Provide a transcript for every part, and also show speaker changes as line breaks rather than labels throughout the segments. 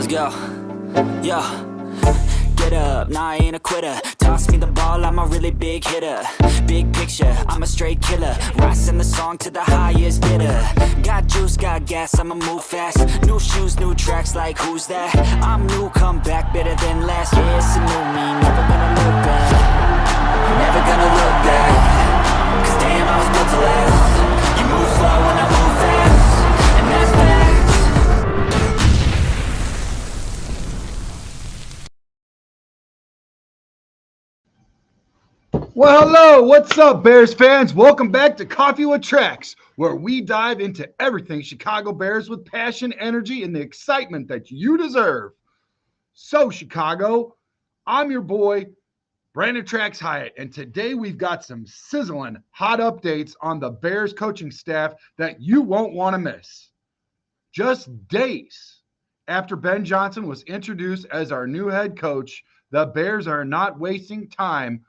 Let's go. Yo. Get up, nah, I ain't a quitter. Toss me the ball, I'm a really big hitter. Big picture, I'm a straight killer. Rising the song to the highest bidder. Got juice, got gas, I'ma move fast. New shoes, new tracks, like who's that? I'm new, come back, better than last. Yeah, it's a new me, never gonna look back. Never gonna look back. Cause damn, I was built to last. You move slow and I move fast. And that's facts.
Well, hello, what's up, Bears fans? Welcome back to Coffee with Tracks, where we dive into everything Chicago Bears with passion, energy, and the excitement that you deserve. So, Chicago, I'm your boy, Brandon Tracks Hiatt, and today we've got some sizzling hot updates on the Bears coaching staff that you won't want to miss. Just days after Ben Johnson was introduced as our new head coach, the Bears are not wasting time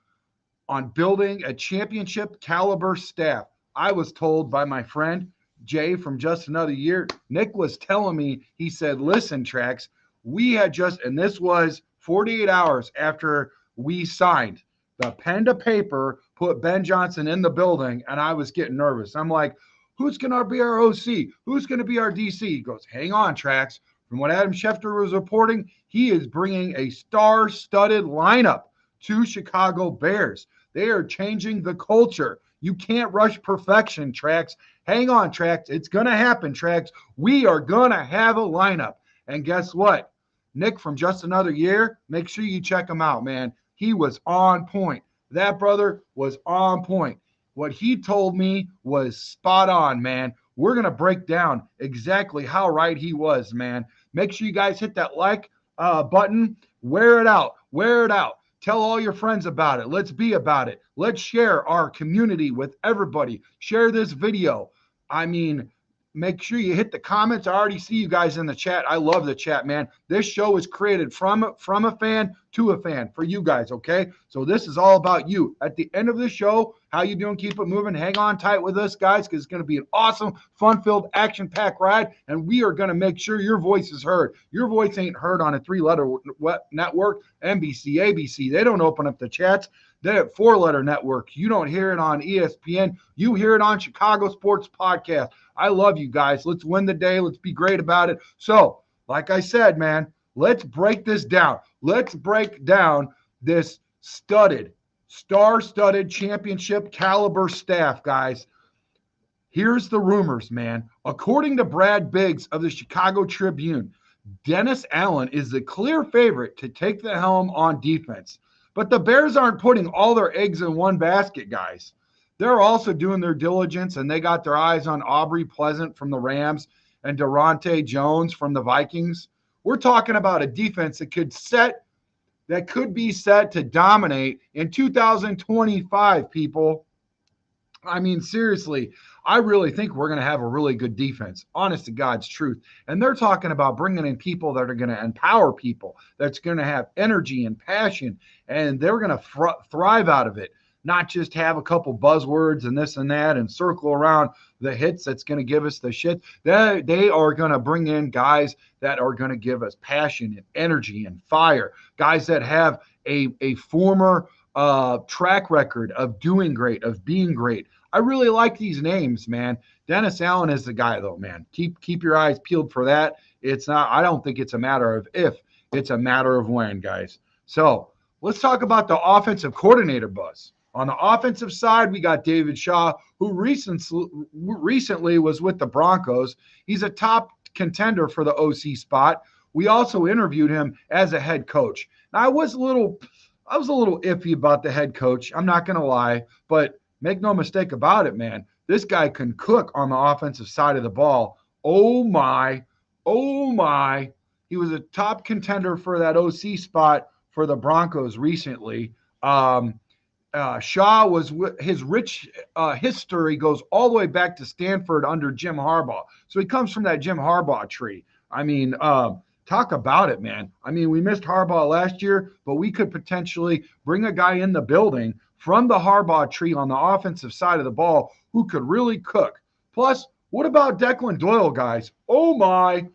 on building a championship caliber staff. I was told by my friend Jay from Just Another Year, Nick was telling me, he said, listen, Tracks, we had just, and this was 48 hours after we signed the pen to paper, put Ben Johnson in the building, and I was getting nervous. I'm like, who's going to be our OC? Who's going to be our DC? He goes, hang on, Tracks. From what Adam Schefter was reporting, he is bringing a star-studded lineup to Chicago Bears. They are changing the culture. You can't rush perfection, Tracks. Hang on, Tracks. It's going to happen, Tracks. We are going to have a lineup. And guess what? Nick from Just Another Year, make sure you check him out, man. He was on point. That brother was on point. What he told me was spot on, man. We're going to break down exactly how right he was, man. Make sure you guys hit that like button. Wear it out. Wear it out. Tell all your friends about it. Let's be about it. Let's share our community with everybody. Share this video. I mean, make sure you hit the comments. I already see you guys in the chat. I love the chat, man. This show is created from a fan to a fan for you guys, okay? So this is all about you. At the end of the show, how you doing? Keep it moving. Hang on tight with us, guys, because it's going to be an awesome, fun-filled, action-packed ride, and we are going to make sure your voice is heard. Your voice ain't heard on a three-letter network, NBC, ABC. They don't open up the chats. They're at four-letter network. You don't hear it on ESPN. You hear it on Chicago Sports Podcast. I love you guys. Let's win the day. Let's be great about it. So, like I said, man, let's break this down. Let's break down this star-studded championship caliber staff, guys. Here's the rumors, man. According to Brad Biggs of the Chicago Tribune, Dennis Allen is the clear favorite to take the helm on defense. But the Bears aren't putting all their eggs in one basket, guys. They're also doing their diligence, and they got their eyes on Aubrey Pleasant from the Rams and Durante Jones from the Vikings. We're talking about a defense that could be set to dominate in 2025, people. I mean, seriously, I really think we're going to have a really good defense, honest to God's truth. And they're talking about bringing in people that are going to empower people, that's going to have energy and passion, and they're going to thrive out of it, not just have a couple buzzwords and this and that and circle around the hits that's going to give us the shit. They are going to bring in guys that are going to give us passion and energy and fire, guys that have a former track record of doing great, of being great. I really like these names, man. Dennis Allen is the guy, though, man. Keep your eyes peeled for that. It's not. I don't think it's a matter of if. It's a matter of when, guys. So let's talk about the offensive coordinator buzz. On the offensive side, we got David Shaw, who recently was with the Broncos. He's a top contender for the OC spot. We also interviewed him as a head coach. Now, I was a little iffy about the head coach. I'm not going to lie, but make no mistake about it, man. This guy can cook on the offensive side of the ball. Oh my. He was a top contender for that OC spot for the Broncos recently. Shaw was his rich history goes all the way back to Stanford under Jim Harbaugh. So he comes from that Jim Harbaugh tree. I mean, talk about it, man. I mean, we missed Harbaugh last year, but we could potentially bring a guy in the building from the Harbaugh tree on the offensive side of the ball who could really cook. Plus, what about Declan Doyle, guys? Oh, my.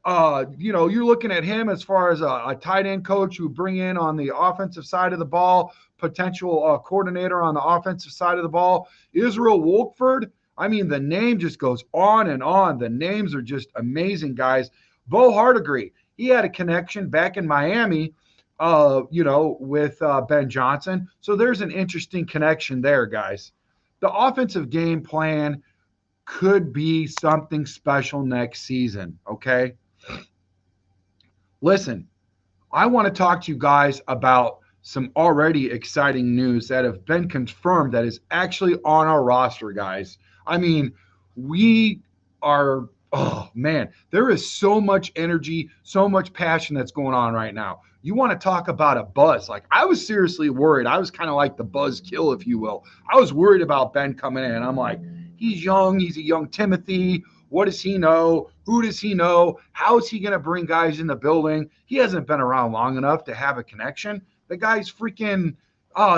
You're looking at him as far as a tight end coach who bring in on the offensive side of the ball, potential coordinator on the offensive side of the ball. Israel Wolford. I mean, the name just goes on and on. The names are just amazing, guys. Bo Hardegree. He had a connection back in Miami, with Ben Johnson. So there's an interesting connection there, guys. The offensive game plan could be something special next season, okay? Listen, I want to talk to you guys about some already exciting news that have been confirmed that is actually on our roster, guys. I mean, we are, oh man, there is so much energy, so much passion that's going on right now. You want to talk about a buzz. Like, I was seriously worried. I was kind of like the buzz kill, if you will. I was worried about Ben coming in. I'm like, he's young. He's a young Timothy. What does he know? Who does he know? How is he going to bring guys in the building? He hasn't been around long enough to have a connection. The guy's freaking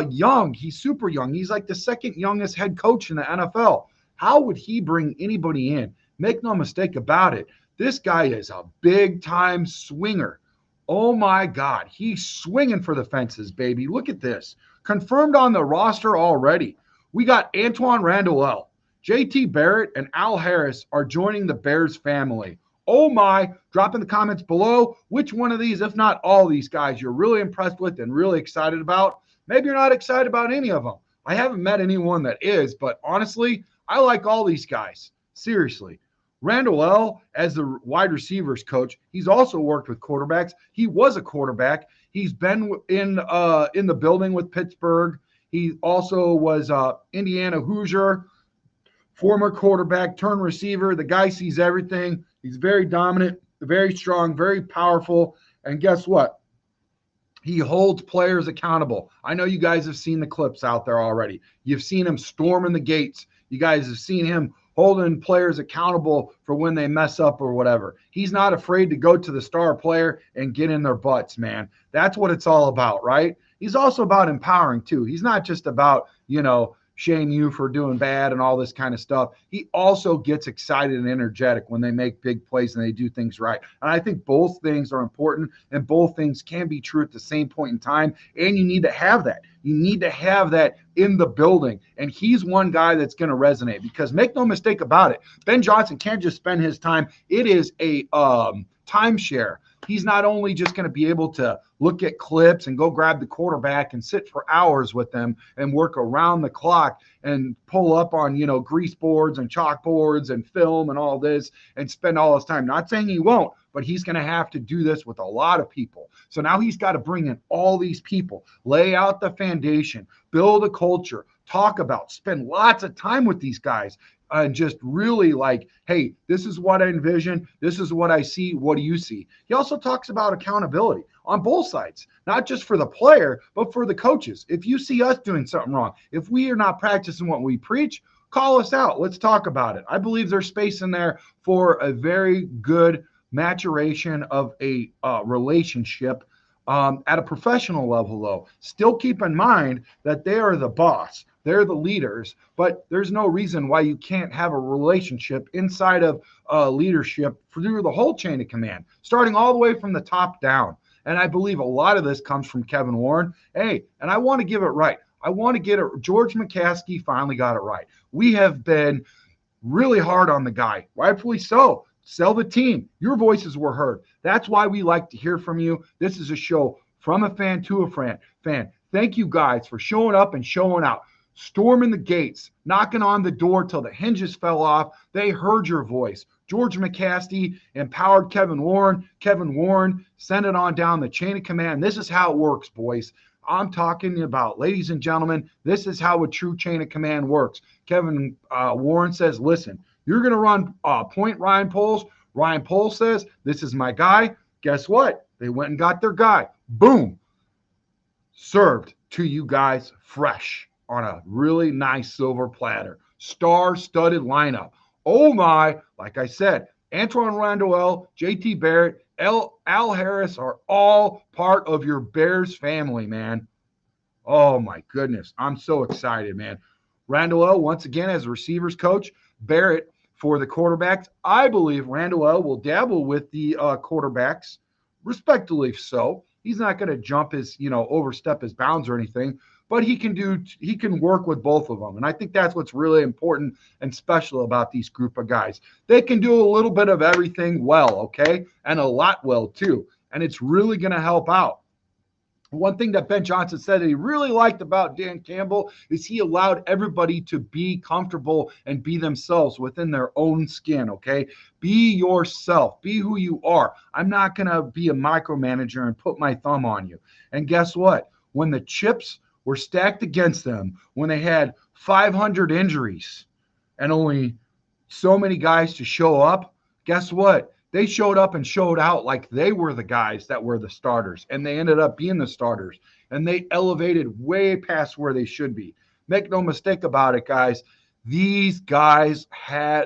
young. He's super young. He's like the second youngest head coach in the NFL. How would he bring anybody in? Make no mistake about it. This guy is a big-time swinger. Oh, my God. He's swinging for the fences, baby. Look at this. Confirmed on the roster already. We got Antwaan Randle, JT Barrett, and Al Harris are joining the Bears family. Oh, my. Drop in the comments below which one of these, if not all these guys, you're really impressed with and really excited about. Maybe you're not excited about any of them. I haven't met anyone that is, but honestly, I like all these guys. Seriously. Randle, as the wide receivers coach, he's also worked with quarterbacks. He was a quarterback. He's been in the building with Pittsburgh. He also was Indiana Hoosier, former quarterback, turned receiver. The guy sees everything. He's very dominant, very strong, very powerful. And guess what? He holds players accountable. I know you guys have seen the clips out there already. You've seen him storming the gates. You guys have seen him holding players accountable for when they mess up or whatever. He's not afraid to go to the star player and get in their butts, man. That's what it's all about, right? He's also about empowering, too. He's not just about, shame you for doing bad and all this kind of stuff. He also gets excited and energetic when they make big plays and they do things right. And I think both things are important and both things can be true at the same point in time. And you need to have that. You need to have that in the building. And he's one guy that's going to resonate because make no mistake about it. Ben Johnson can't just spend his time. It is a timeshare. He's not only just going to be able to look at clips and go grab the quarterback and sit for hours with them and work around the clock and pull up on, grease boards and chalkboards and film and all this and spend all his time. Not saying he won't, but he's going to have to do this with a lot of people. So now he's got to bring in all these people, lay out the foundation, build a culture, talk about, spend lots of time with these guys. And just really like, hey, this is what I envision. This is what I see. What do you see? He also talks about accountability on both sides, not just for the player, but for the coaches. If you see us doing something wrong, if we are not practicing what we preach, call us out. Let's talk about it. I believe there's space in there for a very good maturation of a relationship at a professional level, though. Still keep in mind that they are the boss. They're the leaders, but there's no reason why you can't have a relationship inside of leadership through the whole chain of command, starting all the way from the top down. And I believe a lot of this comes from Kevin Warren. Hey, and I want to give it right. I want to get it. George McCaskey finally got it right. We have been really hard on the guy, rightfully so. Sell the team. Your voices were heard. That's why we like to hear from you. This is a show from a fan to a fan. Thank you guys for showing up and showing out. Storming the gates, knocking on the door till the hinges fell off. They heard your voice. George McCaskey empowered Kevin Warren. Kevin Warren sent it on down the chain of command. This is how it works, boys. I'm talking about, ladies and gentlemen, this is how a true chain of command works. Kevin Warren says, listen, you're going to run point Ryan Poles. Ryan Poles says, this is my guy. Guess what? They went and got their guy. Boom. Served to you guys fresh on a really nice silver platter. Star-studded lineup. Oh my, like I said, Antwaan Randle, JT Barrett, Al Harris are all part of your Bears family, man. Oh my goodness. I'm so excited, man. Randle, once again, as a receivers coach. Barrett, for the quarterbacks. I believe Randle will dabble with the quarterbacks, respectfully so. He's not going to jump his, overstep his bounds or anything, but he can work with both of them. And I think that's what's really important and special about these group of guys. They can do a little bit of everything well, okay? And a lot well too. And it's really going to help out. One thing that Ben Johnson said that he really liked about Dan Campbell is he allowed everybody to be comfortable and be themselves within their own skin, okay? Be yourself. Be who you are. I'm not going to be a micromanager and put my thumb on you. And guess what? When the chips were stacked against them, when they had 500 injuries and only so many guys to show up, guess what? They showed up and showed out like they were the guys that were the starters, and they ended up being the starters, and they elevated way past where they should be. Make no mistake about it, guys. These guys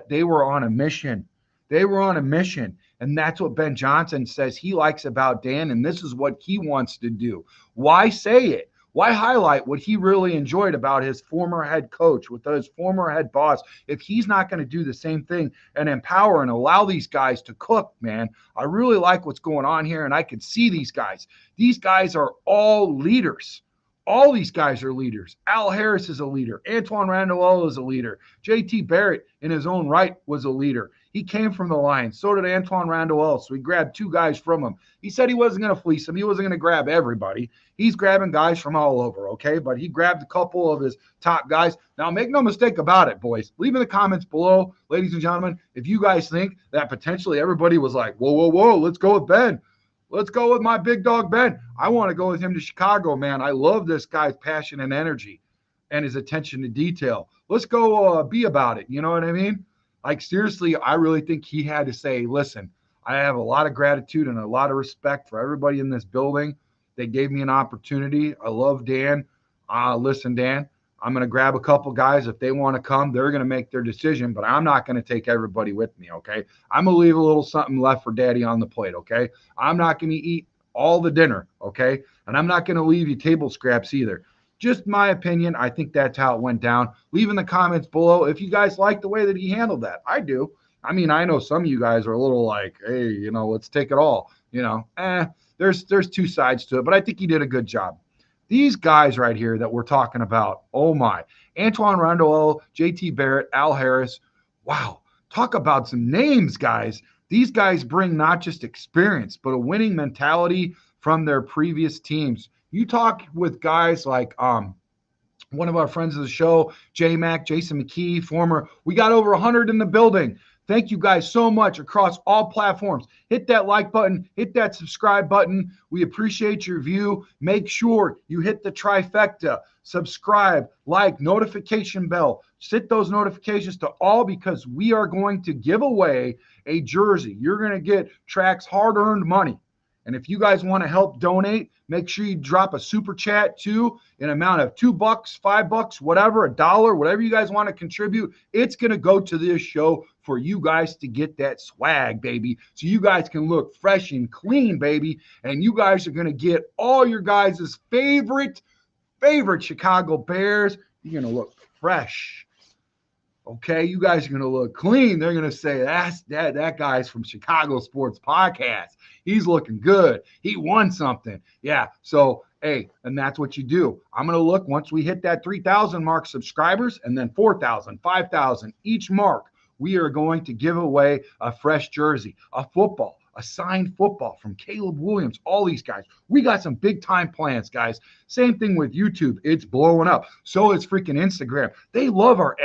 they were on a mission. They were on a mission, and that's what Ben Johnson says he likes about Dan, and this is what he wants to do. Why say it? Why highlight what he really enjoyed about his former head coach, with his former head boss, if he's not going to do the same thing and empower and allow these guys to cook, man? I really like what's going on here, and I can see these guys. These guys are all leaders. All these guys are leaders. Al Harris is a leader. Antwaan Randle is a leader. JT Barrett, in his own right, was a leader. He came from the Lions. So did Antwaan Randle. So he grabbed two guys from him. He said he wasn't going to fleece them. He wasn't going to grab everybody. He's grabbing guys from all over, okay? But he grabbed a couple of his top guys. Now, make no mistake about it, boys. Leave in the comments below, ladies and gentlemen, if you guys think that potentially everybody was like, whoa, let's go with Ben. Let's go with my big dog, Ben. I want to go with him to Chicago, man. I love this guy's passion and energy and his attention to detail. Let's go be about it. You know what I mean? Like, seriously, I really think he had to say, listen, I have a lot of gratitude and a lot of respect for everybody in this building. They gave me an opportunity. I love Dan. Listen, Dan, I'm going to grab a couple guys. If they want to come, they're going to make their decision, but I'm not going to take everybody with me, okay? I'm going to leave a little something left for Daddy on the plate, okay? I'm not going to eat all the dinner, okay? And I'm not going to leave you table scraps either. Just my opinion. I think that's how it went down. Leave in the comments below if you guys like the way that he handled that. I do. I mean, I know some of you guys are a little like, hey, let's take it all. There's two sides to it, but I think he did a good job. These guys right here that we're talking about, oh my, Antwaan Randle, JT Barrett, Al Harris. Wow, talk about some names, guys. These guys bring not just experience, but a winning mentality from their previous teams. You talk with guys like one of our friends of the show, J-Mac, Jason McKee, we got over 100 in the building. Thank you guys so much across all platforms. Hit that like button, hit that subscribe button. We appreciate your view. Make sure you hit the trifecta, subscribe, like, notification bell. Set those notifications to all because we are going to give away a jersey. You're going to get Tracks hard-earned money. And if you guys want to help donate, make sure you drop a super chat too, in amount of $2, $5, whatever, $1, whatever you guys want to contribute. It's going to go to this show for you guys to get that swag, baby. So you guys can look fresh and clean, baby. And you guys are going to get all your guys' favorite Chicago Bears. You're going to look fresh. Okay, you guys are going to look clean. They're going to say, that guy's from Chicago Sports Podcast. He's looking good. He won something. Yeah, so, hey, and that's what you do. I'm going to look once we hit that 3,000 mark subscribers and then 4,000, 5,000, each mark, we are going to give away a fresh jersey, a football, a signed football from Caleb Williams, all these guys. We got some big time plans, guys. Same thing with YouTube. It's blowing up. So is freaking Instagram. They love our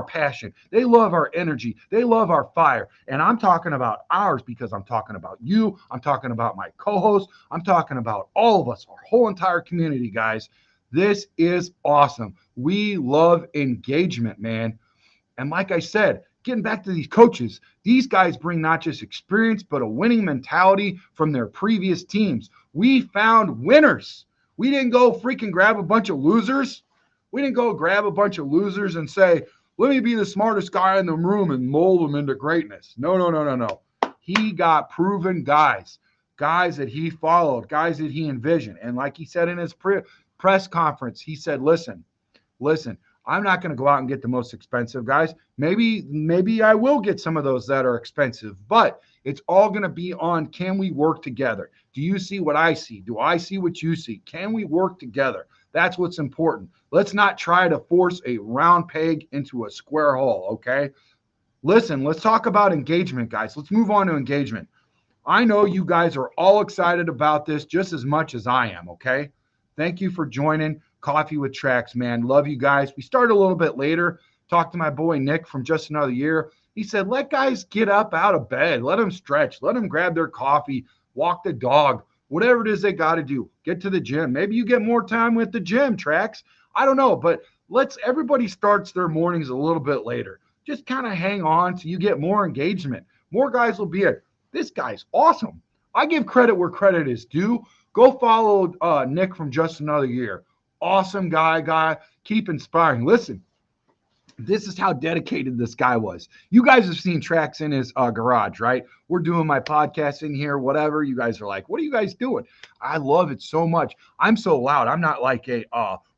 passion. They love our energy. They love our fire. And I'm talking about ours because I'm talking about you. I'm talking about my co-host. I'm talking about all of us, our whole entire community, guys. This is awesome. We love engagement, man. And like I said, getting back to these coaches, these guys bring not just experience, but a winning mentality from their previous teams. We found winners. We didn't go freaking grab a bunch of losers. We didn't go grab a bunch of losers and say, let me be the smartest guy in the room and mold them into greatness. No. He got proven guys that he followed, guys that he envisioned. And like he said in his press conference, he said, listen, I'm not going to go out and get the most expensive guys. Maybe I will get some of those that are expensive, but it's all going to be on, can we work together? Do you see what I see? Do I see what you see? Can we work together? That's what's important. Let's not try to force a round peg into a square hole, okay? Listen, let's talk about engagement, guys. Let's move on to engagement. I know you guys are all excited about this just as much as I am, okay? Thank you for joining Coffee with Tracks, man. Love you guys. We started a little bit later. Talked to my boy Nick from Just Another Year. He said, let guys get up out of bed. Let them stretch. Let them grab their coffee, walk the dog, whatever it is they got to do. Get to the gym. Maybe you get more time with the gym, Tracks. I don't know, but everybody starts their mornings a little bit later. Just kind of hang on so you get more engagement. More guys will be at, this guy's awesome. I give credit where credit is due. Go follow Nick from Just Another Year. Awesome guy. Keep inspiring. Listen, this is how dedicated this guy was. You guys have seen Tracks in his garage, right? We're doing my podcast in here, whatever. You guys are like, what are you guys doing? I love it so much. I'm so loud. I'm not like a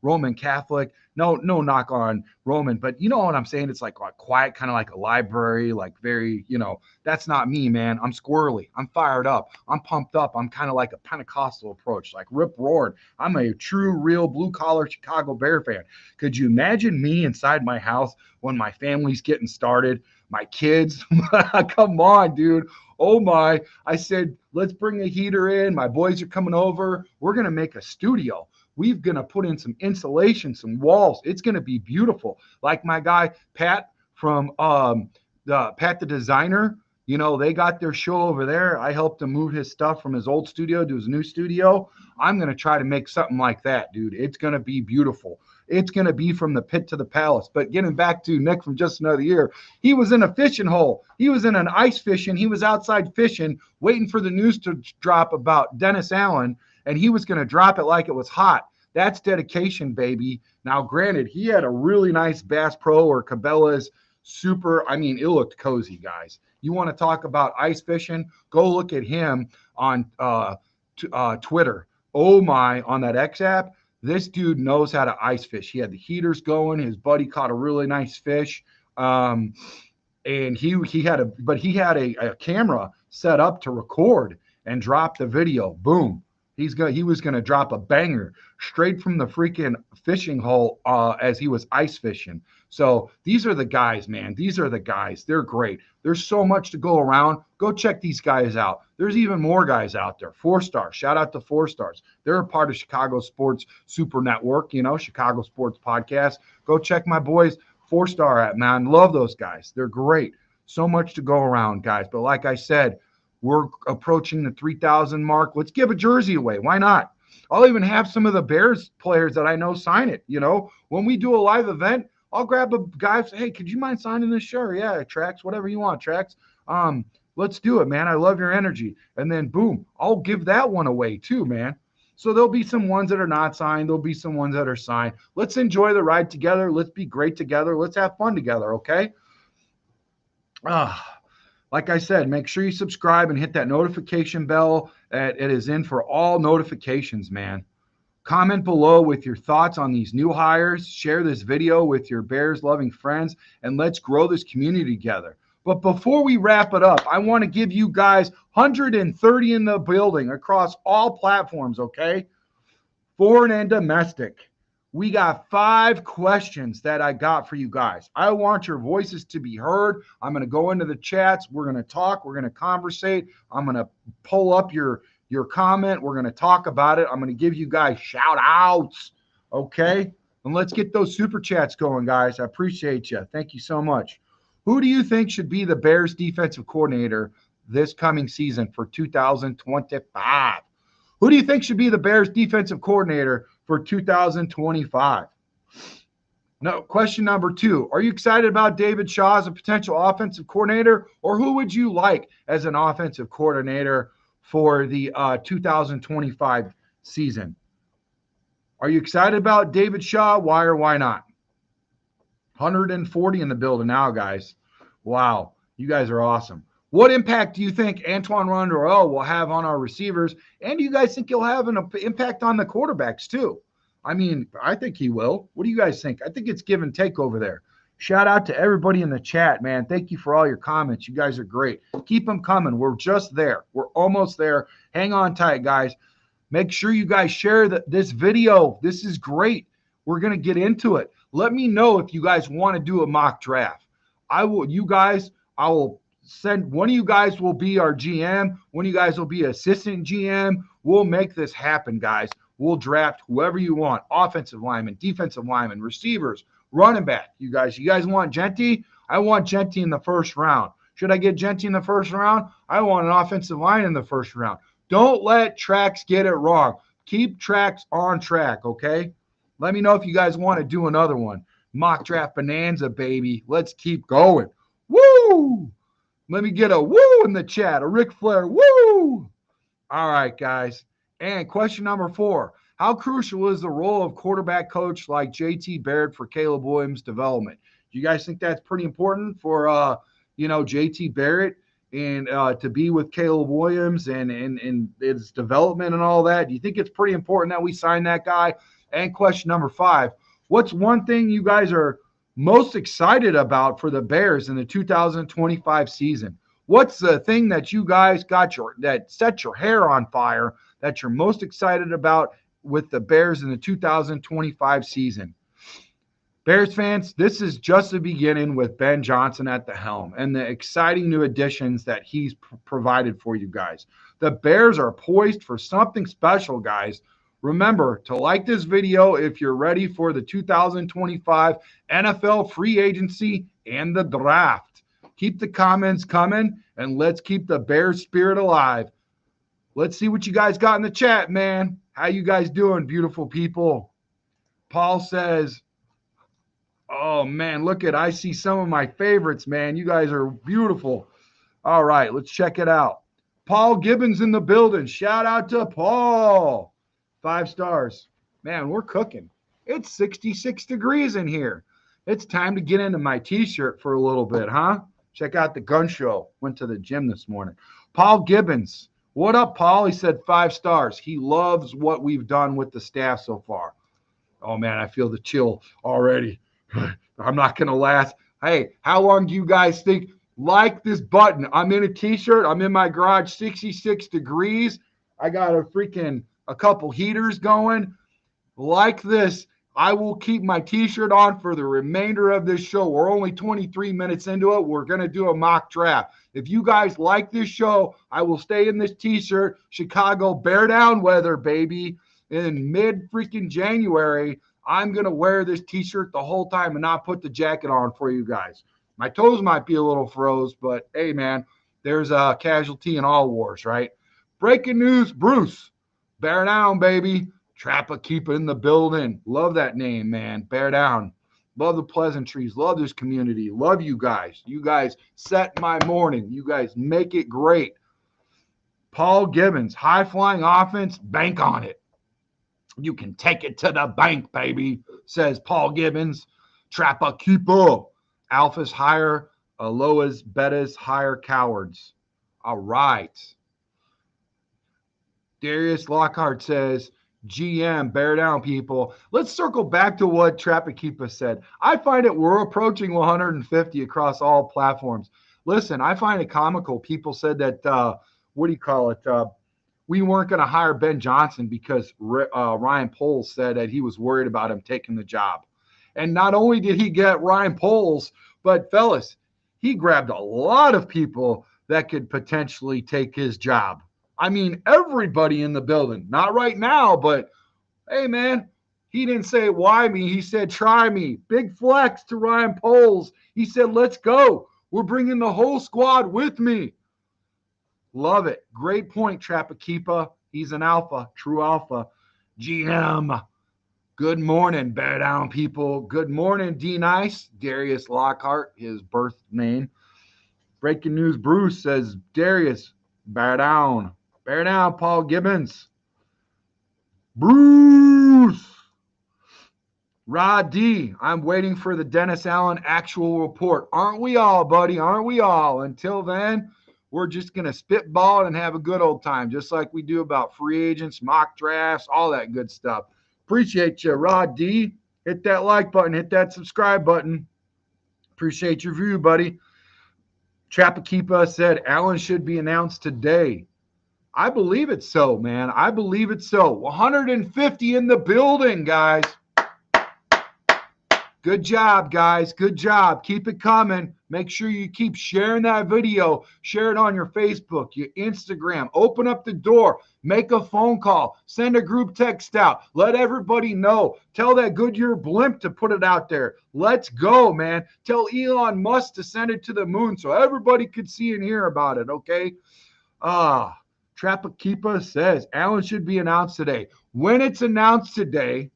Roman Catholic. No knock on Roman, but you know what I'm saying? It's like quiet, kind of like a library, like very, that's not me, man. I'm squirrely. I'm fired up. I'm pumped up. I'm kind of like a Pentecostal approach, like rip roaring. I'm a true, real blue collar Chicago Bear fan. Could you imagine me inside my house when my family's getting started? My kids, come on, dude. Oh my, I said, let's bring a heater in. My boys are coming over. We're going to make a studio. We're going to put in some insulation, some walls. It's going to be beautiful. Like my guy, Pat from Pat the Designer, they got their show over there. I helped him move his stuff from his old studio to his new studio. I'm going to try to make something like that, dude. It's going to be beautiful. It's going to be from the pit to the palace. But getting back to Nick from Just Another Year, he was in a fishing hole. He was in an ice fishing. He was outside fishing, waiting for the news to drop about Dennis Allen, and he was going to drop it like it was hot. That's dedication, baby. Now, granted, he had a really nice Bass Pro or Cabela's super. I mean, it looked cozy, guys. You want to talk about ice fishing? Go look at him on Twitter. Oh my, on that X app. This dude knows how to ice fish. He had the heaters going. His buddy caught a really nice fish. And he had a camera set up to record and drop the video. Boom. He was gonna drop a banger straight from the freaking fishing hole as he was ice fishing. So these are the guys, man. These are the guys. They're great. There's so much to go around. Go check these guys out. There's even more guys out there. 4-Star. Shout out to 4-Stars. They're a part of Chicago Sports Super Network, Chicago Sports Podcast. Go check my boys 4-Star at, man. Love those guys. They're great. So much to go around, guys. But like I said, we're approaching the 3,000 mark. Let's give a jersey away. Why not? I'll even have some of the Bears players that I know sign it. When we do a live event, I'll grab a guy and say, hey, could you mind signing this shirt? Yeah, Tracks, whatever you want, Tracks. Let's do it, man. I love your energy. And then, boom, I'll give that one away too, man. So there'll be some ones that are not signed. There'll be some ones that are signed. Let's enjoy the ride together. Let's be great together. Let's have fun together, okay? Like I said, make sure you subscribe and hit that notification bell. It is in for all notifications, man. Comment below with your thoughts on these new hires. Share this video with your Bears-loving friends, and let's grow this community together. But before we wrap it up, I want to give you guys 130 in the building across all platforms, okay? Foreign and domestic. We got 5 questions that I got for you guys. I want your voices to be heard. I'm going to go into the chats. We're going to talk. We're going to conversate. I'm going to pull up your comment. We're going to talk about it. I'm going to give you guys shout outs. Okay. And let's get those super chats going, guys. I appreciate you. Thank you so much. Who do you think should be the Bears defensive coordinator this coming season for 2025? Who do you think should be the Bears defensive coordinator for 2025? No, question number 2. Are you excited about David Shaw as a potential offensive coordinator, or who would you like as an offensive coordinator for the 2025 season? Are you excited about David Shaw? Why or why not? 140 in the building now, guys. Wow. You guys are awesome. What impact do you think Antwaan Randle will have on our receivers? And do you guys think he'll have an impact on the quarterbacks too? I mean, I think he will. What do you guys think? I think it's give and take over there. Shout out to everybody in the chat, man. Thank you for all your comments. You guys are great. Keep them coming. We're just there. We're almost there. Hang on tight, guys. Make sure you guys share this video. This is great. We're going to get into it. Let me know if you guys want to do a mock draft. I will send one of you guys will be our GM. One of you guys will be assistant GM. We'll make this happen, guys. We'll draft whoever you want. Offensive lineman, defensive lineman, receivers, running back. You guys want Genty? I want Genty in the first round. Should I get Genty in the first round? I want an offensive line in the first round. Don't let Tracks get it wrong. Keep Tracks on track, okay? Let me know if you guys want to do another one. Mock draft bonanza, baby. Let's keep going. Woo! Let me get a woo in the chat. A Ric Flair woo! All right, guys. And question number 4. How crucial is the role of quarterback coach like JT Barrett for Caleb Williams' development? Do you guys think that's pretty important for, JT Barrett and to be with Caleb Williams and his development and all that? Do you think it's pretty important that we sign that guy? And question number 5, what's one thing you guys are most excited about for the Bears in the 2025 season? What's the thing that you guys that set your hair on fire that you're most excited about with the Bears in the 2025 season? Bears fans, this is just the beginning with Ben Johnson at the helm and the exciting new additions that he's provided for you guys. The Bears are poised for something special, guys. Remember to like this video if you're ready for the 2025 NFL free agency and the draft. Keep the comments coming, and let's keep the Bears spirit alive. Let's see what you guys got in the chat, man. How you guys doing, beautiful people? Paul says, oh, man, I see some of my favorites, man. You guys are beautiful. All right, let's check it out. Paul Gibbons in the building. Shout out to Paul. 5 stars. Man, we're cooking. It's 66 degrees in here. It's time to get into my T-shirt for a little bit, huh? Check out the gun show. Went to the gym this morning. Paul Gibbons. What up, Paul? He said 5 stars. He loves what we've done with the staff so far. Oh, man, I feel the chill already. I'm not going to last. Hey, how long do you guys think? Like this button. I'm in a T-shirt. I'm in my garage, 66 degrees. I got a couple heaters going. Like this. I will keep my T-shirt on for the remainder of this show. We're only 23 minutes into it. We're going to do a mock draft. If you guys like this show, I will stay in this T-shirt. Chicago bear down weather, baby. In mid-January, I'm going to wear this T-shirt the whole time and not put the jacket on for you guys. My toes might be a little froze, but hey, man, there's a casualty in all wars, right? Breaking news, Bruce. Bear down, baby. Trappa keep in the building. Love that name, man. Bear down. Love the pleasantries. Love this community. Love you guys. You guys set my morning. You guys make it great. Paul Gibbons, high-flying offense, bank on it. You can take it to the bank, baby, says Paul Gibbons. Trappa keep up. Alphas higher, Aloas, betas higher, cowards. All right. Darius Lockhart says, GM, bear down, people. Let's circle back to what Trapakeepa said. I find it we're approaching 150 across all platforms. Listen, I find it comical. People said that, we weren't going to hire Ben Johnson because Ryan Poles said that he was worried about him taking the job. And not only did he get Ryan Poles, but fellas, he grabbed a lot of people that could potentially take his job. I mean, everybody in the building. Not right now, but hey, man, he didn't say why me. He said try me. Big flex to Ryan Poles. He said, let's go. We're bringing the whole squad with me. Love it. Great point, Trapakeepa. He's an alpha, true alpha. GM. Good morning, bear down, people. Good morning, D-Nice. Darius Lockhart, his birth name. Breaking news, Bruce says, Darius, bear down. Bear down, Paul Gibbons. Bruce. Rod D, I'm waiting for the Dennis Allen actual report. Aren't we all, buddy? Aren't we all? Until then, we're just going to spitball and have a good old time, just like we do about free agents, mock drafts, all that good stuff. Appreciate you, Rod D. Hit that like button. Hit that subscribe button. Appreciate your view, buddy. Trapakeepa said Allen should be announced today. I believe it so, man. I believe it so. 150 in the building, guys. Good job, guys. Good job. Keep it coming. Make sure you keep sharing that video. Share it on your Facebook, your Instagram. Open up the door. Make a phone call. Send a group text out. Let everybody know. Tell that Goodyear blimp to put it out there. Let's go, man. Tell Elon Musk to send it to the moon so everybody could see and hear about it, okay? Trapakeepa says Allen should be announced today. When it's announced today,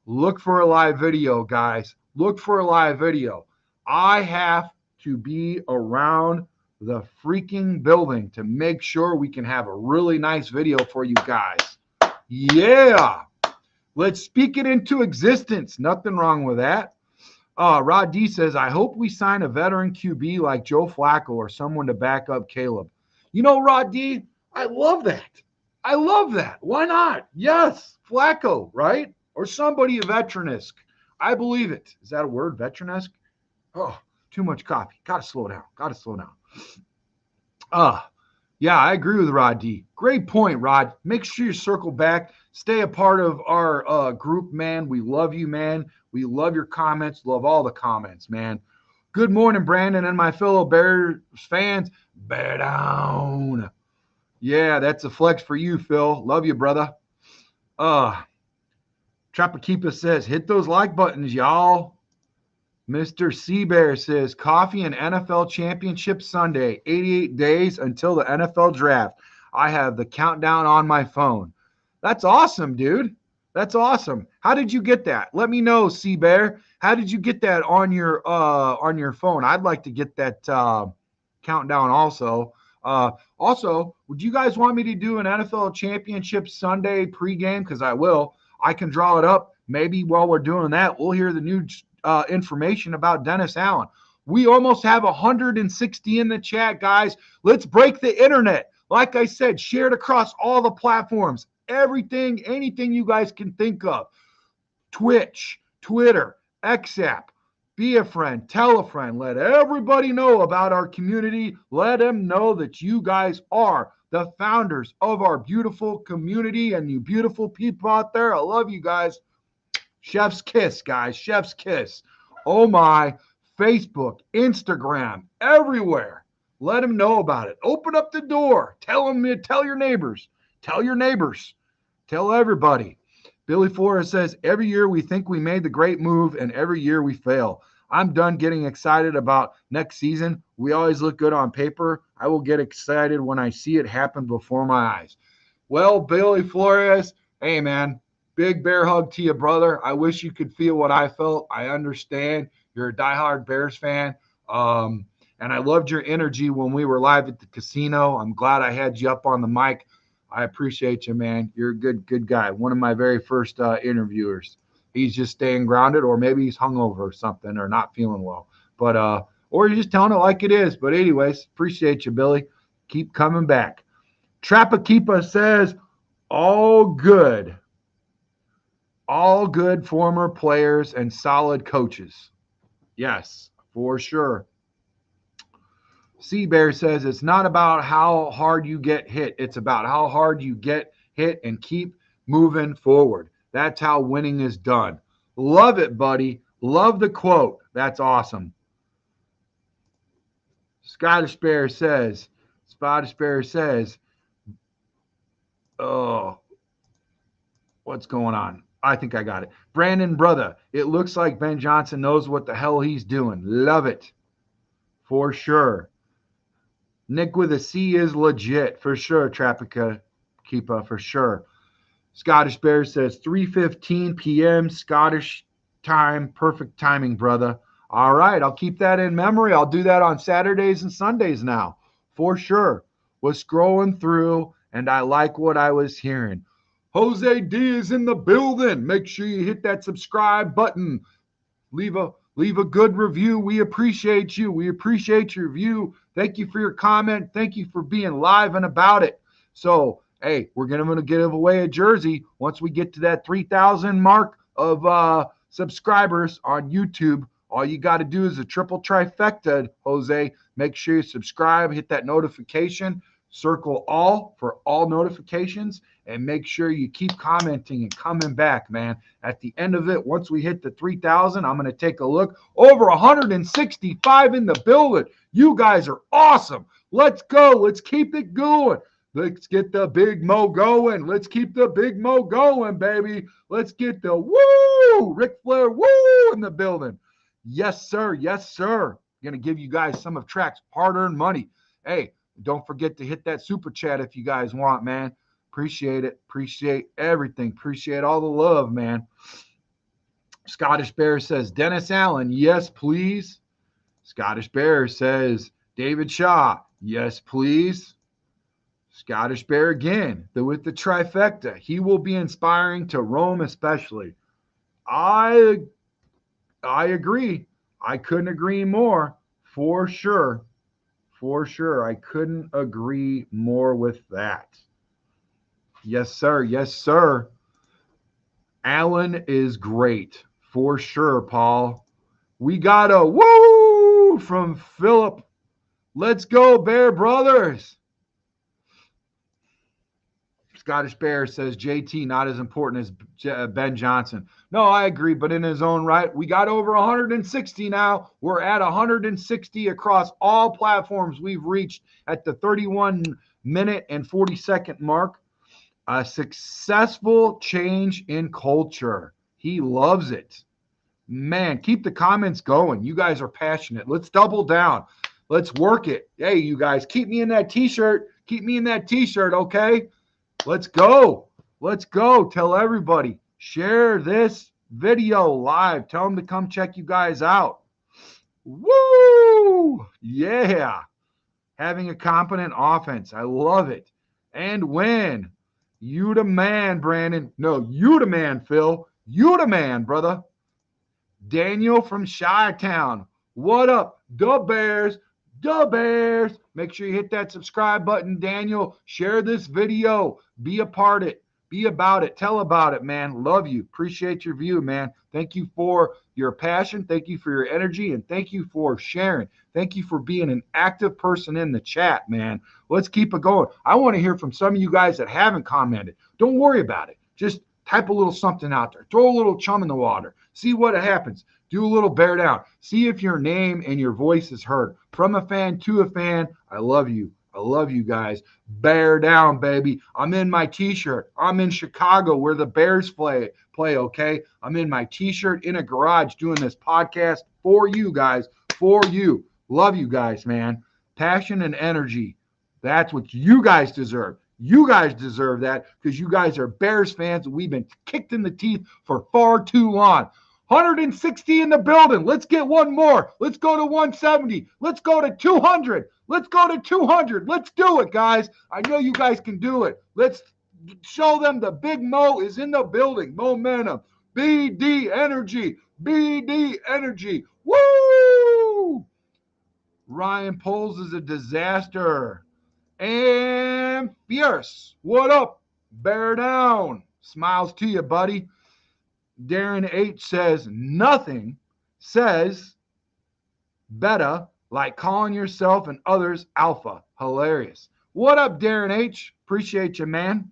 look for a live video, guys. Look for a live video. I have to be around the freaking building to make sure we can have a really nice video for you guys. Yeah. Let's speak it into existence. Nothing wrong with that. Rod D says, I hope we sign a veteran QB like Joe Flacco or someone to back up Caleb. You know, Rod D, I love that. I love that. Why not? Yes, Flacco, right? Or somebody veteranesque. I believe it. Is that a word, veteranesque? Oh, too much coffee. Got to slow down. Yeah, I agree with Rod D. Great point, Rod. Make sure you circle back. Stay a part of our group, man. We love you, man. We love your comments. Love all the comments, man. Good morning, Brandon and my fellow Bears fans. Bear down. Yeah, that's a flex for you, Phil. Love you, brother. Trapakeepa says, hit those like buttons, y'all. Mr. Seabear says, coffee and NFL Championship Sunday, 88 days until the NFL draft. I have the countdown on my phone. That's awesome, dude. That's awesome. How did you get that? Let me know, Seabear. How did you get that on your phone? I'd like to get that countdown also. Also, would you guys want me to do an NFL Championship Sunday pregame? Because I will. I can draw it up. Maybe while we're doing that, we'll hear the new information about Dennis Allen. We almost have 160 in the chat, guys. Let's break the internet. Like I said, share it across all the platforms. Everything, anything you guys can think of. Twitch, Twitter, XApp. Be a friend, tell a friend. Let everybody know about our community. Let them know that you guys are the founders of our beautiful community and you beautiful people out there. I love you guys. Chef's kiss, guys. Chef's kiss. Oh my. Facebook, Instagram, everywhere. Let them know about it. Open up the door. Tell your neighbors. Tell your neighbors. Tell everybody. Billy Flores says, every year we think we made the great move and every year we fail. I'm done getting excited about next season. We always look good on paper. I will get excited when I see it happen before my eyes. Well, Billy Flores, hey, man, big bear hug to you, brother. I wish you could feel what I felt. I understand. You're a diehard Bears fan. And I loved your energy when we were live at the casino. I'm glad I had you up on the mic. I appreciate you, man. You're a good guy. One of my very first interviewers. He's just staying grounded, or maybe he's hungover or something, or not feeling well. But or you're just telling it like it is. But anyways, appreciate you, Billy. Keep coming back. Trapakeepa says, all good former players and solid coaches. Yes, for sure. Seabear says it's not about how hard you get hit. It's about how hard you get hit and keep moving forward. That's how winning is done. Love it, buddy. Love the quote. That's awesome. Scottish Bear says, oh, what's going on? I think I got it. Brandon, brother, it looks like Ben Johnson knows what the hell he's doing. Love it. For sure. Nick with a C is legit. For sure, Trapakeepa, for sure. Scottish Bear says 3:15 p.m. Scottish time. Perfect timing, brother. All right, I'll keep that in memory. I'll do that on Saturdays and Sundays now, for sure. Was scrolling through, and I like what I was hearing. Jose D is in the building. Make sure you hit that subscribe button. Leave a good review. We appreciate you. We appreciate your view. Thank you for your comment. Thank you for being live and about it. So Hey, we're going to give away a jersey once we get to that 3,000 mark of subscribers on YouTube. All you got to do is a triple trifecta, Jose. Make sure you subscribe, hit that notification, circle all for all notifications, and make sure you keep commenting and coming back, man. At the end of it, once we hit the 3,000, I'm going to take a look. Over 165 in the building. You guys are awesome. Let's go. Let's keep it going. Let's get the Big Mo going. Let's keep the Big Mo going, baby. Let's get the woo, Ric Flair woo in the building. Yes, sir. Yes, sir. Going to give you guys some of Tracks' hard-earned money. Hey, don't forget to hit that super chat if you guys want, man. Appreciate it. Appreciate everything. Appreciate all the love, man. Scottish Bear says, Dennis Allen, yes, please. Scottish Bear says, David Shaw, yes, please. Scottish Bear again, with the trifecta. He will be inspiring to Rome especially. I agree. I couldn't agree more. For sure. For sure. I couldn't agree more with that. Yes, sir. Yes, sir. Allen is great. For sure, Paul. We got a woo from Philip. Let's go, Bear Brothers. Scottish Bear says JT not as important as Ben Johnson. No, I agree, but in his own right, we got over 160 now. We're at 160 across all platforms. We've reached at the 31-minute and 40-second mark. A successful change in culture. He loves it. Man, keep the comments going. You guys are passionate. Let's double down. Let's work it. Hey, you guys, keep me in that T-shirt. Keep me in that T-shirt, okay? Let's go. Let's go. Tell everybody. Share this video live. Tell them to come check you guys out. Woo! Yeah. Having a competent offense. I love it. And win. You the man, Brandon. No, you the man, Phil. You the man, brother. Daniel from Chi-Town. What up? The Bears. The Bears. Make sure you hit that subscribe button, Daniel. Share this video. Be a part of it. Be about it. Tell about it, man. Love you. Appreciate your view, man. Thank you for your passion. Thank you for your energy. And thank you for sharing. Thank you for being an active person in the chat, man. Let's keep it going. I want to hear from some of you guys that haven't commented. Don't worry about it. Just type a little something out there. Throw a little chum in the water. See what happens. Do a little bear down. See if your name and your voice is heard. From a fan to a fan, I love you. I love you guys. Bear down, baby. I'm in my T-shirt. I'm in Chicago where the Bears play, okay? I'm in my T-shirt in a garage doing this podcast for you guys, for you. Love you guys, man. Passion and energy. That's what you guys deserve. You guys deserve that because you guys are Bears fans and we've been kicked in the teeth for far too long. 160 in the building. Let's get one more. Let's go to 170. Let's go to 200. Let's go to 200. Let's do it, guys. I know you guys can do it. Let's show them the Big Mo is in the building. Momentum. BD energy. BD energy. Woo! Ryan Poles is a disaster. And fierce. What up? Bear down. Smiles to you, buddy. Darren H says, nothing says better like calling yourself and others alpha. Hilarious. What up, Darren H? Appreciate you, man.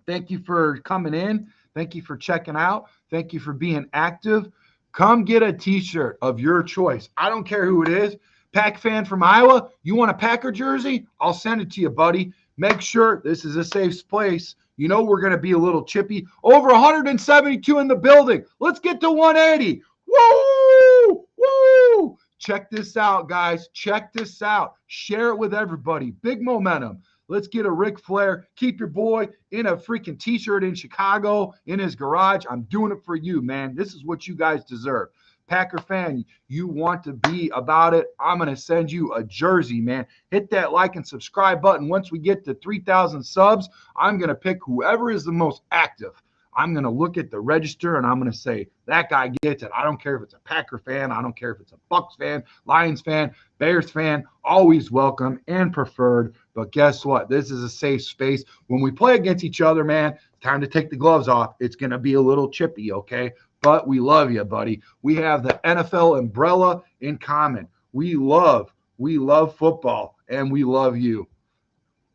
Thank you for coming in. Thank you for checking out. Thank you for being active. Come get a T-shirt of your choice. I don't care who it is. Pack fan from Iowa, you want a Packer jersey? I'll send it to you, buddy. Make sure this is a safe place. You know we're going to be a little chippy. Over 172 in the building. Let's get to 180. Woo! Woo! Check this out, guys. Check this out. Share it with everybody. Big momentum. Let's get a Ric Flair. Keep your boy in a freaking T-shirt in Chicago in his garage. I'm doing it for you, man. This is what you guys deserve. Packer fan, you want to be about it, I'm going to send you a jersey, man. Hit that like and subscribe button. Once we get to 3,000 subs, I'm going to pick whoever is the most active. I'm going to look at the register and I'm going to say, that guy gets it. I don't care if it's a Packer fan. I don't care if it's a Bucks fan, Lions fan, Bears fan, always welcome and preferred. But guess what? This is a safe space. When we play against each other, man, it's time to take the gloves off. It's going to be a little chippy, okay? But we love you, buddy. We have the NFL umbrella in common. We love football, and we love you.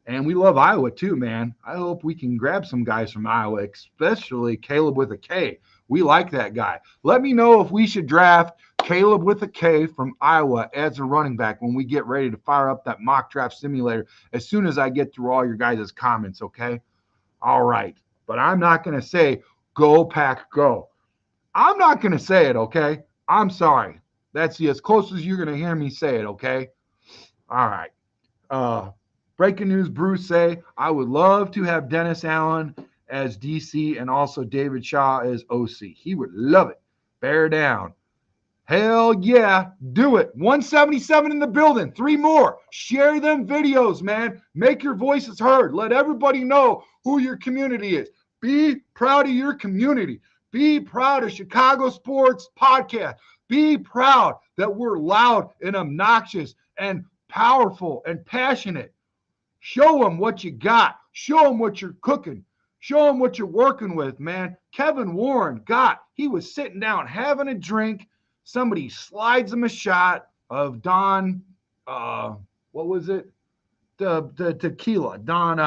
And we love Iowa too, man. I hope we can grab some guys from Iowa, especially Caleb with a K. We like that guy. Let me know if we should draft Caleb with a K from Iowa as a running back when we get ready to fire up that mock draft simulator as soon as I get through all your guys' comments, okay? All right. But I'm not going to say, go Pack, go. I'm not going to say it, okay? I'm sorry. That's as close as you're going to hear me say it, okay? All right. Breaking news, Bruce say, I would love to have Dennis Allen as DC and also David Shaw as OC. He would love it. Bear down. Hell yeah, do it. 177 in the building. 3 more. Share them videos, man. Make your voices heard. Let everybody know who your community is. Be proud of your community. Be proud of Chicago Sports Podcast. Be proud that we're loud and obnoxious and powerful and passionate. Show them what you got. Show them what you're cooking. Show them what you're working with, man. Kevin Warren he was sitting down having a drink. Somebody slides him a shot of Don, what was it? The tequila. Don,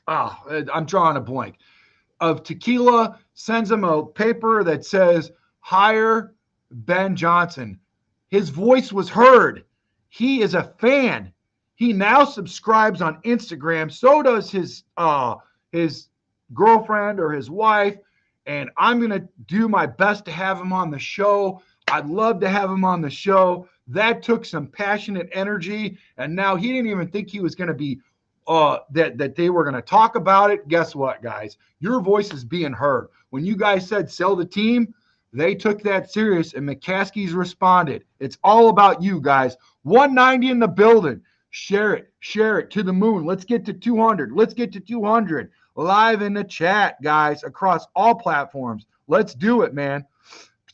I'm drawing a blank. Of tequila, sends him a paper that says, hire Ben Johnson. His voice was heard. He is a fan. He now subscribes on Instagram. So does his girlfriend or his wife. And I'm going to do my best to have him on the show. I'd love to have him on the show. That took some passionate energy. And now he didn't even think he was going to be that they were going to talk about it. Guess what, guys? Your voice is being heard. When you guys said sell the team, they took that serious, and McCaskey's responded. It's all about you guys. 190 in the building. Share it to the moon. Let's get to 200. Let's get to 200 live in the chat, guys, across all platforms. Let's do it, man.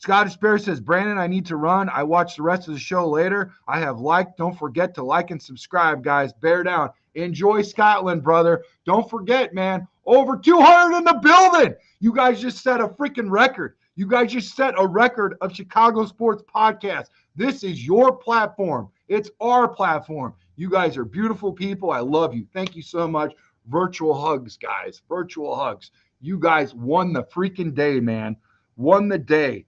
Scottish Bear says, Brandon, I need to run. I watch the rest of the show later. I have liked. Don't forget to like and subscribe, guys. Bear down. Enjoy Scotland, brother. Don't forget, man. Over 200 in the building. You guys just set a freaking record. You guys just set a record of Chicago Sports Podcast. This is your platform. It's our platform. You guys are beautiful people. I love you. Thank you so much. Virtual hugs, guys. Virtual hugs. You guys won the freaking day, man. Won the day.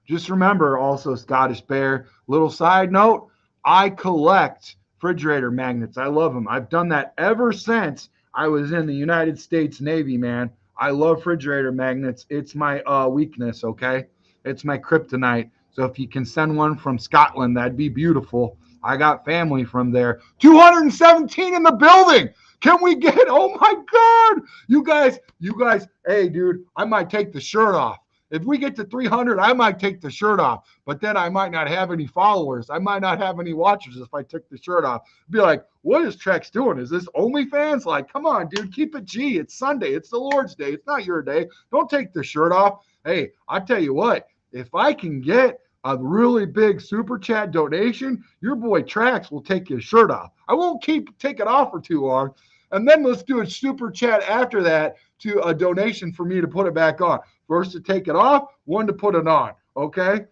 Just remember also, Scottish Bear, little side note, I collect refrigerator magnets. I love them. I've done that ever since I was in the United States Navy, man. I love refrigerator magnets. It's my weakness, okay? It's my kryptonite. So if you can send one from Scotland, that'd be beautiful. I got family from there. 217 in the building. Can we get, oh my God. You guys, hey, dude, I might take the shirt off. If we get to 300, I might take the shirt off, but then I might not have any followers. I might not have any watchers if I took the shirt off. Be like, what is Tracks doing? Is this OnlyFans? Like, come on, dude, keep it G. It's Sunday. It's the Lord's Day. It's not your day. Don't take the shirt off. Hey, I tell you what, if I can get a really big super chat donation, your boy Tracks will take his shirt off. I won't take it off for too long. And then let's do a super chat after that to a donation for me to put it back on. First to take it off, one to put it on. Okay?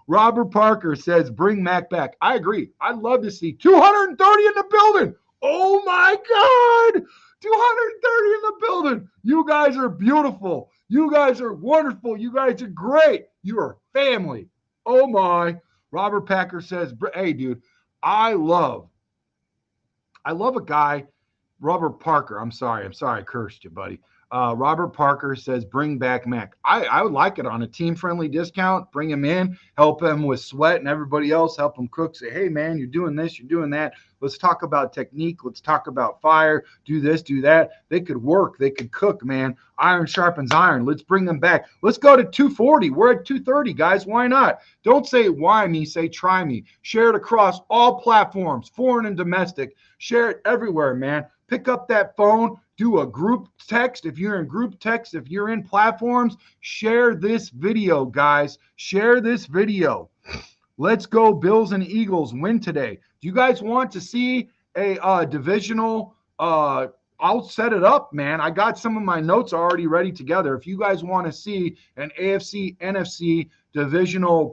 Robert Parker says, bring Mac back. I agree. I'd love to see 230 in the building. Oh my God. 230 in the building. You guys are beautiful. You guys are wonderful. You guys are great. You are family. Oh my. Robert Packer says, hey, dude, I love a guy, Robert Parker. I'm sorry I cursed you, buddy. Robert Parker says, bring back Mac. I would like it on a team-friendly discount. Bring him in, help him with Sweat and everybody else, help him cook. Say, hey, man, you're doing this, you're doing that. Let's talk about technique. Let's talk about fire. Do this, do that. They could work. They could cook, man. Iron sharpens iron. Let's bring them back. Let's go to 240. We're at 230, guys. Why not? Don't say why me. Say try me. Share it across all platforms, foreign and domestic. Share it everywhere, man. Pick up that phone. Do a group text. If you're in group text, if you're in platforms, share this video, guys. Share this video. Let's go Bills and Eagles win today. Do you guys want to see a divisional? I'll set it up, man. I got some of my notes already ready together. If you guys want to see an AFC, NFC divisional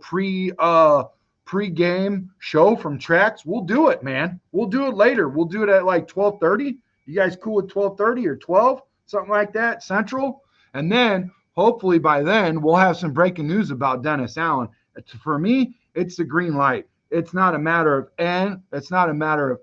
pre-game show from Tracks, we'll do it, man. We'll do it later. We'll do it at like 12:30. You guys cool with 12:30 or 12, something like that, Central? And then hopefully by then we'll have some breaking news about Dennis Allen. For me, it's the green light. It's not a matter of N. It's not a matter of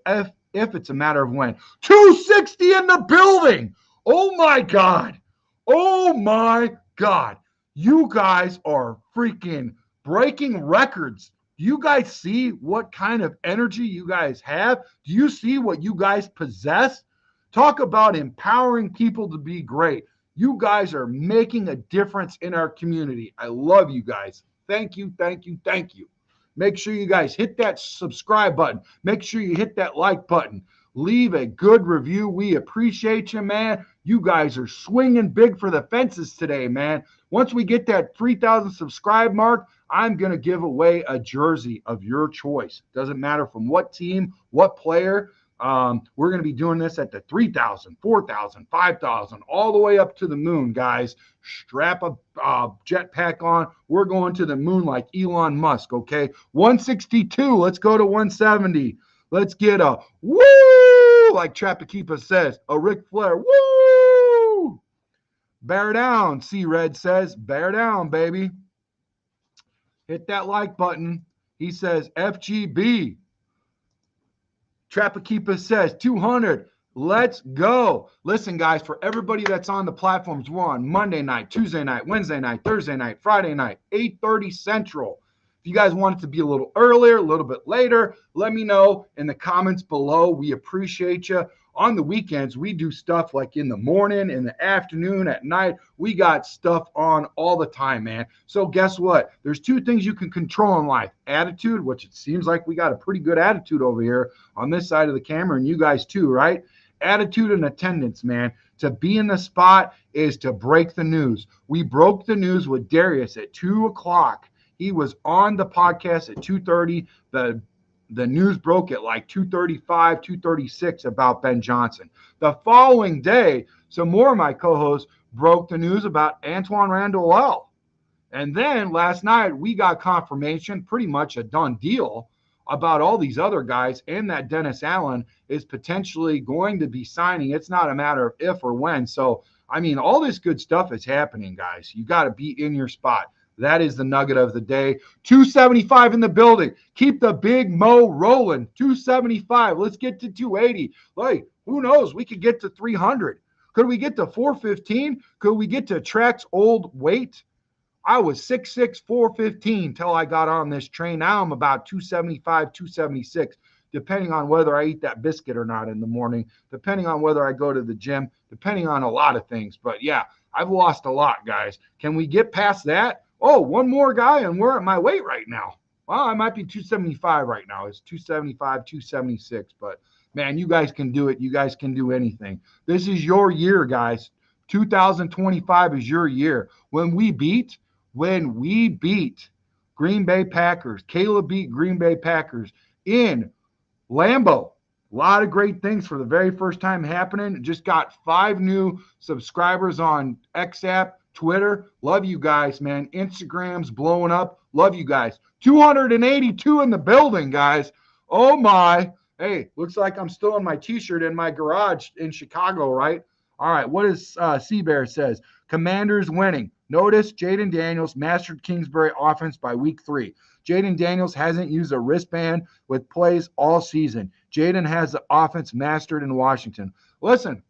if. It's a matter of when. 260 in the building. Oh, my God. Oh, my God. You guys are freaking breaking records. Do you guys see what kind of energy you guys have? Do you see what you guys possess? Talk about empowering people to be great. You guys are making a difference in our community. I love you guys. Thank you, thank you, thank you. Make sure you guys hit that subscribe button. Make sure you hit that like button. Leave a good review. We appreciate you, man. You guys are swinging big for the fences today, man. Once we get that 3,000 subscribe mark, I'm going to give away a jersey of your choice. Doesn't matter from what team, what player. We're going to be doing this at the 3,000, 4,000, 5,000, all the way up to the moon, guys. Strap a jetpack on. We're going to the moon like Elon Musk, okay? 162. Let's go to 170. Let's get a woo, like Trapakeepa says, a Ric Flair. Woo! Bear down, C-Red says. Bear down, baby. Hit that like button. He says FGB. Trapakeepa says 200. Let's go. Listen, guys, for everybody that's on the platforms, we're on Monday night, Tuesday night, Wednesday night, Thursday night, Friday night, 8:30 Central. If you guys want it to be a little earlier, a little bit later, let me know in the comments below. We appreciate you. On the weekends, we do stuff like in the morning, in the afternoon, at night. We got stuff on all the time, man. So guess what? There's two things you can control in life. Attitude, which it seems like we got a pretty good attitude over here on this side of the camera, and you guys too, right? Attitude and attendance, man. To be in the spot is to break the news. We broke the news with Darius at 2 o'clock. He was on the podcast at 2:30. The news broke at like 2:35, 2:36 about Ben Johnson. The following day, some more of my co-hosts broke the news about Antwaan Randle. And then last night, we got confirmation, pretty much a done deal, about all these other guys, and that Dennis Allen is potentially going to be signing. It's not a matter of if or when. So, I mean, all this good stuff is happening, guys. You got to be in your spot. That is the nugget of the day. 275 in the building. Keep the big Mo rolling. 275. Let's get to 280. Like, who knows? We could get to 300. Could we get to 415? Could we get to Tracks' old weight? I was 6'6", 415 till I got on this train. Now I'm about 275, 276, depending on whether I eat that biscuit or not in the morning, depending on whether I go to the gym, depending on a lot of things. But, yeah, I've lost a lot, guys. Can we get past that? Oh, one more guy, and we're at my weight right now. Well, I might be 275 right now. It's 275, 276. But, man, you guys can do it. You guys can do anything. This is your year, guys. 2025 is your year. When we beat Green Bay Packers, Caleb beat Green Bay Packers in Lambeau. A lot of great things for the very first time happening. Just got 5 new subscribers on XApp. Twitter, love you guys, man. Instagram's blowing up. Love you guys. 282 in the building, guys. Oh, my. Hey, looks like I'm still in my T-shirt in my garage in Chicago, right? All right, what does Seabear says? Commanders winning. Notice Jaden Daniels mastered Kingsbury offense by week 3. Jaden Daniels hasn't used a wristband with plays all season. Jaden has the offense mastered in Washington. Listen,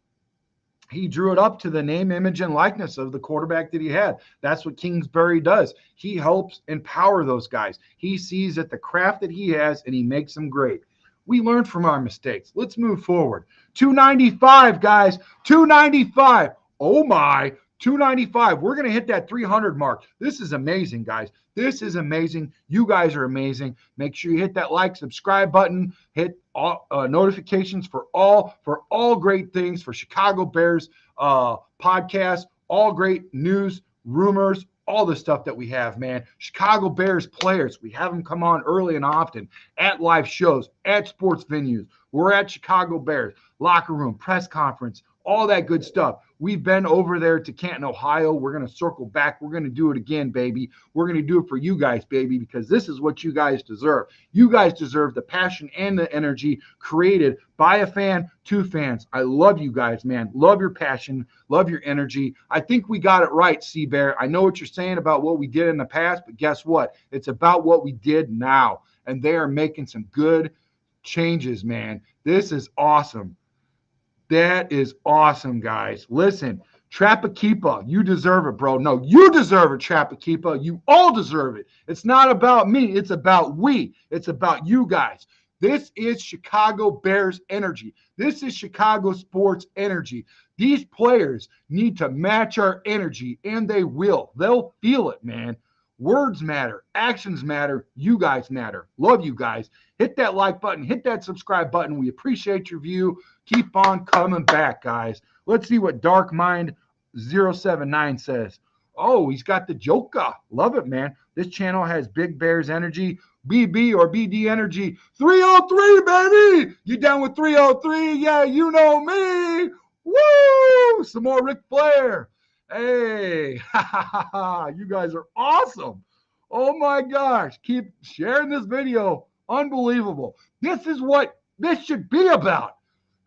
He drew it up to the name, image, and likeness of the quarterback that he had. That's what Kingsbury does. He helps empower those guys. He sees that the craft that he has and he makes them great. We learn from our mistakes. Let's move forward. 295, guys. 295. Oh my. 295. We're going to hit that 300 mark. This is amazing, guys. This is amazing. You guys are amazing. Make sure you hit that like, subscribe button, hit all, notifications for all great things for Chicago Bears podcast, all great news, rumors, all the stuff that we have, man. Chicago Bears players, we have them come on early and often at live shows, at sports venues. We're at Chicago Bears, locker room, press conference, all that good stuff. We've been over there to Canton, Ohio. We're going to circle back. We're going to do it again, baby. We're going to do it for you guys, baby, because this is what you guys deserve. You guys deserve the passion and the energy created by a fan to fans. I love you guys, man. Love your passion. Love your energy. I think we got it right, C-Bear. I know what you're saying about what we did in the past, but guess what? It's about what we did now, and they are making some good changes, man. This is awesome. That is awesome, guys. Listen, Trapakeepa, you deserve it, bro. No, you deserve it, Trapakeepa. You all deserve it. It's not about me. It's about we. It's about you guys. This is Chicago Bears energy. This is Chicago sports energy. These players need to match our energy, and they will. They'll feel it, man. Words matter. Actions matter. You guys matter. Love you guys. Hit that like button. Hit that subscribe button. We appreciate your view. Keep on coming back, guys. Let's see what Dark Mind 079 says. Oh, he's got the Joker. Love it, man. This channel has Big Bears energy. BB or BD energy. 303, baby. You down with 303? Yeah, you know me. Woo! Some more Ric Flair. Hey, you guys are awesome. Oh my gosh. Keep sharing this video. Unbelievable. This is what this should be about.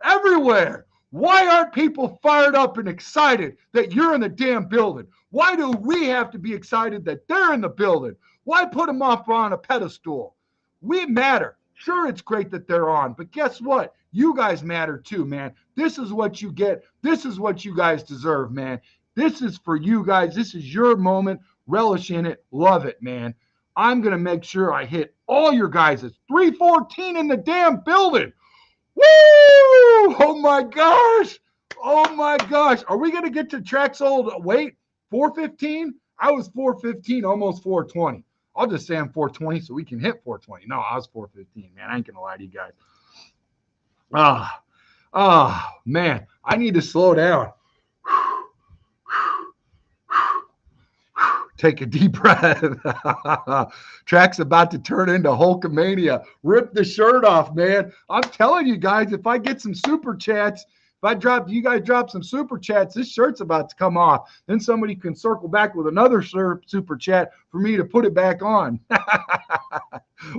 Everywhere. Why aren't people fired up and excited that you're in the damn building? Why do we have to be excited that they're in the building? Why put them up on a pedestal? We matter. Sure, it's great that they're on, but guess what? You guys matter too, man. This is what you get. This is what you guys deserve, man. This is for you guys. This is your moment. Relish in it. Love it, man. I'm going to make sure I hit all your guys. It's 314 in the damn building. Woo! Oh my gosh. Oh my gosh. Are we going to get to Tracks old weight? 415? I was 415, almost 420. I'll just say I'm 420 so we can hit 420. No, I was 415, man. I ain't going to lie to you guys. Man. I need to slow down. Take a deep breath. Track's about to turn into Hulkamania. Rip the shirt off, man. I'm telling you guys, if I get some super chats, you guys drop some super chats, this shirt's about to come off. Then somebody can circle back with another super chat for me to put it back on.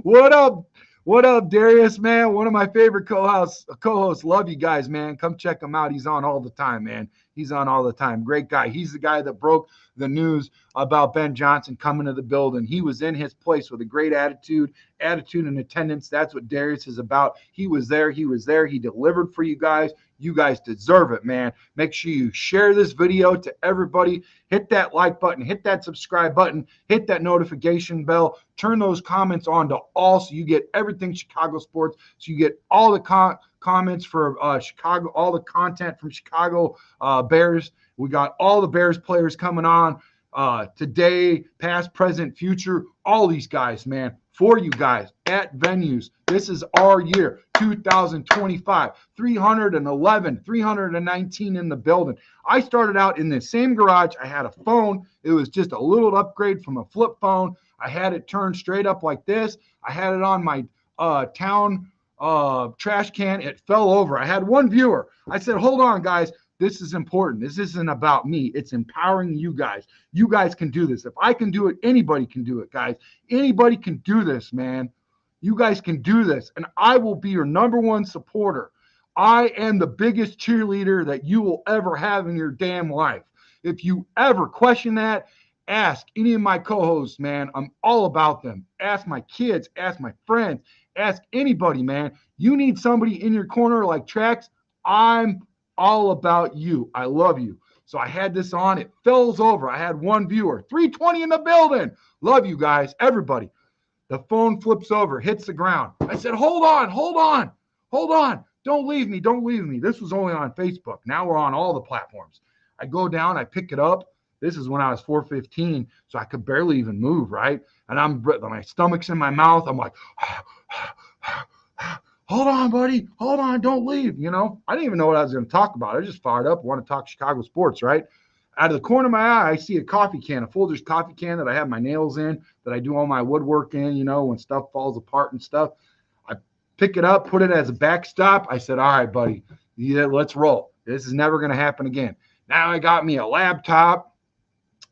What up? What up, Darius, man? One of my favorite co-hosts. Love you guys, man. Come check him out. He's on all the time, man. He's on all the time. Great guy. He's the guy that broke the news about Ben Johnson coming to the building. He was in his place with a great attitude and attendance. That's what Darius is about. He was there. He delivered for you guys. You guys deserve it, man. Make sure you share this video to everybody. Hit that like button. Hit that subscribe button. Hit that notification bell. Turn those comments on to all so you get everything Chicago sports. So you get all the comments for Chicago, all the content from Chicago Bears. We got all the Bears players coming on today, past, present, future. All these guys, man, for you guys at venues. This is our year, 2025, 311, 319 in the building. I started out in the same garage. I had a phone. It was just a little upgrade from a flip phone. I had it turned straight up like this. I had it on my town trash can. It fell over. I had one viewer. I said, hold on, guys. This is important. This isn't about me. It's empowering you guys. You guys can do this. If I can do it, anybody can do it, guys. Anybody can do this, man. You guys can do this. And I will be your number one supporter. I am the biggest cheerleader that you will ever have in your damn life. If you ever question that, ask any of my co-hosts, man. I'm all about them. Ask my kids. Ask my friends. Ask anybody, man. You need somebody in your corner like Tracks. I'm all about you. I love you. So I had this on. It fills over. I had one viewer, 320 in the building. Love you guys, everybody. The phone flips over, hits the ground. I said, hold on, hold on, hold on. Don't leave me. Don't leave me. This was only on Facebook. Now we're on all the platforms. I go down, I pick it up. This is when I was 415, so I could barely even move, right? And my stomach's in my mouth. I'm like, hold on, buddy. Hold on. Don't leave. You know, I didn't even know what I was going to talk about. I just fired up, want to talk Chicago sports, right? Out of the corner of my eye, I see a coffee can, a Folgers coffee can that I have my nails in, that I do all my woodwork in, you know, when stuff falls apart and stuff. I pick it up, put it as a backstop. I said, all right, buddy, yeah, let's roll. This is never going to happen again. Now I got me a laptop,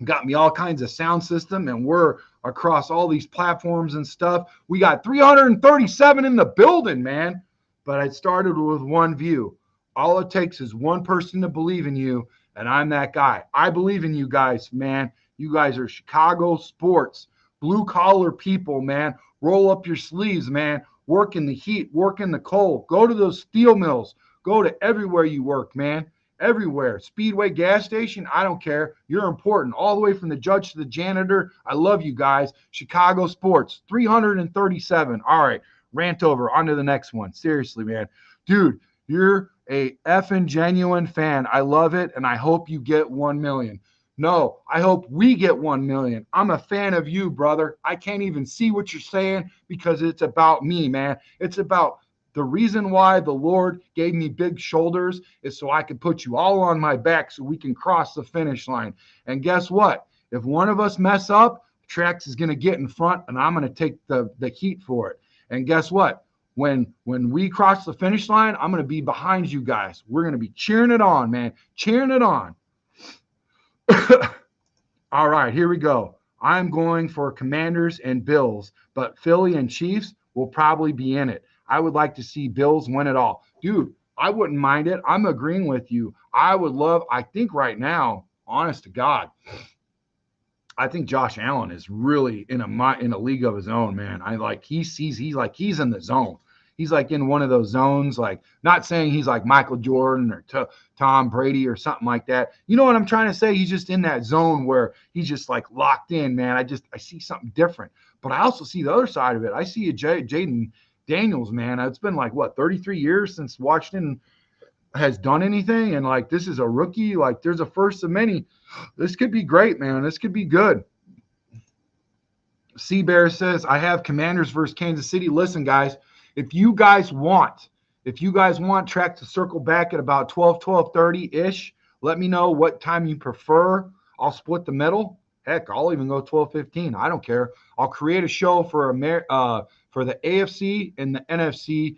got me all kinds of sound system, and we're across all these platforms and stuff. We got 337 in the building, man. But I started with one view. All it takes is one person to believe in you, and I'm that guy. I believe in you guys, man. You guys are Chicago sports, blue-collar people, man. Roll up your sleeves, man. Work in the heat, work in the cold. Go to those steel mills. Go to everywhere you work, man. Everywhere. Speedway, gas station, I don't care. You're important. All the way from the judge to the janitor. I love you guys. Chicago sports, 337. All right, rant over. On to the next one. Seriously, man. Dude, you're a effing genuine fan. I love it, and I hope you get 1 million. No, I hope we get 1 million. I'm a fan of you, brother. I can't even see what you're saying because it's about me, man. It's about the reason why the Lord gave me big shoulders is so I could put you all on my back so we can cross the finish line. And guess what? If one of us mess up, Tracks is going to get in front, and I'm going to take the heat for it. And guess what? When we cross the finish line, I'm going to be behind you guys. We're going to be cheering it on, man. Cheering it on. All right, here we go. I'm going for Commanders and Bills, but Philly and Chiefs will probably be in it. I would like to see Bills win it all. Dude, I wouldn't mind it. I'm agreeing with you. I think right now, honest to God, I think Josh Allen is really in a league of his own, man. He's in the zone. He's like in one of those zones, like not saying he's like Michael Jordan or Tom Brady or something like that. You know what I'm trying to say? He's just in that zone where he's just like locked in, man. I see something different. But I also see the other side of it. I see Jaden Daniels, man. It's been like 33 years since Washington has done anything, and like this is a rookie. Like there's a first of many. This could be great, man. This could be good. C Bear says, I have Commanders versus Kansas City. Listen, guys, if you guys want Track to circle back at about 12:30-ish, let me know what time you prefer. I'll split the middle. Heck, I'll even go 12:15. I don't care. I'll create a show for the AFC and the NFC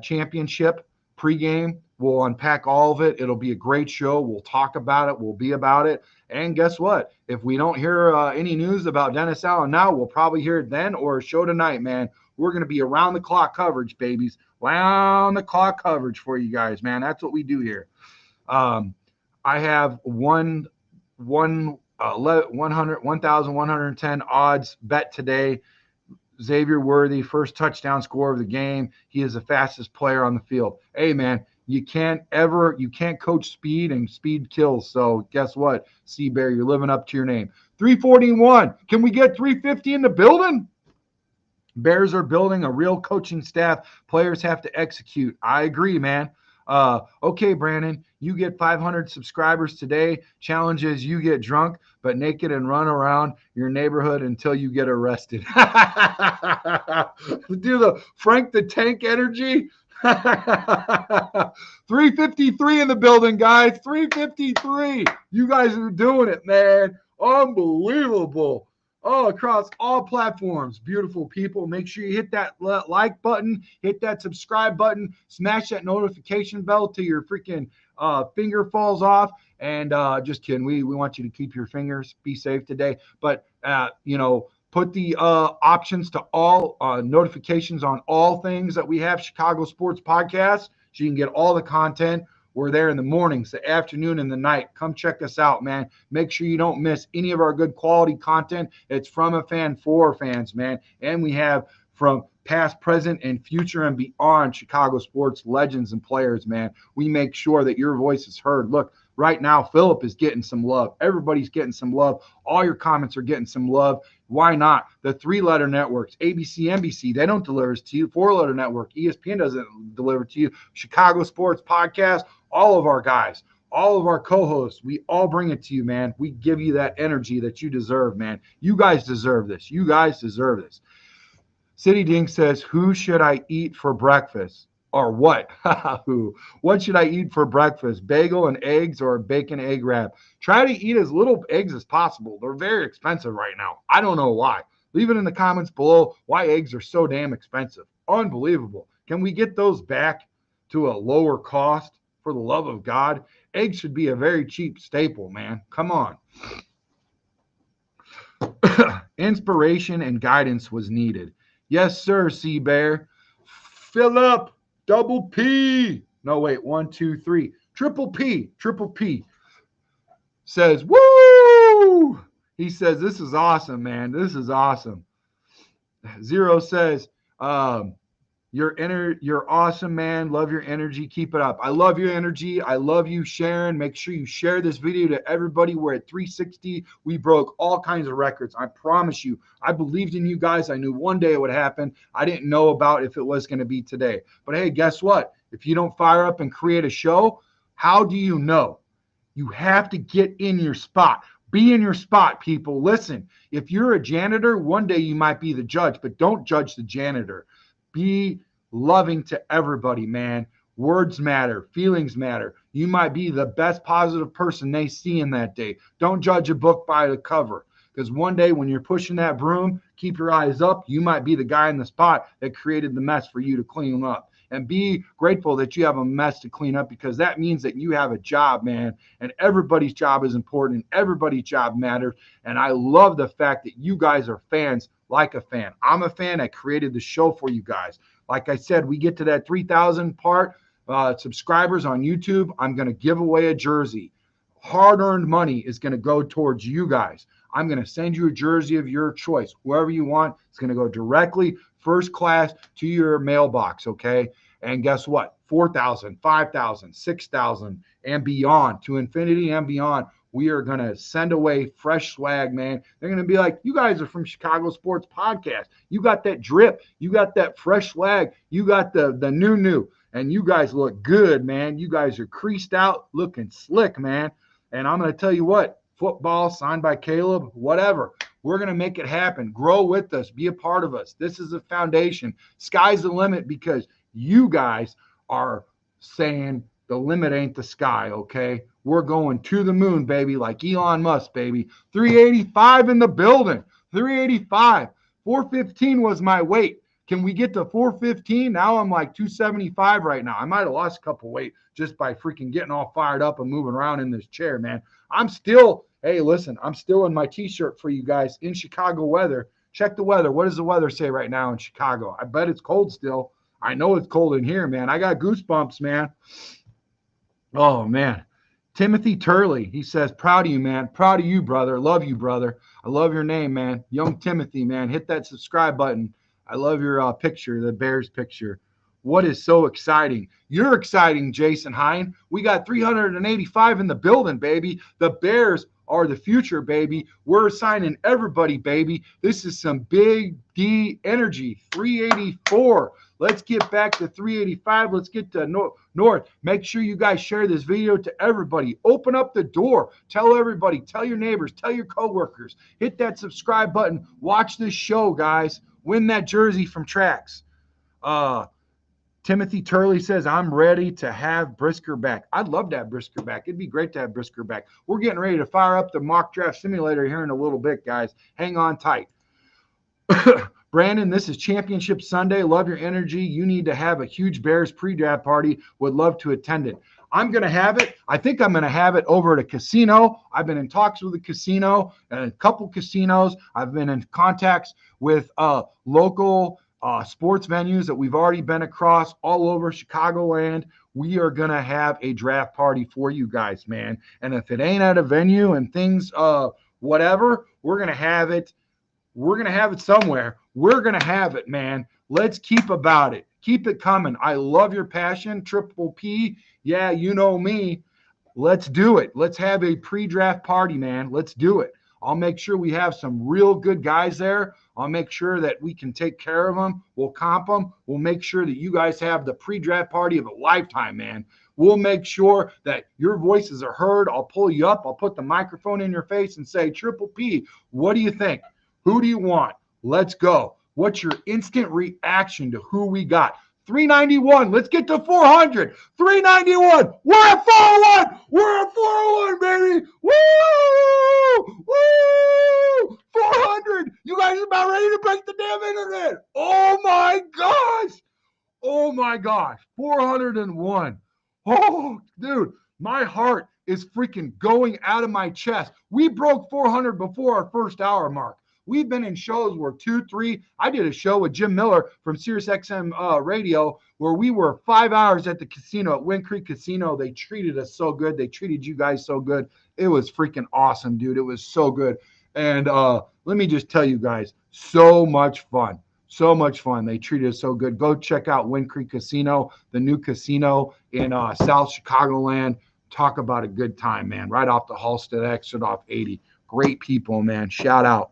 championship pregame. We'll unpack all of it. It'll be a great show. We'll talk about it. We'll be about it. And guess what? If we don't hear any news about Dennis Allen now, we'll probably hear it then or a show tonight, man. We're going to be around the clock coverage, babies. Round the clock coverage for you guys, man. That's what we do here. I have 1,110 odds bet today. Xavier Worthy, first touchdown scorer of the game. He is the fastest player on the field. Hey, man, you can't coach speed, and speed kills. So guess what, C-Bear, you're living up to your name. 341. Can we get 350 in the building? Bears are building a real coaching staff. Players have to execute. I agree, man. Okay, Brandon, you get 500 subscribers today. Challenge is you get drunk, but naked and run around your neighborhood until you get arrested. Do the Frank the Tank energy. 353 in the building, guys. 353. You guys are doing it, man. Unbelievable. Oh, across all platforms. Beautiful people. Make sure you hit that like button, hit that subscribe button, smash that notification bell till your freaking finger falls off. And just kidding. We want you to keep your fingers. Be safe today. But, put the options to all notifications on all things that we have Chicago Sports Podcast so you can get all the content. We're there in the mornings, the afternoon, and the night. Come check us out, man. Make sure you don't miss any of our good quality content. It's from a fan for fans, man. And we have from past, present, and future and beyond Chicago sports legends and players, man. We make sure that your voice is heard. Look, right now, Philip is getting some love. Everybody's getting some love. All your comments are getting some love. Why not? The three-letter networks, ABC, NBC, they don't deliver to you. Four-letter network, ESPN doesn't deliver to you. Chicago Sports Podcast, all of our guys, all of our co-hosts, we all bring it to you, man. We give you that energy that you deserve, man. You guys deserve this. You guys deserve this. City Dink says, who should I eat for breakfast? Or what? Who? What should I eat for breakfast? Bagel and eggs or bacon egg wrap? Try to eat as little eggs as possible. They're very expensive right now. I don't know why. Leave it in the comments below why eggs are so damn expensive. Unbelievable. Can we get those back to a lower cost? For the love of God, eggs should be a very cheap staple, man. Come on. Inspiration and guidance was needed. Yes, sir, Sea Bear. Philip, double P. No, wait, 1, 2, 3. Triple P says, woo! He says, this is awesome, man. This is awesome. Zero says, you're awesome, man. Love your energy. Keep it up. I love your energy. I love you, Sharon. Make sure you share this video to everybody. We're at 360. We broke all kinds of records. I promise you. I believed in you guys. I knew one day it would happen. I didn't know about if it was going to be today. But hey, guess what? If you don't fire up and create a show, how do you know? You have to get in your spot. Be in your spot, people. Listen, if you're a janitor, one day you might be the judge, but don't judge the janitor. Be loving to everybody, man. Words matter. Feelings matter. You might be the best positive person they see in that day. Don't judge a book by the cover, because one day when you're pushing that broom, keep your eyes up. You might be the guy in the spot that created the mess for you to clean up. And be grateful that you have a mess to clean up, because that means that you have a job, man. And everybody's job is important. Everybody's job matters. And I love the fact that you guys are fans like a fan. I'm a fan. I created the show for you guys. Like I said, we get to that 3,000 subscribers on YouTube. I'm going to give away a jersey. Hard-earned money is going to go towards you guys. I'm going to send you a jersey of your choice. Whoever you want, it's going to go directly first class to your mailbox, okay? And guess what? 4,000, 5,000, 6,000, and beyond, to infinity and beyond. We are going to send away fresh swag, man. They're going to be like, you guys are from Chicago Sports Podcast. You got that drip. You got that fresh swag. You got the new. And you guys look good, man. You guys are creased out, looking slick, man. And I'm going to tell you what, football, signed by Caleb, whatever. We're going to make it happen. Grow with us. Be a part of us. This is a foundation. Sky's the limit, because you guys are saying the limit ain't the sky, okay? We're going to the moon, baby, like Elon Musk, baby. 385 in the building. 385. 415 was my weight. Can we get to 415? Now I'm like 275 right now. I might have lost a couple weight just by freaking getting all fired up and moving around in this chair, man. I'm still in my T-shirt for you guys in Chicago weather. Check the weather. What does the weather say right now in Chicago? I bet it's cold still. I know it's cold in here, man. I got goosebumps, man. Oh, man. Timothy Turley, he says, proud of you, man. Proud of you, brother. Love you, brother. I love your name, man. Young Timothy, man. Hit that subscribe button. I love your picture, the Bears picture. What is so exciting? You're exciting, Jason Hine. We got 385 in the building, baby. The Bears are the future, baby. We're signing everybody, baby. This is some big D energy. 384. Let's get back to 385. Let's get to north. Make sure you guys share this video to everybody. Open up the door. Tell everybody. Tell your neighbors. Tell your coworkers. Hit that subscribe button. Watch this show, guys. Win that jersey from Tracks. Timothy Turley says, I'm ready to have Brisker back. I'd love to have Brisker back. It'd be great to have Brisker back. We're getting ready to fire up the mock draft simulator here in a little bit, guys. Hang on tight. Brandon, this is Championship Sunday. Love your energy. You need to have a huge Bears pre-draft party. Would love to attend it. I'm going to have it. I think I'm going to have it over at a casino. I've been in talks with a casino and a couple casinos. I've been in contacts with local sports venues that we've already been across all over Chicagoland. We are going to have a draft party for you guys, man. And if it ain't at a venue and things, whatever, we're going to have it. We're going to have it somewhere. We're going to have it, man. Let's keep about it. Keep it coming. I love your passion. Triple P. Yeah, you know me. Let's do it. Let's have a pre-draft party, man. Let's do it. I'll make sure we have some real good guys there. I'll make sure that we can take care of them. We'll comp them. We'll make sure that you guys have the pre-draft party of a lifetime, man. We'll make sure that your voices are heard. I'll pull you up. I'll put the microphone in your face and say, Triple P, what do you think? Who do you want? Let's go. What's your instant reaction to who we got? 391. Let's get to 400. 391. We're at 401. We're at 401, baby. Woo! Woo! 400. You guys are about ready to break the damn internet. Oh my gosh. Oh my gosh. 401. Oh, dude, my heart is freaking going out of my chest. We broke 400 before our first hour mark. We've been in shows where 2, 3. I did a show with Jim Miller from SiriusXM Radio where we were 5 hours at the casino at Wind Creek Casino. They treated us so good. They treated you guys so good. It was freaking awesome, dude. It was so good. And let me just tell you guys, so much fun. So much fun. They treated us so good. Go check out Wind Creek Casino, the new casino in South Chicagoland. Talk about a good time, man. Right off the Halstead exit off 80. Great people, man. Shout out.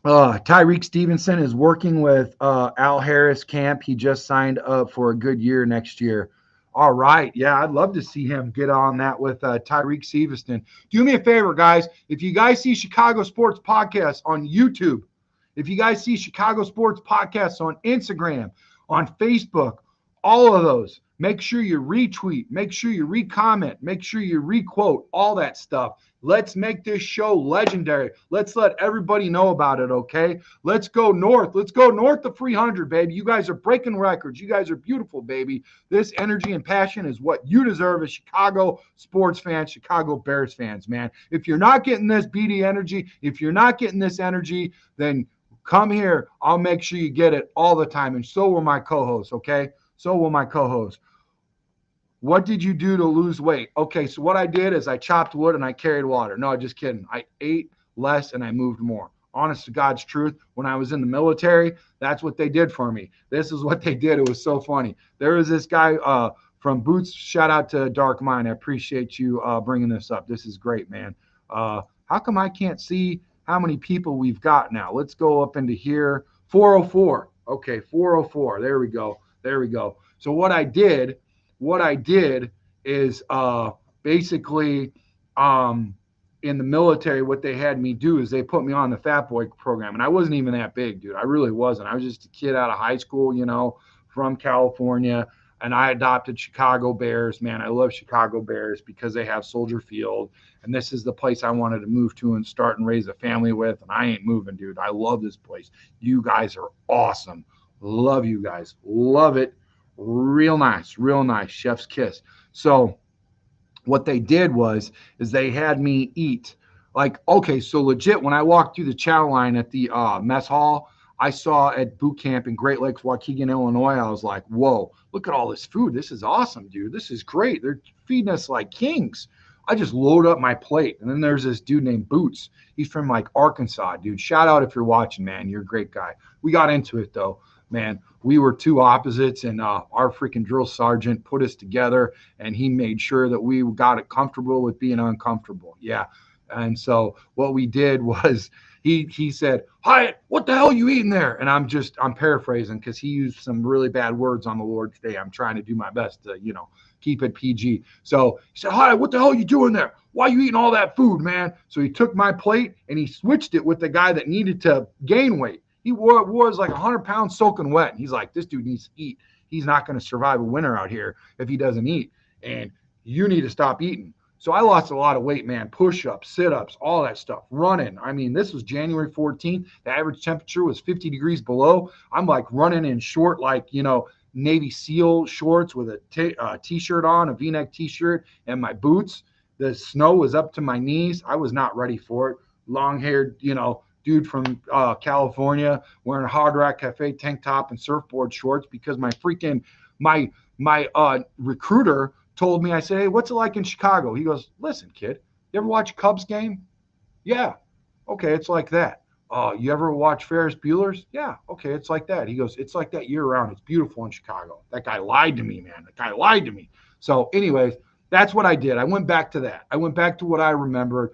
Tyreek Stevenson is working with Al Harris camp. He just signed up for a good year next year. All right. Yeah, I'd love to see him get on that with Tyreek Stevenson. Do me a favor, guys. If you guys see Chicago Sports Podcasts on YouTube, if you guys see Chicago Sports Podcasts on Instagram, on Facebook, all of those, make sure you retweet, make sure you recomment, make sure you requote, all that stuff. Let's make this show legendary. Let's let everybody know about it, okay? Let's go north. Let's go north of 300, baby. You guys are breaking records. You guys are beautiful, baby. This energy and passion is what you deserve as Chicago sports fans, Chicago Bears fans, man. If you're not getting this BD energy, if you're not getting this energy, then come here. I'll make sure you get it all the time. And so will my co-hosts, okay? So will my co-hosts. What did you do to lose weight? Okay, so what I did is I chopped wood and I carried water. No, just kidding. I ate less and I moved more. Honest to God's truth, when I was in the military, that's what they did for me. This is what they did. It was so funny. There was this guy from Boots. Shout out to Dark Mind. I appreciate you bringing this up. This is great, man. How come I can't see how many people we've got now? Let's go up into here. 404. Okay, 404. There we go. There we go. So what I did is basically in the military, what they had me do is they put me on the Fat Boy program. And I wasn't even that big, dude. I really wasn't. I was just a kid out of high school, you know, from California. And I adopted Chicago Bears. Man, I love Chicago Bears because they have Soldier Field. And this is the place I wanted to move to and start and raise a family with. And I ain't moving, dude. I love this place. You guys are awesome. Love you guys. Love it. Real nice. Real nice. Chef's kiss. So what they did is they had me eat. Like, okay, so legit, when I walked through the chow line at the mess hall, I saw at boot camp in Great Lakes, Waukegan, Illinois, I was like, whoa, look at all this food. This is awesome, dude. This is great. They're feeding us like kings. I just load up my plate. And then there's this dude named Boots. He's from like Arkansas, dude. Shout out if you're watching, man. You're a great guy. We got into it, though, man. We were two opposites, and our freaking drill sergeant put us together, and he made sure that we got it comfortable with being uncomfortable. Yeah. And so what we did was he said, Hyatt, what the hell are you eating there? And I'm paraphrasing because he used some really bad words on the Lord today. I'm trying to do my best to, keep it PG. So he said, Hyatt, what the hell are you doing there? Why are you eating all that food, man? So he took my plate and he switched it with the guy that needed to gain weight. He was like 100 pounds soaking wet. And he's like, this dude needs to eat. He's not going to survive a winter out here if he doesn't eat. And you need to stop eating. So I lost a lot of weight, man. Push-ups, sit-ups, all that stuff. Running. I mean, this was January 14th. The average temperature was 50 degrees below. I'm like running in short, like, Navy SEAL shorts with a T-shirt on, a V-neck T-shirt, and my boots. The snow was up to my knees. I was not ready for it. Long-haired, dude from California wearing a Hard Rock Cafe tank top and surfboard shorts because my recruiter told me, I said, hey, what's it like in Chicago? He goes, listen, kid, you ever watch a Cubs game? Yeah. Okay, it's like that. Oh, you ever watch Ferris Bueller's? Yeah, okay, it's like that. He goes, it's like that year round. It's beautiful in Chicago. That guy lied to me, man. That guy lied to me. So, anyways, that's what I did. I went back to that. I went back to what I remembered.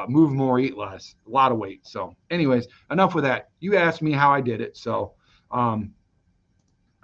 Move more, eat less, a lot of weight. So, anyways, enough with that. You asked me how I did it, so um,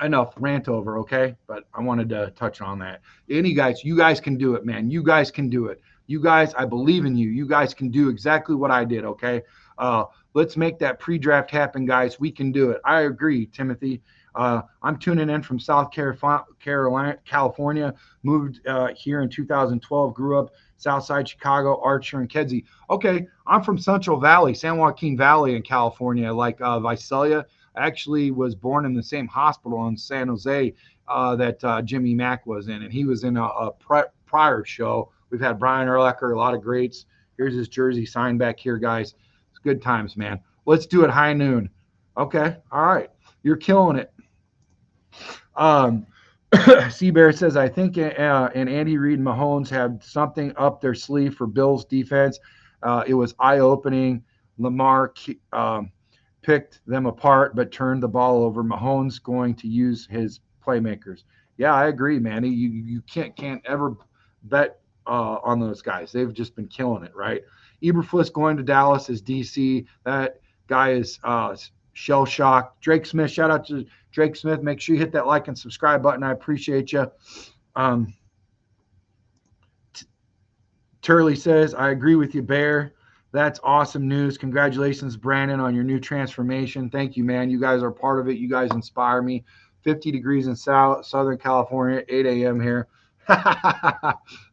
enough rant over, okay? But I wanted to touch on that. You guys can do it, man. You guys can do it. You guys, I believe in you. You guys can do exactly what I did, okay? Uh, let's make that pre-draft happen, guys. We can do it. I agree, Timothy. I'm tuning in from South Carolina, California. Moved here in 2012. Grew up Southside Chicago, Archer, and Kedzie. Okay, I'm from Central Valley, San Joaquin Valley in California, like Visalia. I actually was born in the same hospital in San Jose that Jimmy Mack was in, and he was in a prior show. We've had Brian Urlacher, a lot of greats. Here's his jersey signed back here, guys. It's good times, man. Let's do it high noon. Okay, all right. You're killing it. Seabear says, I think and Andy Reid and Mahomes had something up their sleeve for Bills defense. It was eye-opening. Lamar picked them apart, but turned the ball over. Mahomes going to use his playmakers. Yeah, I agree, man. You can't ever bet on those guys. They've just been killing it, right? Eberflus going to Dallas is DC. That guy is shell shocked. Drake Smith, shout out to Drake Smith. Make sure you hit that like and subscribe button. I appreciate you. Turley says, I agree with you, Bear. That's awesome news. Congratulations, Brandon, on your new transformation. Thank you, man. You guys are part of it. You guys inspire me. 50 degrees in Southern California, 8 a.m. here.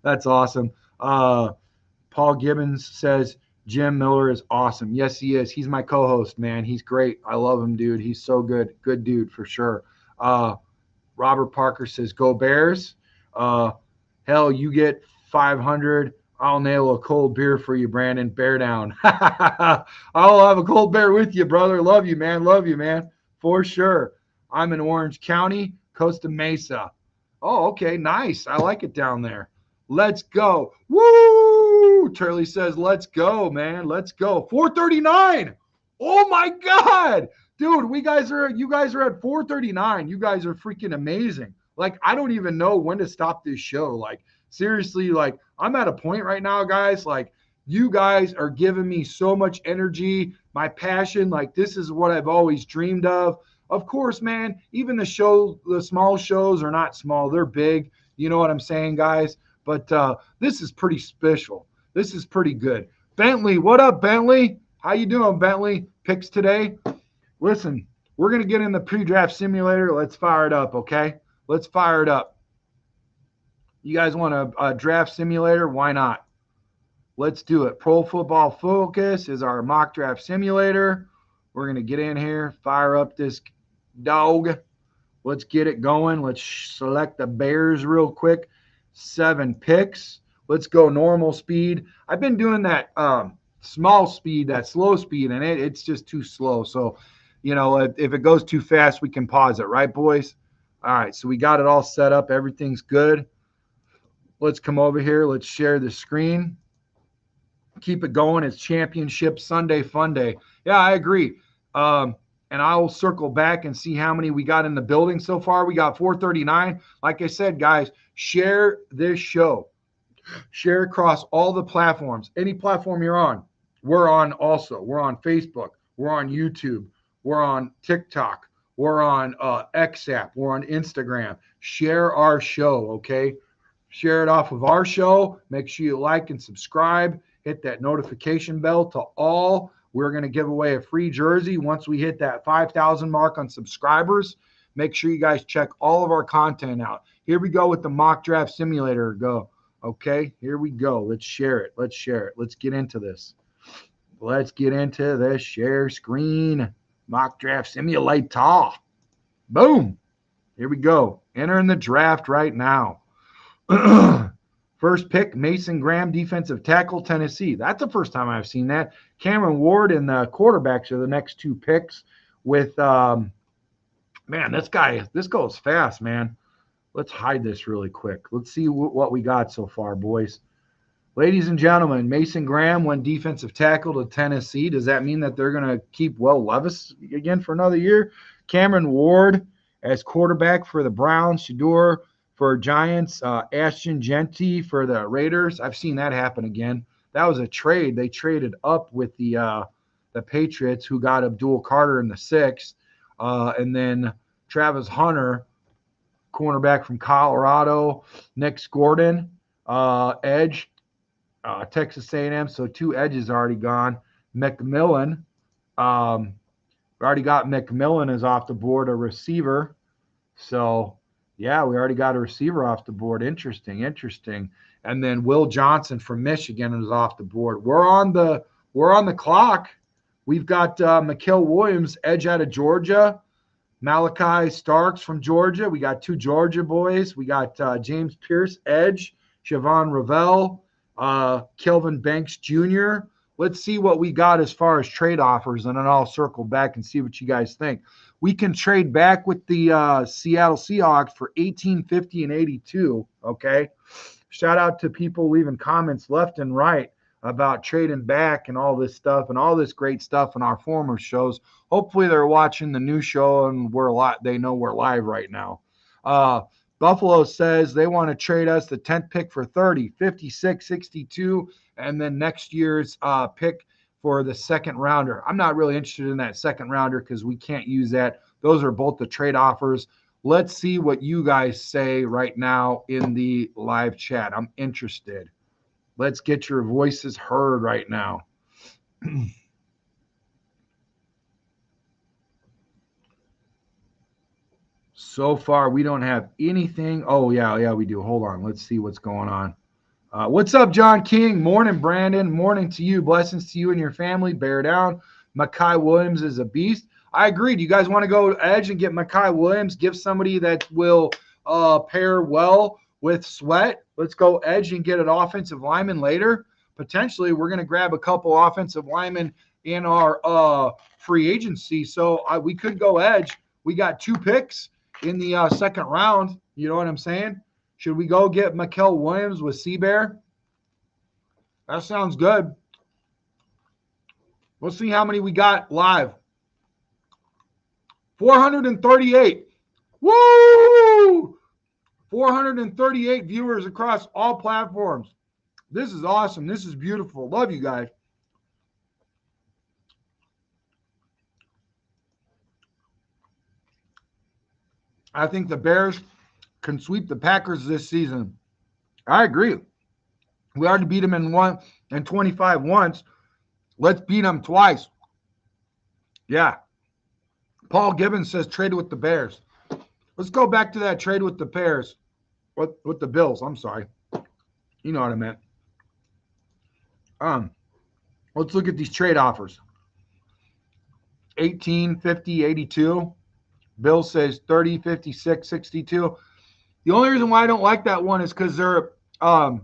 That's awesome. Paul Gibbons says, Jim Miller is awesome. Yes, he is. He's my co-host, man. He's great. I love him, dude. He's so good. Good dude for sure. Robert Parker says, go Bears. Hell, you get 500. I'll nail a cold beer for you, Brandon. Bear down. I'll have a cold bear with you, brother. Love you, man. Love you, man. For sure. I'm in Orange County, Costa Mesa. Oh, okay. Nice. I like it down there. Let's go. Woo! Turley says, let's go, man. Let's go. 439. Oh, my God. Dude, you guys are at 439. You guys are freaking amazing. Like, I don't even know when to stop this show. Like, seriously, like, I'm at a point right now, guys. Like, you guys are giving me so much energy, my passion. Like, this is what I've always dreamed of. Of course, man, even the small shows are not small. They're big. You know what I'm saying, guys? But this is pretty special. This is pretty good. Bentley, what up, Bentley? How you doing, Bentley? Picks today? Listen, we're going to get in the pre-draft simulator. Let's fire it up, okay? Let's fire it up. You guys want a draft simulator? Why not? Let's do it. Pro Football Focus is our mock draft simulator. We're going to get in here, fire up this dog. Let's get it going. Let's select the Bears real quick. 7 picks. Let's go normal speed. I've been doing that small speed, that slow speed, and it's just too slow. So, you know, if it goes too fast, we can pause it, right, boys? All right, so we got it all set up. Everything's good. Let's come over here. Let's share the screen. Keep it going. It's Championship Sunday Fun Day. Yeah, I agree. And I'll circle back and see how many we got in the building so far. We got 439. Like I said, guys, share this show. Share across all the platforms. Any platform you're on, we're on also. We're on Facebook. We're on YouTube. We're on TikTok. We're on XApp. We're on Instagram. Share our show, okay? Share it off of our show. Make sure you like and subscribe. Hit that notification bell to all. We're going to give away a free jersey once we hit that 5,000 mark on subscribers. Make sure you guys check all of our content out. Here we go with the mock draft simulator. Go. Okay, here we go. Let's share it. Let's share it. Let's get into this. Let's get into the share screen. Mock draft simulator. Boom. Here we go. Entering the draft right now. First pick, Mason Graham, defensive tackle, Tennessee. That's the first time I've seen that. Cameron Ward and the quarterbacks are the next 2 picks with, man, this goes fast, man. Let's hide this really quick. Let's see what we got so far, boys. Ladies and gentlemen, Mason Graham went defensive tackle to Tennessee. Does that mean that they're going to keep Will Levis again for another year? Cameron Ward as quarterback for the Browns. Shador for Giants. Ashton Genty for the Raiders. I've seen that happen again. That was a trade. They traded up with the Patriots, who got Abdul Carter in the 6th. And then Travis Hunter, cornerback from Colorado. Nick Gordon, edge. Texas A&M, so 2 edges already gone. McMillan, we already got McMillan is off the board, a receiver. So, yeah, we already got a receiver off the board. Interesting. And then Will Johnson from Michigan is off the board. We're on the clock. We've got Mikael Williams, edge out of Georgia. Malachi Starks from Georgia. We got 2 Georgia boys. We got James Pierce, edge. Siobhan Ravel. Kelvin Banks Jr. Let's see what we got as far as trade offers, and then I'll circle back and see what you guys think. We can trade back with the Seattle Seahawks for 18, 50, and 82. Okay. Shout out to people leaving comments left and right about trading back and all this stuff and all this great stuff in our former shows. Hopefully they're watching the new show and they know we're live right now. Buffalo says they want to trade us the 10th pick for 30, 56, 62, and then next year's pick for the second rounder. I'm not really interested in that second rounder because we can't use that. Those are both the trade offers. Let's see what you guys say right now in the live chat. I'm interested. Let's get your voices heard right now. So far, we don't have anything. Oh, yeah, we do. Hold on. Let's see what's going on. What's up, John King? Morning, Brandon. Morning to you. Blessings to you and your family. Bear down. Mekhi Williams is a beast. I agree. Do you guys want to go edge and get Mekhi Williams? Give somebody that will pair well with Sweat. Let's go edge and get an offensive lineman later. Potentially, we're going to grab a couple offensive linemen in our free agency. So we could go edge. We got 2 picks in the second round. You know what I'm saying? Should we go get Mikael Williams with Seabear? That sounds good. We'll see how many we got live. 438. Woo! 438 viewers across all platforms. This is awesome. This is beautiful. Love you guys. I think the Bears can sweep the Packers this season. I agree. We already beat them in 25 once. Let's beat them twice. Yeah. Paul Gibbons says trade with the Bears. Let's go back to that trade with the Bears. With the Bills. I'm sorry. You know what I meant. Let's look at these trade offers. 18, 50, 82. Bill says 30, 56, 62. The only reason why I don't like that one is because they're leveraging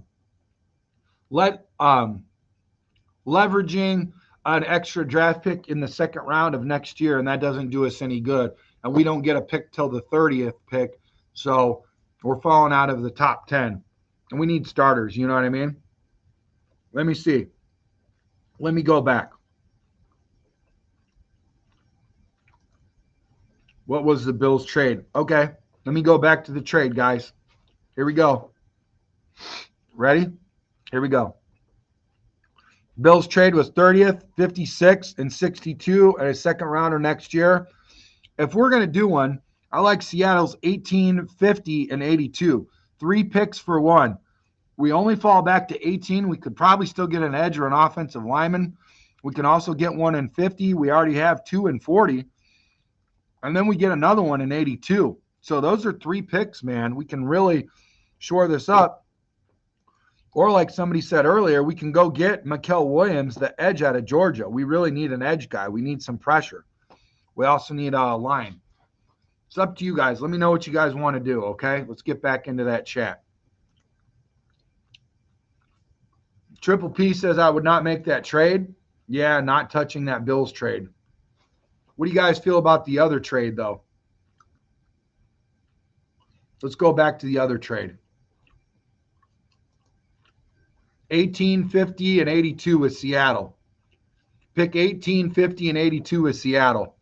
an extra draft pick in the second round of next year, and that doesn't do us any good. And we don't get a pick till the 30th pick, so we're falling out of the top 10. And we need starters, you know what I mean? Let me see. Let me go back. What was the Bills trade? Okay, let me go back to the trade, guys. Here we go. Ready? Here we go. Bills trade was 30th, 56, and 62 and a second rounder next year. If we're going to do one, I like Seattle's 18, 50, and 82. 3 picks for 1. We only fall back to 18. We could probably still get an edge or an offensive lineman. We can also get one in 50. We already have 2 in 40. And then we get another one in 82. So those are 3 picks, man. We can really shore this up. Or like somebody said earlier, we can go get Mikael Williams, the edge out of Georgia. We really need an edge guy. We need some pressure. We also need a line. It's up to you guys. Let me know what you guys want to do, okay? Let's get back into that chat. Triple P says I would not make that trade. Yeah, not touching that Bills trade. What do you guys feel about the other trade, though? Let's go back to the other trade. 18, 50, and 82 with Seattle. Pick 18, 50, and 82 with Seattle.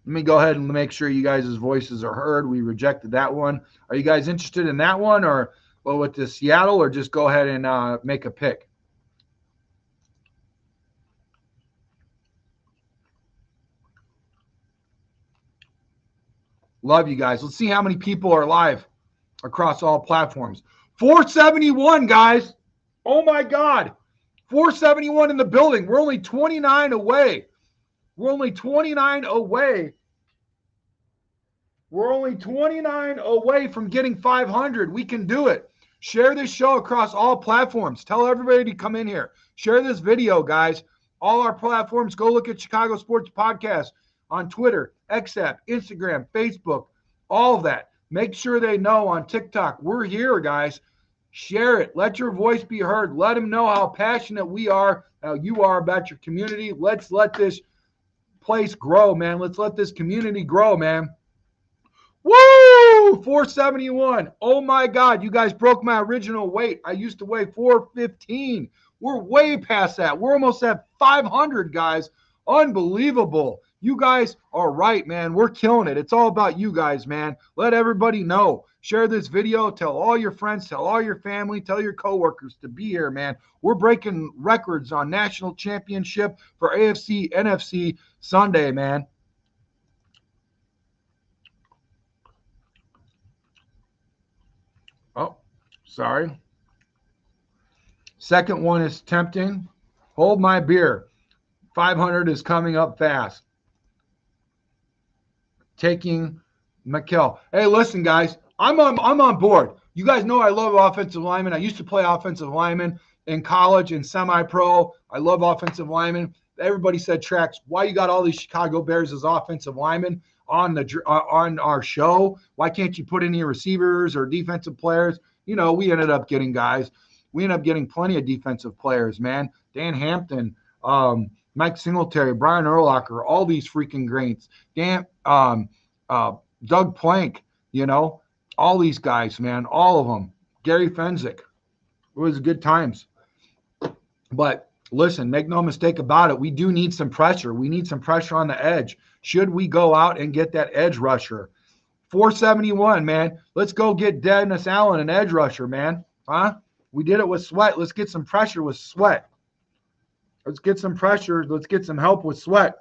Let me go ahead and make sure you guys' voices are heard. We rejected that one. Are you guys interested in that one, or well, with the Seattle, or just go ahead and make a pick? Love you guys. Let's see how many people are live across all platforms. 471, guys. Oh my God. 471 in the building. We're only 29 away. We're only 29 away. We're only 29 away from getting 500. We can do it. Share this show across all platforms. Tell everybody to come in here. Share this video, guys. All our platforms. Go look at Chicago Sports Podcast on Twitter, XApp, Instagram, Facebook, all of that. Make sure they know on TikTok. We're here, guys. Share it. Let your voice be heard. Let them know how passionate we are, how you are about your community. Let's let this place grow, man. Let's let this community grow, man. Woo! 471. Oh my God, you guys broke my original weight. I used to weigh 415. We're way past that. We're almost at 500, guys. Unbelievable. You guys are right, man. We're killing it. It's all about you guys, man. Let everybody know. Share this video. Tell all your friends. Tell all your family. Tell your coworkers to be here, man. We're breaking records on national championship for AFC, NFC Sunday, man. Oh, sorry. Second one is tempting. Hold my beer. 500 is coming up fast. Taking Mikel. Hey, listen, guys. I'm on board. You guys know I love offensive linemen. I used to play offensive lineman in college and semi-pro. I love offensive linemen. Everybody said, Tracks, why you got all these Chicago Bears as offensive linemen on our show? Why can't you put any receivers or defensive players? You know, we ended up getting guys. We ended up getting plenty of defensive players, man. Dan Hampton, Mike Singletary, Brian Urlacher, all these freaking greats. Doug Plank, you know, all these guys, man, all of them. Gary Fenzik. It was good times. But listen, make no mistake about it. We do need some pressure. We need some pressure on the edge. Should we go out and get that edge rusher? 471, man. Let's go get Dennis Allen, an edge rusher, man. Huh? We did it with Sweat. Let's get some pressure with Sweat. Let's get some pressure. Let's get some help with Sweat.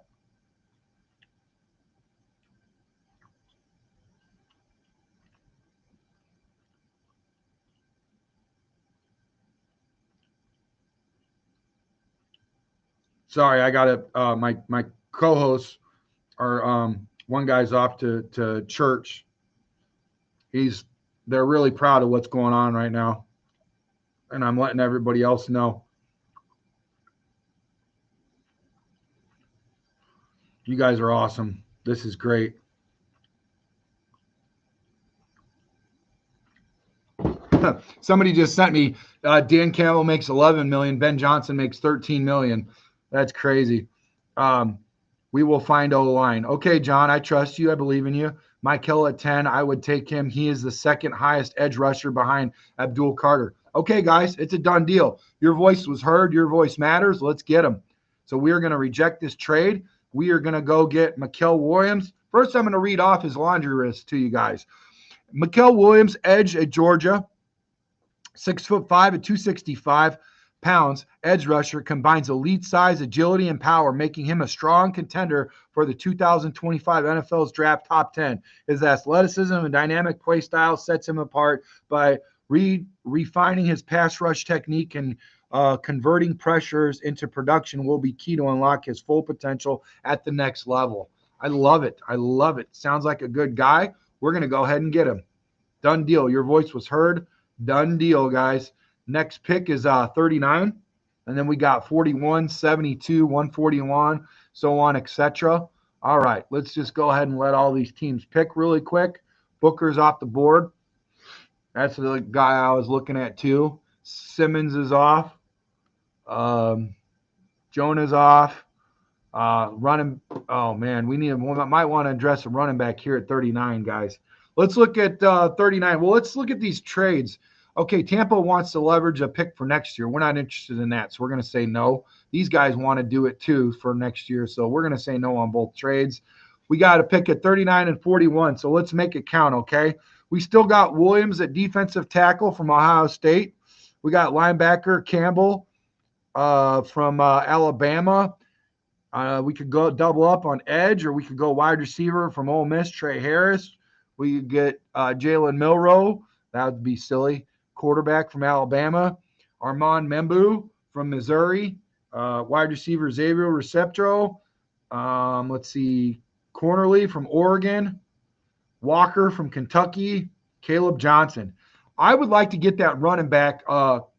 Sorry, I got to my co-hosts are one guy's off to church. They're really proud of what's going on right now. And I'm letting everybody else know. You guys are awesome. This is great. Somebody just sent me Dan Campbell makes 11 million. Ben Johnson makes 13 million. That's crazy. We will find O-line. Okay, John, I trust you. I believe in you. Michael at 10, I would take him. He is the second highest edge rusher behind Abdul Carter. Okay, guys, it's a done deal. Your voice was heard. Your voice matters. Let's get him. So we are going to reject this trade. We are going to go get Mikel Williams. First, I'm going to read off his laundry list to you guys. Mikel Williams, edge at Georgia, 6'5" at 265 pounds, edge rusher, combines elite size, agility, and power, making him a strong contender for the 2025 NFL's draft top 10. His athleticism and dynamic play style sets him apart by refining his pass rush technique, and converting pressures into production will be key to unlock his full potential at the next level. I love it. I love it. Sounds like a good guy. We're going to go ahead and get him. Done deal. Your voice was heard. Done deal, guys. Next pick is 39. And then we got 41, 72, 141, so on, etc. All right, let's just go ahead and let all these teams pick really quick. Booker's off the board. That's the guy I was looking at too. Simmons is off. Jonah's off. Running. Oh man, we might want to address a running back here at 39, guys. Let's look at 39. Well, let's look at these trades. Okay, Tampa wants to leverage a pick for next year. We're not interested in that, so we're going to say no. These guys want to do it too for next year, so we're going to say no on both trades. We got a pick at 39 and 41, so let's make it count, okay? We still got Williams at defensive tackle from Ohio State. We got linebacker Campbell from Alabama. We could go double up on edge, or we could go wide receiver from Ole Miss, Trey Harris. We could get Jalen Milroe. That would be silly. Quarterback from Alabama. Armand Membu from Missouri. Wide receiver Xavier Receptro. Let's see. Cornerly from Oregon. Walker from Kentucky. Caleb Johnson. I would like to get that running back,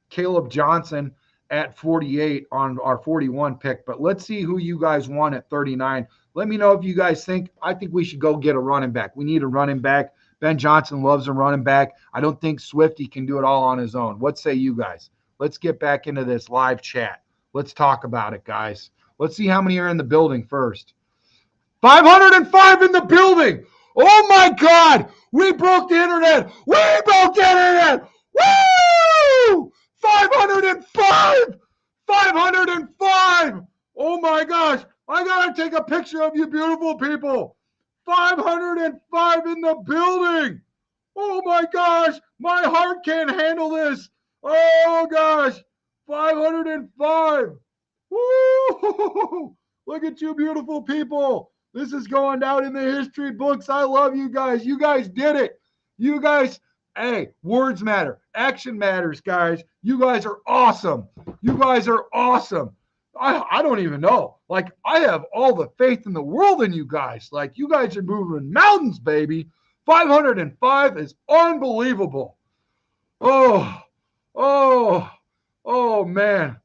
Caleb Johnson, at 48 on our 41 pick, but let's see who you guys want at 39. Let me know if you guys think, I think we should go get a running back. We need a running back. Ben Johnson loves a running back. I don't think Swifty can do it all on his own. What say you guys? Let's get back into this live chat. Let's talk about it, guys. Let's see how many are in the building first. 505 in the building. Oh my God. We broke the internet. We broke the internet. Woo! 505! 505! Oh my gosh. I got to take a picture of you beautiful people. 505 in the building. Oh my gosh. My heart can't handle this. Oh gosh. 505. Woo! Look at you beautiful people. This is going down in the history books. I love you guys. You guys did it. You guys, hey, words matter. Action matters, guys. You guys are awesome. You guys are awesome. I don't even know. Like, I have all the faith in the world in you guys. Like, you guys are moving mountains, baby. 505 is unbelievable. Oh, man.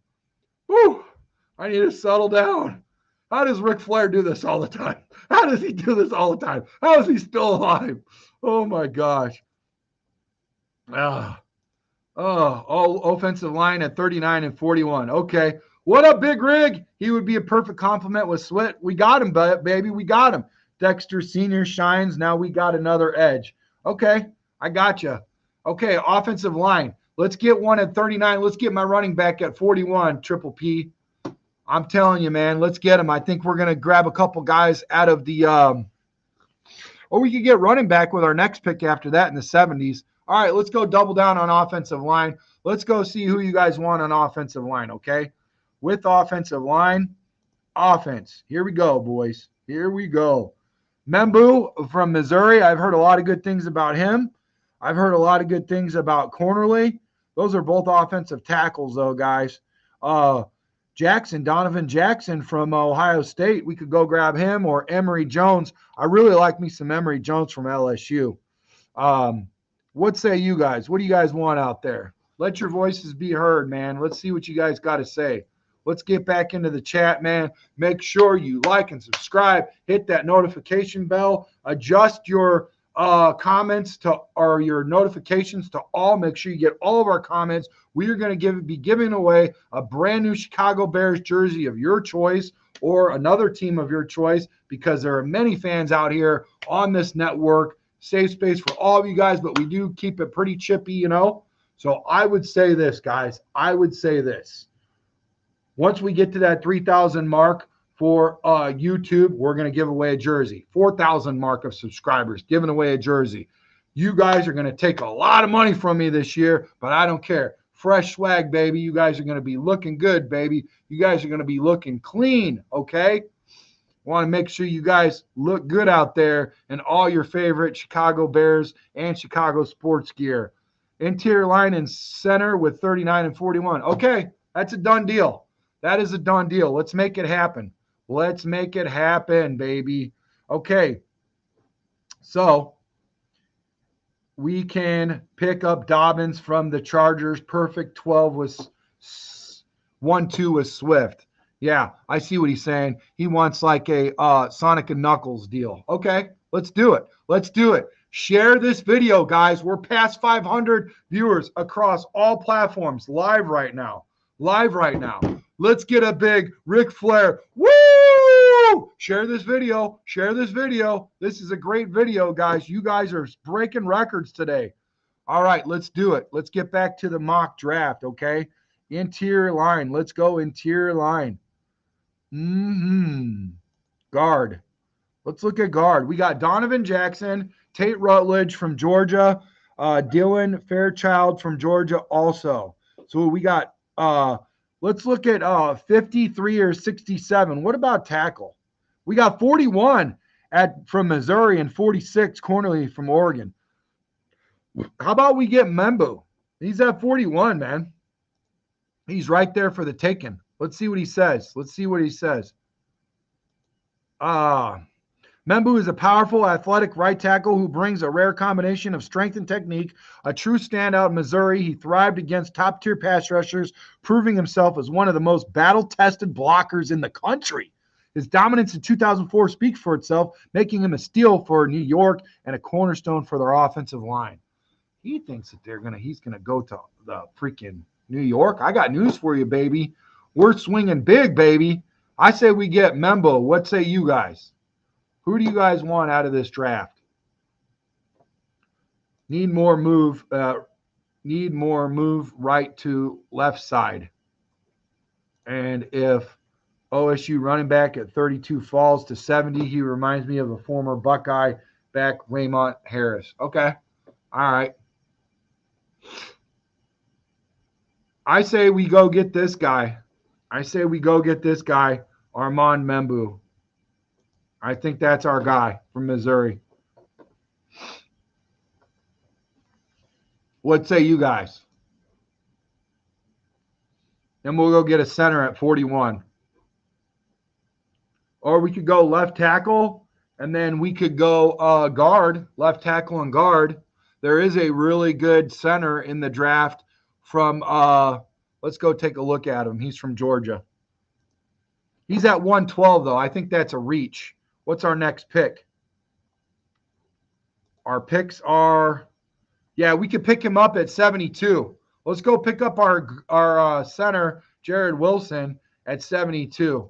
Whew. I need to settle down. How does Ric Flair do this all the time? How does he do this all the time? How is he still alive? Oh, my gosh. All offensive line at 39 and 41. Okay. What up, Big Rig? He would be a perfect complement with Swit. We got him, baby. We got him. Dexter Sr. shines. Now we got another edge. Okay. I got you. Okay. Offensive line. Let's get one at 39. Let's get my running back at 41, Triple P. I'm telling you, man, let's get him. I think we're going to grab a couple guys out of the or we could get running back with our next pick after that in the 70s. All right, let's go double down on offensive line. Let's go see who you guys want on offensive line, okay? With offensive line, offense. Here we go, boys. Here we go. Membu from Missouri. I've heard a lot of good things about him. I've heard a lot of good things about Cornerly. Those are both offensive tackles, though, guys. Donovan Jackson from Ohio State. We could go grab him, or Emory Jones. I really like me some Emory Jones from LSU. What say you guys? What do you guys want out there? Let your voices be heard, man. Let's see what you guys got to say. Let's get back into the chat, man. Make sure you like and subscribe. Hit that notification bell. Adjust your comments to, or your notifications to all. Make sure you get all of our comments. We are going to be giving away a brand new Chicago Bears jersey of your choice, or another team of your choice, because there are many fans out here on this network. Safe space for all of you guys, but we do keep it pretty chippy, you know. So I would say this, guys. I would say this. Once we get to that 3,000 mark for YouTube, we're going to give away a jersey. 4,000 mark of subscribers, giving away a jersey. You guys are going to take a lot of money from me this year, but I don't care. Fresh swag, baby. You guys are going to be looking good, baby. You guys are going to be looking clean, okay? Want to make sure you guys look good out there in all your favorite Chicago Bears and Chicago sports gear. Interior line and center with 39 and 41. Okay, that's a done deal. That is a done deal. Let's make it happen. Let's make it happen, baby. Okay, so we can pick up Dobbins from the Chargers. Perfect 12 was 1-2 with Swift. Yeah, I see what he's saying. He wants like a Sonic and Knuckles deal. Okay, let's do it. Let's do it. Share this video, guys. We're past 500 viewers across all platforms. Live right now. Live right now. Let's get a big Ric Flair. Woo! Share this video. Share this video. This is a great video, guys. You guys are breaking records today. All right, let's do it. Let's get back to the mock draft, okay? Interior line. Let's go interior line. Guard. Let's look at guard. We got Donovan Jackson, Tate Rutledge from Georgia, Dylan Fairchild from Georgia also. So we got let's look at 53 or 67. What about tackle? We got 41 from Missouri and 46 Cornerly from Oregon. How about we get Membu? He's at 41, man. He's right there for the taking. Let's see what he says. Membu is a powerful, athletic right tackle who brings a rare combination of strength and technique. A true standout in Missouri, he thrived against top-tier pass rushers, proving himself as one of the most battle-tested blockers in the country. His dominance in 2004 speaks for itself, making him a steal for New York and a cornerstone for their offensive line. He thinks that he's gonna go to the freaking New York. I got news for you, baby. We're swinging big, baby. I say we get Membo. What say you guys? Who do you guys want out of this draft? Need more move right to left side. And if OSU running back at 32 falls to 70, he reminds me of a former Buckeye back, Raymond Harris. Okay. All right. I say we go get this guy. Armand Membu. I think that's our guy from Missouri. What say you guys? Then we'll go get a center at 41. Or we could go left tackle, and then we could go guard, left tackle and guard. There is a really good center in the draft from let's go take a look at him. He's from Georgia. He's at 112, though. I think that's a reach. What's our next pick? Our picks are, we could pick him up at 72. Let's go pick up our center, Jared Wilson, at 72.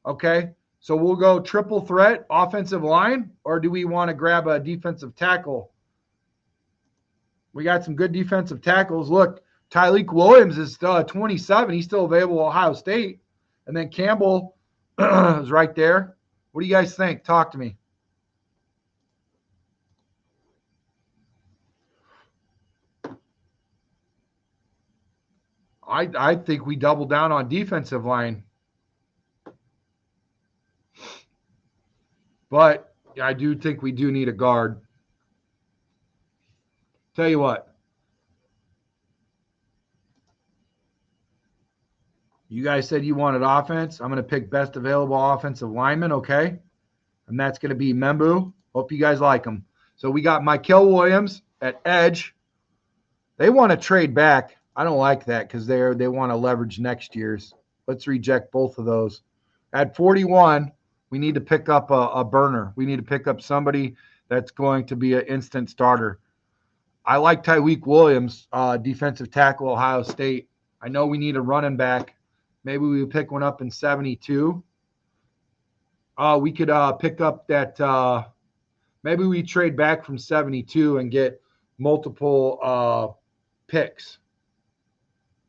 Okay, so we'll go triple threat offensive line, or do we want to grab a defensive tackle? We got some good defensive tackles. Look, Tyleek Williams is 27. He's still available at Ohio State. And then Campbell is right there. What do you guys think? Talk to me. I think we double down on defensive line. But I do think we do need a guard. Tell you what. You guys said you wanted offense. I'm going to pick best available offensive lineman, okay? And that's going to be Membu. Hope you guys like him. So we got Michael Williams at edge. They want to trade back. I don't like that because they want to leverage next year's. Let's reject both of those. At 41, we need to pick up a burner. We need to pick up somebody that's going to be an instant starter. I like Tyleek Williams, defensive tackle, Ohio State. I know we need a running back. Maybe we pick one up in 72. We could pick up that maybe we trade back from 72 and get multiple picks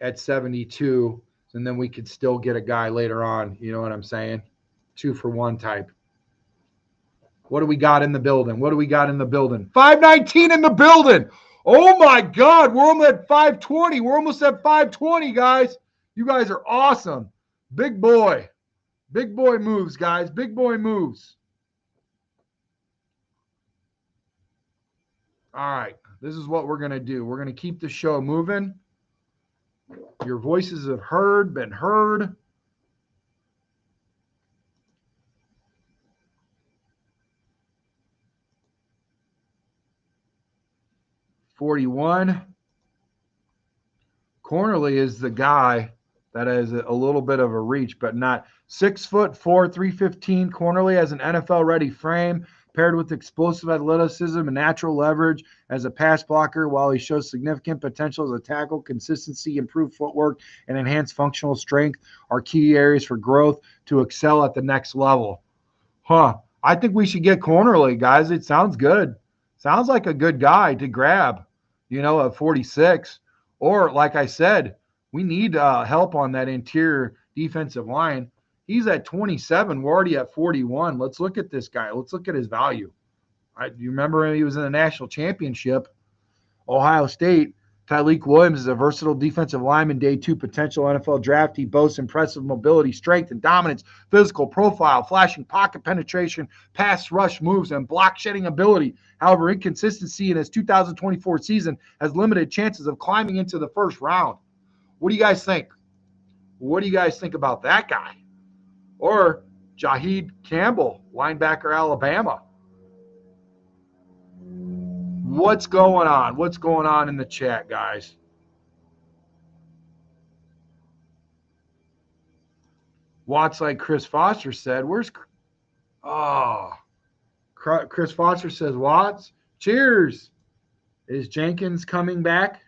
at 72, and then we could still get a guy later on. You know what I'm saying? 2-for-1 type. What do we got in the building? 519 in the building. Oh, my God. We're almost at 520. We're almost at 520, guys. You guys are awesome. Big boy. Big boy moves, guys. Big boy moves. All right. This is what we're going to do. We're going to keep the show moving. Your voices have been heard. $41. Cornerly is the guy that has a little bit of a reach, but not 6'4", 315. Cornerly has an NFL-ready frame, paired with explosive athleticism and natural leverage as a pass blocker. While he shows significant potential as a tackle, consistency, improved footwork, and enhanced functional strength are key areas for growth to excel at the next level. I think we should get Cornerly, guys. It sounds good. Sounds like a good guy to grab. at 46. Or, like I said, we need help on that interior defensive line. He's at 27. We're already at 41. Let's look at this guy. Let's look at his value. You remember he was in the national championship, Ohio State. Tyleik Williams is a versatile defensive lineman, day 2 potential NFL draft. He boasts impressive mobility, strength, and dominance, physical profile, flashing pocket penetration, pass rush moves, and block shedding ability. However, inconsistency in his 2024 season has limited chances of climbing into the first round. What do you guys think? What do you guys think about that guy? Or Jaheed Campbell, linebacker, Alabama. What's going on? What's going on in the chat, guys? Watts, like Chris Foster said. Chris Foster says Watts. Cheers. Is Jenkins coming back?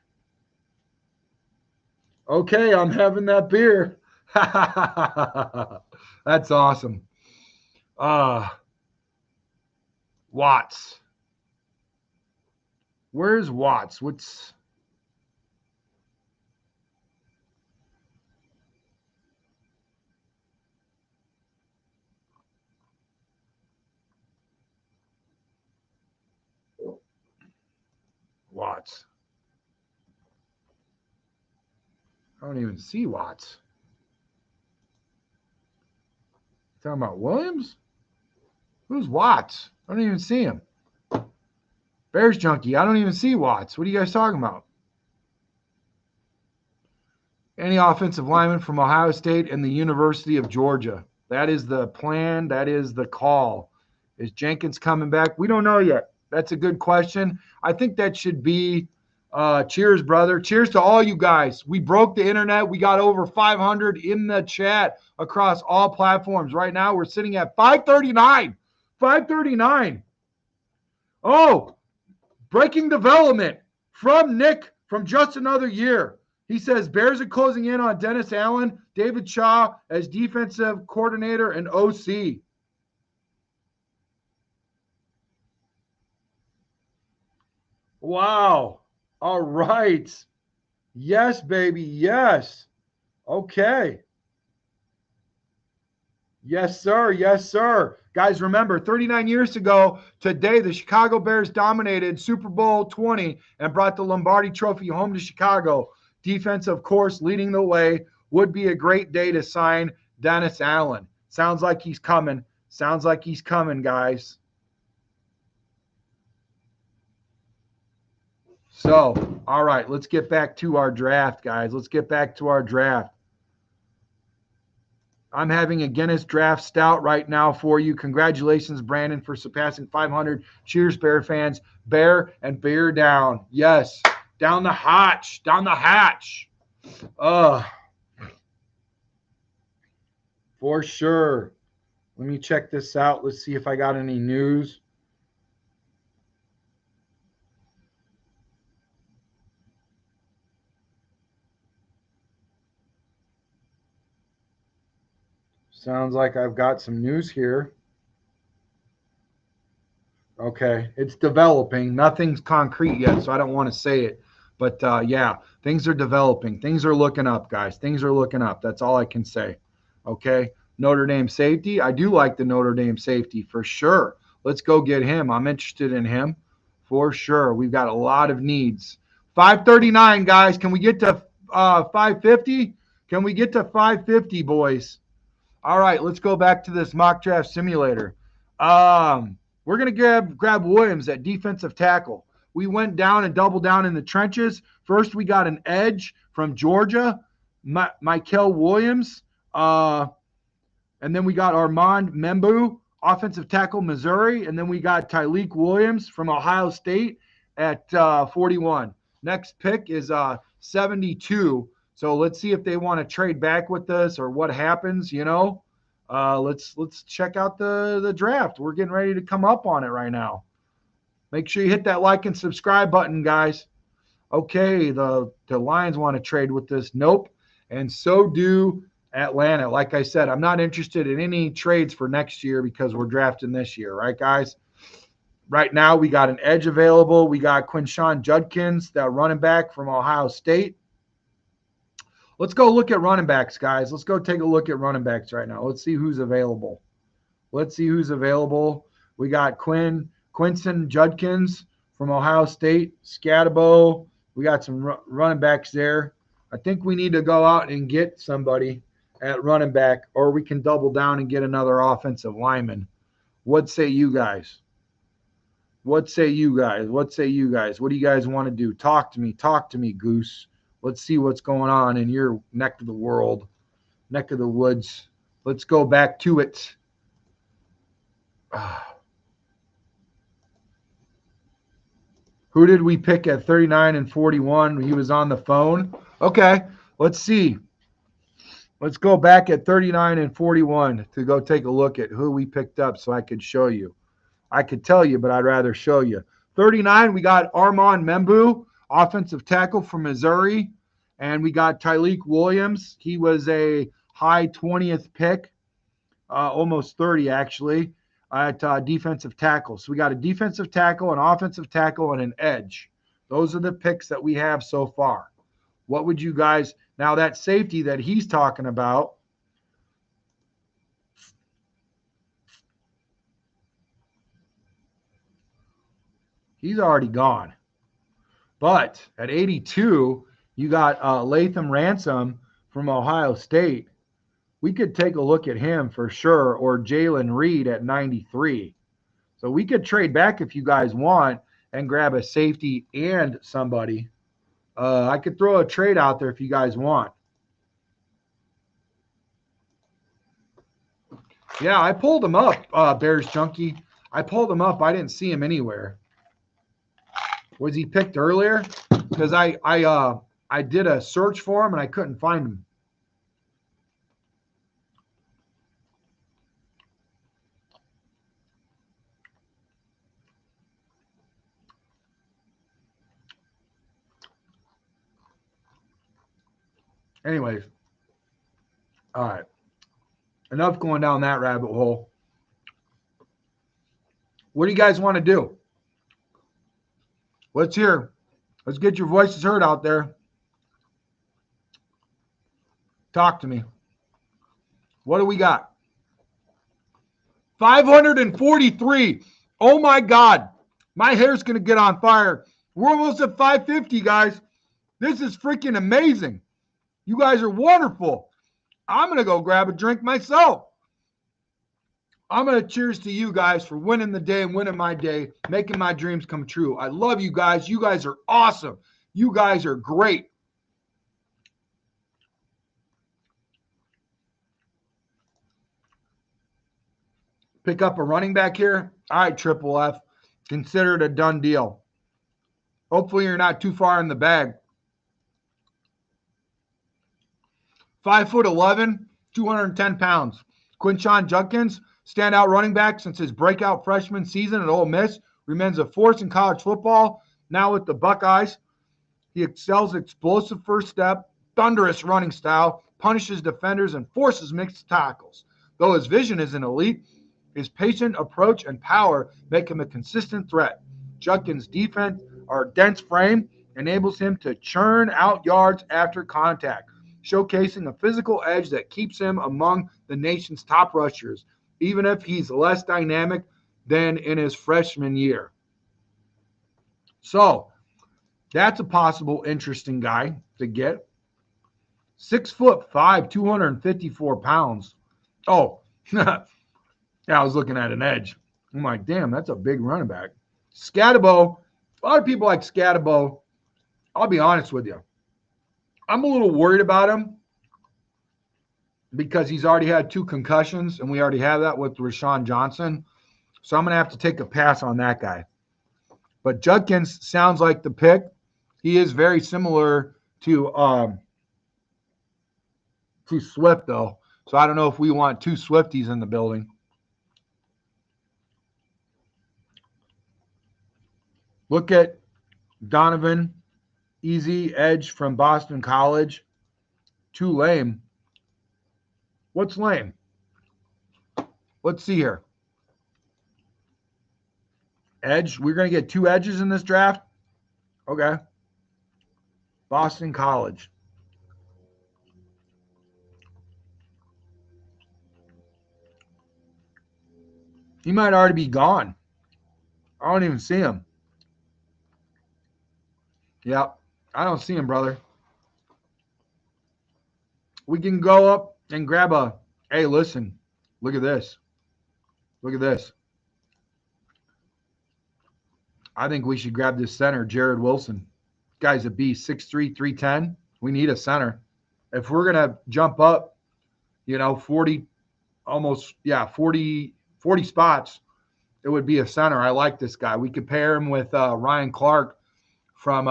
Okay, I'm having that beer. That's awesome. Watts. Where's Watts? Watts? I don't even see Watts. Talking about Williams? Who's Watts? I don't even see him. Bears Junkie, I don't even see Watts. What are you guys talking about? Any offensive lineman from Ohio State and the University of Georgia. That is the plan. That is the call. Is Jenkins coming back? We don't know yet. That's a good question. I think that should be cheers, brother. Cheers to all you guys. We broke the internet. We got over 500 in the chat across all platforms. Right now, we're sitting at 539. 539. Oh, breaking development from Nick from Just Another Year. He says Bears are closing in on Dennis Allen, David Shaw as defensive coordinator and OC. Wow. All right. Yes, baby. Yes. Okay. Yes, sir. Yes, sir. Guys, remember, 39 years ago, today, the Chicago Bears dominated Super Bowl 20 and brought the Lombardi Trophy home to Chicago. Defense, of course, leading the way. Would be a great day to sign Dennis Allen. Sounds like he's coming. Sounds like he's coming, guys. So, all right, let's get back to our draft, guys. Let's get back to our draft. I'm having a Guinness Draft Stout right now for you. Congratulations, Brandon, for surpassing 500. Cheers, Bear fans. Bear and beer down. Yes, down the hatch. Down the hatch. For sure. Let me check this out. Let's see if I got any news. Sounds like I've got some news here. Okay, it's developing. Nothing's concrete yet, so I don't want to say it. But, yeah, things are developing. Things are looking up, guys. Things are looking up. That's all I can say. Okay, Notre Dame safety. I do like the Notre Dame safety for sure. Let's go get him. I'm interested in him for sure. We've got a lot of needs. 539, guys. Can we get to 550? Can we get to 550, boys? All right, let's go back to this mock draft simulator. We're going to grab Williams at defensive tackle. We went down and doubled down in the trenches. First, we got an edge from Georgia, Michael Williams. And then we got Armand Membu, offensive tackle, Missouri. And then we got Tyleik Williams from Ohio State at 41. Next pick is 72. So let's see if they want to trade back with us or what happens, Let's check out the draft. We're getting ready to come up on it right now. Make sure you hit that like and subscribe button, guys. Okay, the Lions want to trade with us. Nope. And so do Atlanta. Like I said, I'm not interested in any trades for next year because we're drafting this year, right, guys? Right now, we got an edge available. We got Quinshawn Judkins, that running back from Ohio State. Let's go look at running backs, guys. Let's go take a look at running backs right now. Let's see who's available. Let's see who's available. We got Quinson Judkins from Ohio State, Scatabo. We got some running backs there. I think we need to go out and get somebody at running back, or we can double down and get another offensive lineman. What say you guys? What say you guys? What say you guys? What do you guys want to do? Talk to me. Talk to me, Goose. Let's see what's going on in your neck of the world, neck of the woods. Let's go back to it. Who did we pick at 39 and 41? He was on the phone. Okay, let's see. Let's go back at 39 and 41 to go take a look at who we picked up so I could show you. I could tell you, but I'd rather show you. 39, we got Armand Membu, offensive tackle from Missouri. And we got Tyleek Williams. He was a high 20th pick, almost 30 actually, at defensive tackle. So we got a defensive tackle, an offensive tackle, and an edge. Those are the picks that we have so far. What would you guys – now that safety that he's talking about, he's already gone. But at 82, you got Latham Ransom from Ohio State. We could take a look at him for sure, or Jalen Reed at 93. So we could trade back if you guys want and grab a safety and somebody. I could throw a trade out there if you guys want. Yeah, I pulled him up, Bears Junkie. I pulled him up. I didn't see him anywhere. Was he picked earlier? Because I did a search for him and I couldn't find him. Anyways, all right. Enough going down that rabbit hole. What do you guys want to do? Let's hear. Let's get your voices heard out there. Talk to me. What do we got? 543. Oh my God. My hair's going to get on fire. We're almost at 550, guys. This is freaking amazing. You guys are wonderful. I'm going to go grab a drink myself. I'm going to cheers to you guys for winning the day and winning my day, making my dreams come true. I love you guys. You guys are awesome. You guys are great. Pick up a running back here. All right, Triple F. Consider it a done deal. Hopefully you're not too far in the bag. 5'11", 210 pounds. Quinshawn Judkins, standout running back since his breakout freshman season at Ole Miss, remains a force in college football. Now with the Buckeyes, he excels explosive first step, thunderous running style, punishes defenders, and forces mixed tackles. Though his vision isn't elite, his patient approach and power make him a consistent threat. Judkins' defense, or dense frame, enables him to churn out yards after contact, showcasing a physical edge that keeps him among the nation's top rushers, even if he's less dynamic than in his freshman year. So, that's a possible interesting guy to get. 6'5", 254 pounds. Oh, yeah, I was looking at an edge. I'm like, damn, that's a big running back. Scatabo, a lot of people like Scatabo. I'll be honest with you. I'm a little worried about him because he's already had 2 concussions, and we already have that with Rashawn Johnson. So I'm going to have to take a pass on that guy. But Judkins sounds like the pick. He is very similar to Swift, though. So I don't know if we want 2 Swifties in the building. Look at Donovan, easy edge from Boston College. Too lame. What's lame? Let's see here. Edge. We're going to get 2 edges in this draft. Okay. Boston College. He might already be gone. I don't even see him. Yep. I don't see him, brother. We can go up and grab a, hey, listen, look at this. Look at this. I think we should grab this center, Jared Wilson. Guy's a beast, 6'3", 310. We need a center. If we're going to jump up, 40, almost, 40 spots, it would be a center. I like this guy. We could pair him with Ryan Clark from,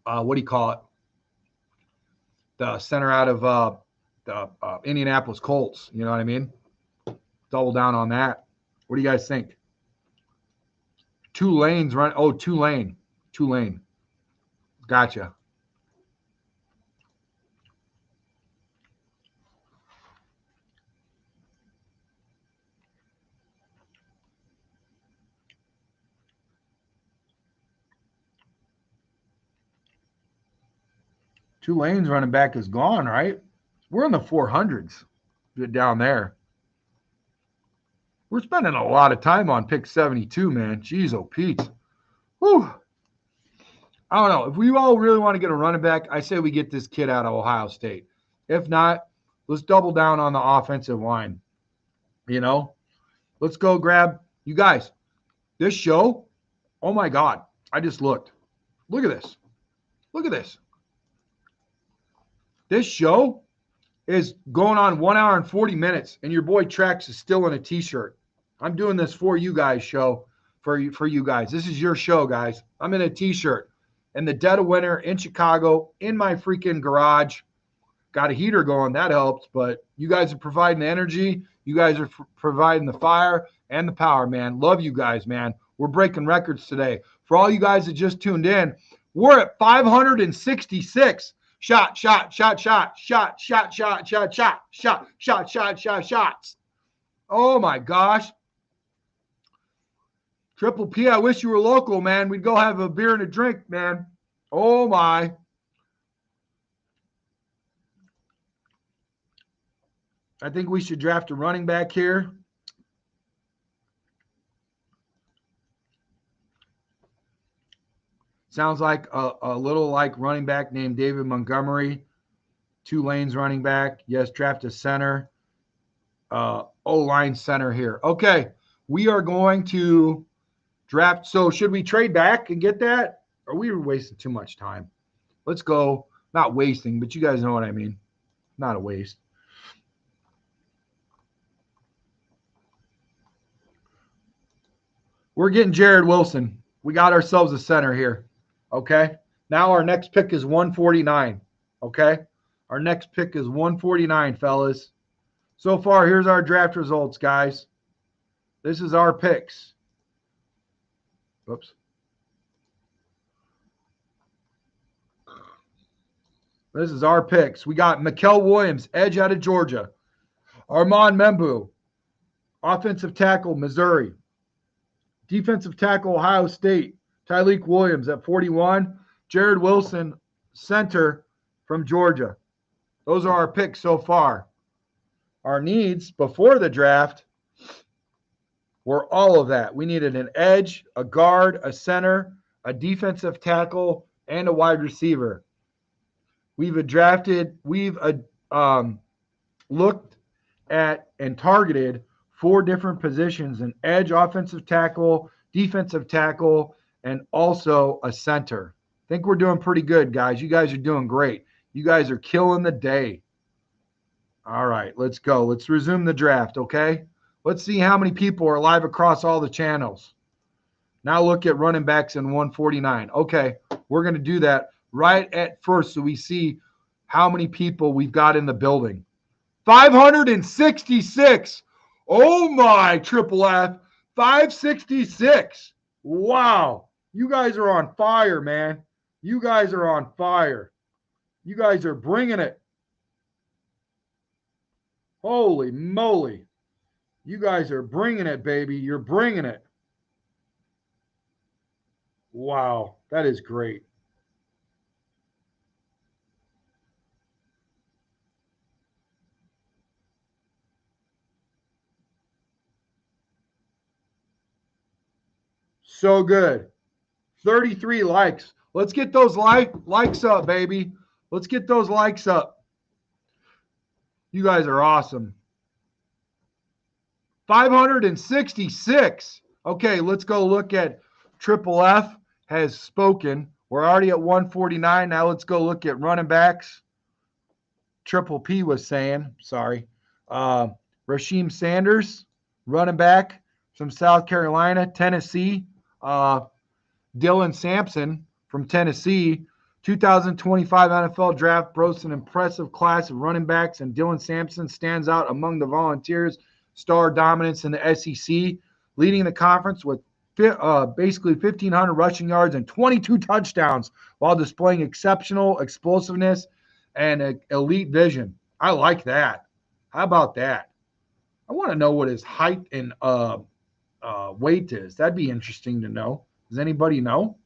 what do you call it? The center out of the Indianapolis Colts. You know what I mean? Double down on that. What do you guys think? 2 lanes run. Oh, 2 lane. Gotcha. Two lanes running back is gone, right? We're in the 400s down there. We're spending a lot of time on pick 72, man. Jeez, oh, Pete. Whew. I don't know. If we all really want to get a running back, I say we get this kid out of Ohio State. If not, let's double down on the offensive line. Let's go grab you guys. This show, oh my God, I just looked. Look at this. Look at this. This show is going on 1 hour and 40 minutes, and your boy Tracks is still in a t-shirt. I'm doing this for you guys, show for you guys. This is your show, guys. I'm in a t-shirt in the dead of winter in Chicago in my freaking garage. Got a heater going. That helps, but you guys are providing the energy. You guys are providing the fire and the power, man. Love you guys, man. We're breaking records today. For all you guys that just tuned in, we're at 566 shots. Oh my gosh. Triple P, I wish you were local, man. We'd go have a beer and a drink, man. Oh my. I think we should draft a running back here. Sounds like a little like running back named David Montgomery. 2 lanes running back. Yes, draft a center. O-line center here. Okay, we are going to draft. So should we trade back and get that? Or we were wasting too much time? Let's go. Not wasting, but you guys know what I mean. Not a waste. We're getting Jared Wilson. We got ourselves a center here. Okay. Now our next pick is 149. Okay. Our next pick is 149, fellas. So far, here's our draft results, guys. This is our picks. Whoops. This is our picks. We got Mikael Williams, edge out of Georgia. Armand Membu, offensive tackle, Missouri. Defensive tackle, Ohio State. Tyleik Williams at 41. Jared Wilson, center from Georgia. Those are our picks so far. Our needs before the draft were all of that. We needed an edge, a guard, a center, a defensive tackle, and a wide receiver. We've looked at and targeted 4 different positions: an edge, offensive tackle, defensive tackle, and also a center. I think we're doing pretty good, guys. You guys are doing great. You guys are killing the day. All right, let's go. Let's resume the draft, okay? Let's see how many people are live across all the channels. Now look at running backs in 149. Okay, we're going to do that right at first so we see how many people we've got in the building. 566. Oh, my, Triple F. 566. Wow. You guys are on fire, man. You guys are on fire. You guys are bringing it. Holy moly. You guys are bringing it, baby. You're bringing it. Wow, that is great. So good. 33 likes. Let's get those likes up, baby. Let's get those likes up. You guys are awesome. 566. Okay, let's go look at Triple F has spoken. We're already at 149. Now let's go look at running backs. Triple P was saying, sorry. Rasheem Sanders, running back from South Carolina, Tennessee. Dylan Sampson from Tennessee. 2025 NFL Draft boasts an impressive class of running backs, and Dylan Sampson stands out among the Volunteers' star dominance in the SEC, leading the conference with basically 1,500 rushing yards and 22 touchdowns while displaying exceptional explosiveness and elite vision. I like that. How about that? I want to know what his height and weight is. That'd be interesting to know. Does anybody know?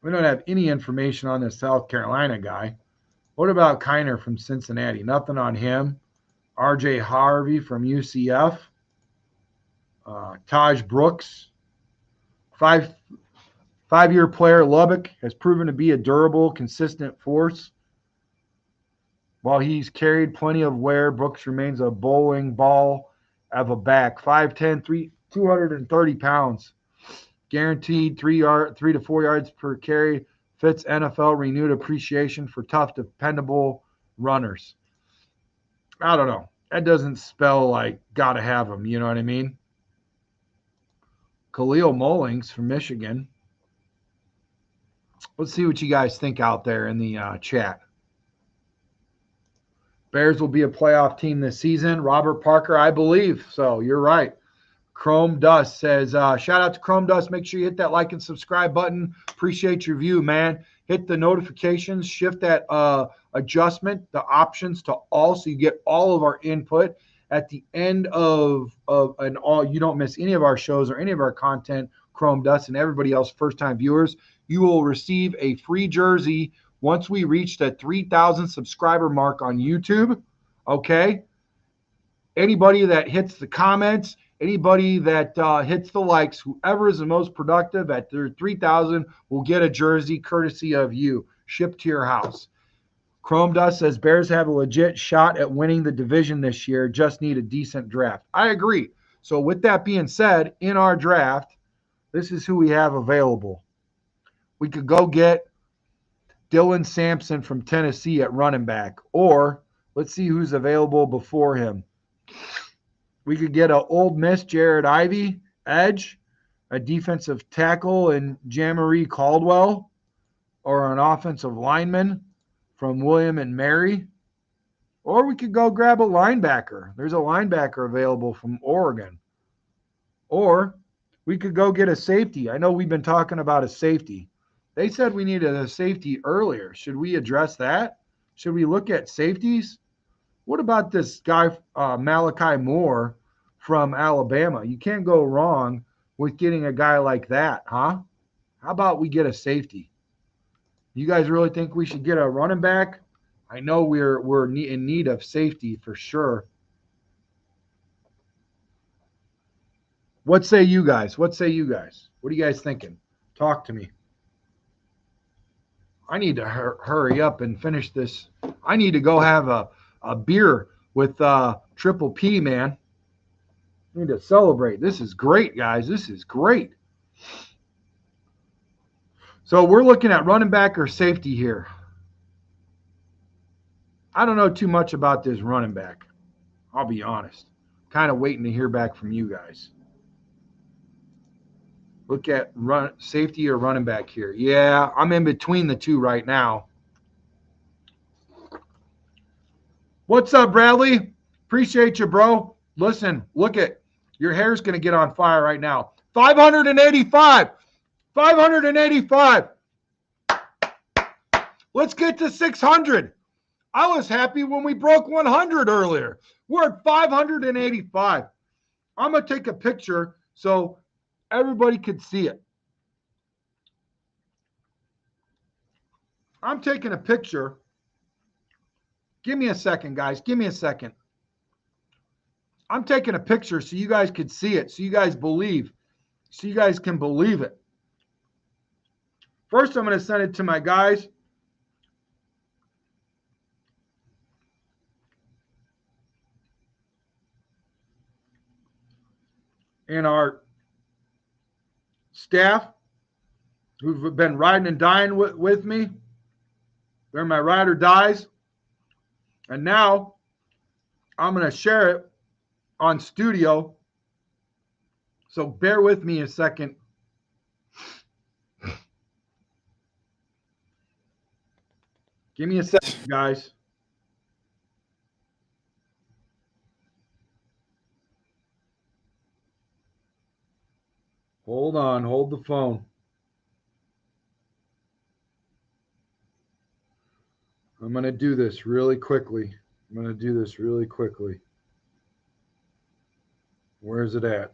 We don't have any information on this South Carolina guy. What about Kiner from Cincinnati? Nothing on him. RJ Harvey from UCF. Taj Brooks. Five-year player, Lubbock, has proven to be a durable, consistent force. While he's carried plenty of wear, Brooks remains a bowling ball of a back. 5'10", 230 pounds. Guaranteed 3 to 4 yards per carry. Fits NFL renewed appreciation for tough, dependable runners. I don't know. That doesn't spell like gotta have him. You know what I mean? Khalil Mullings from Michigan. Let's see what you guys think out there in the chat. Bears will be a playoff team this season. Robert Parker, I believe. So you're right. Chrome Dust says, shout out to Chrome Dust. Make sure you hit that like and subscribe button. Appreciate your view, man. Hit the notifications. Shift that adjustment, the options to all, so you get all of our input. At the end of an all, you don't miss any of our shows or any of our content, Chrome Dust and everybody else, first-time viewers. You will receive a free jersey once we reach the 3,000 subscriber mark on YouTube. Okay? Anybody that hits the comments, anybody that hits the likes, whoever is the most productive at their 3,000 will get a jersey courtesy of you, shipped to your house. Chrome Dust says Bears have a legit shot at winning the division this year, just need a decent draft. I agree. So with that being said, in our draft, this is who we have available. We could go get Dylan Sampson from Tennessee at running back, or let's see who's available before him. We could get an Old Miss Jared Ivey, edge, a defensive tackle in Jamari Caldwell, or an offensive lineman from William and Mary. Or we could go grab a linebacker. There's a linebacker available from Oregon. Or we could go get a safety. I know we've been talking about a safety. They said we needed a safety earlier. Should we address that? Should we look at safeties? What about this guy, Malachi Moore from Alabama? You can't go wrong with getting a guy like that, huh? How about we get a safety? You guys really think we should get a running back? I know we're in need of safety for sure. What say you guys? What say you guys? What are you guys thinking? Talk to me. I need to hurry up and finish this. I need to go have a beer with Triple P, man. I need to celebrate. This is great, guys. This is great. So we're looking at running back or safety here. I don't know too much about this running back. I'll be honest. Kind of waiting to hear back from you guys. Look at safety or running back here. Yeah, I'm in between the two right now. What's up, Bradley? Appreciate you, bro. Listen, look at your hair's going to get on fire right now. 585. 585. Let's get to 600. I was happy when we broke 100 earlier. We're at 585. I'm going to take a picture so everybody could see it. I'm taking a picture. Give me a second, guys. Give me a second. I'm taking a picture so you guys could see it, so you guys believe, so you guys can believe it. First, I'm going to send it to my guys. And our staff who've been riding and dying with me. They're my ride or dies. And now I'm going to share it on studio. So bear with me a second. Give me a second, guys. Hold on. Hold the phone. I'm going to do this really quickly. Where's it at?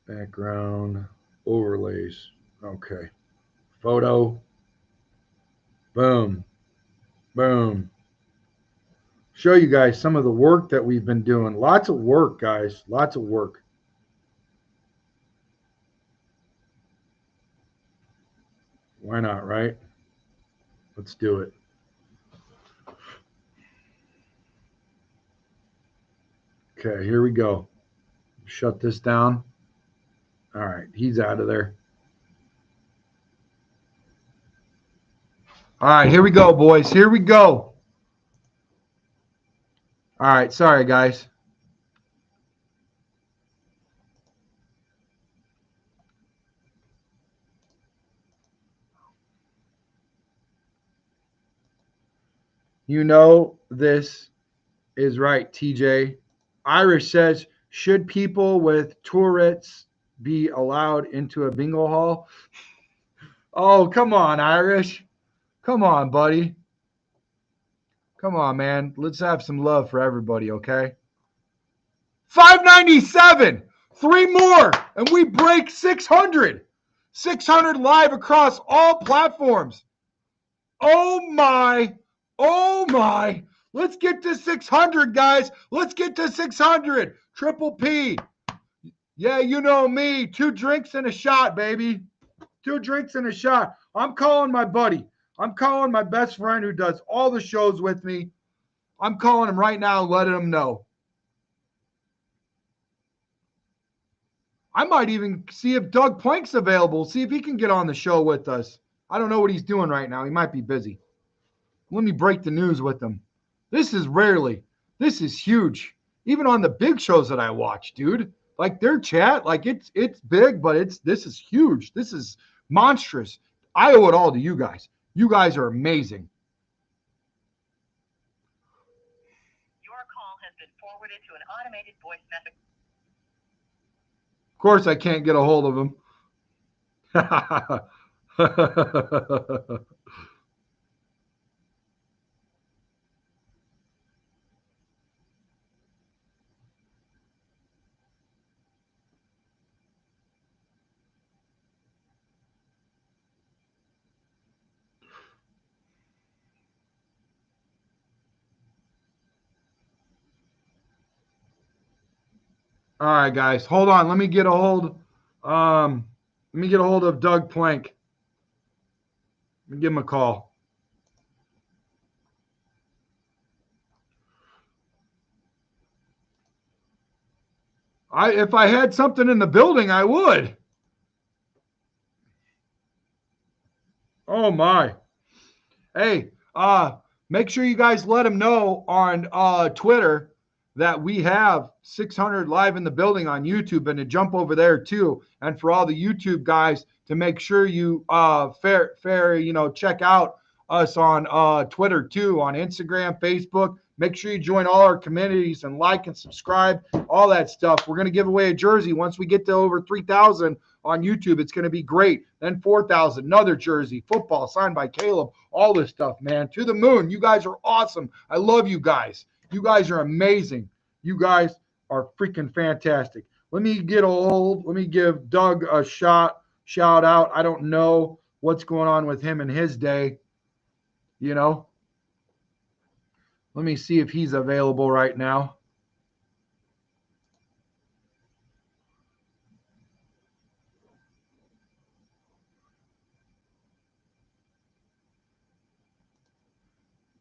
Background overlays. Okay. Photo. Boom. Boom. Show you guys some of the work that we've been doing. Lots of work, guys. Lots of work. Why not, right? Let's do it. Okay, here we go. Shut this down. All right, he's out of there. All right, here we go, boys. Here we go. All right, sorry, guys. You know this is right, TJ. Irish says, should people with Tourette's be allowed into a bingo hall? Oh, come on, Irish. Come on, buddy. Come on, man. Let's have some love for everybody, okay? 597. 3 more, and we break 600. 600 live across all platforms. Oh, my. Oh, my. Let's get to 600, guys. Let's get to 600. Triple P. Yeah, you know me. 2 drinks and a shot, baby. 2 drinks and a shot. I'm calling my buddy. I'm calling my best friend who does all the shows with me. I'm calling him right now and letting him know. I might even see if Doug Plank's available, see if he can get on the show with us. I don't know what he's doing right now. He might be busy. Let me break the news with him. This is huge. Even on the big shows that I watch, dude. Like their chat, like it's big, but this is huge. This is monstrous. I owe it all to you guys. You guys are amazing.
Your call has been forwarded to an automated voice message.
Of course, I can't get a hold of him. All right, guys, hold on. Let me get a hold. Let me get a hold of Doug Plank. Let me give him a call. If I had something in the building, I would. Oh my. Hey, make sure you guys let him know on Twitter that we have 600 live in the building on YouTube, and to jump over there too. And for all the YouTube guys, to make sure you check out us on Twitter too, on Instagram, Facebook. Make sure you join all our communities and like and subscribe, all that stuff. We're going to give away a jersey once we get to over 3,000 on YouTube. It's going to be great. Then 4,000, another jersey, football signed by Caleb, all this stuff, man. To the moon. You guys are awesome. I love you guys. You guys are amazing. You guys are freaking fantastic. Let me give Doug a shout out. I don't know. what's going on with him in his day, you know. Let me see if he's available right now.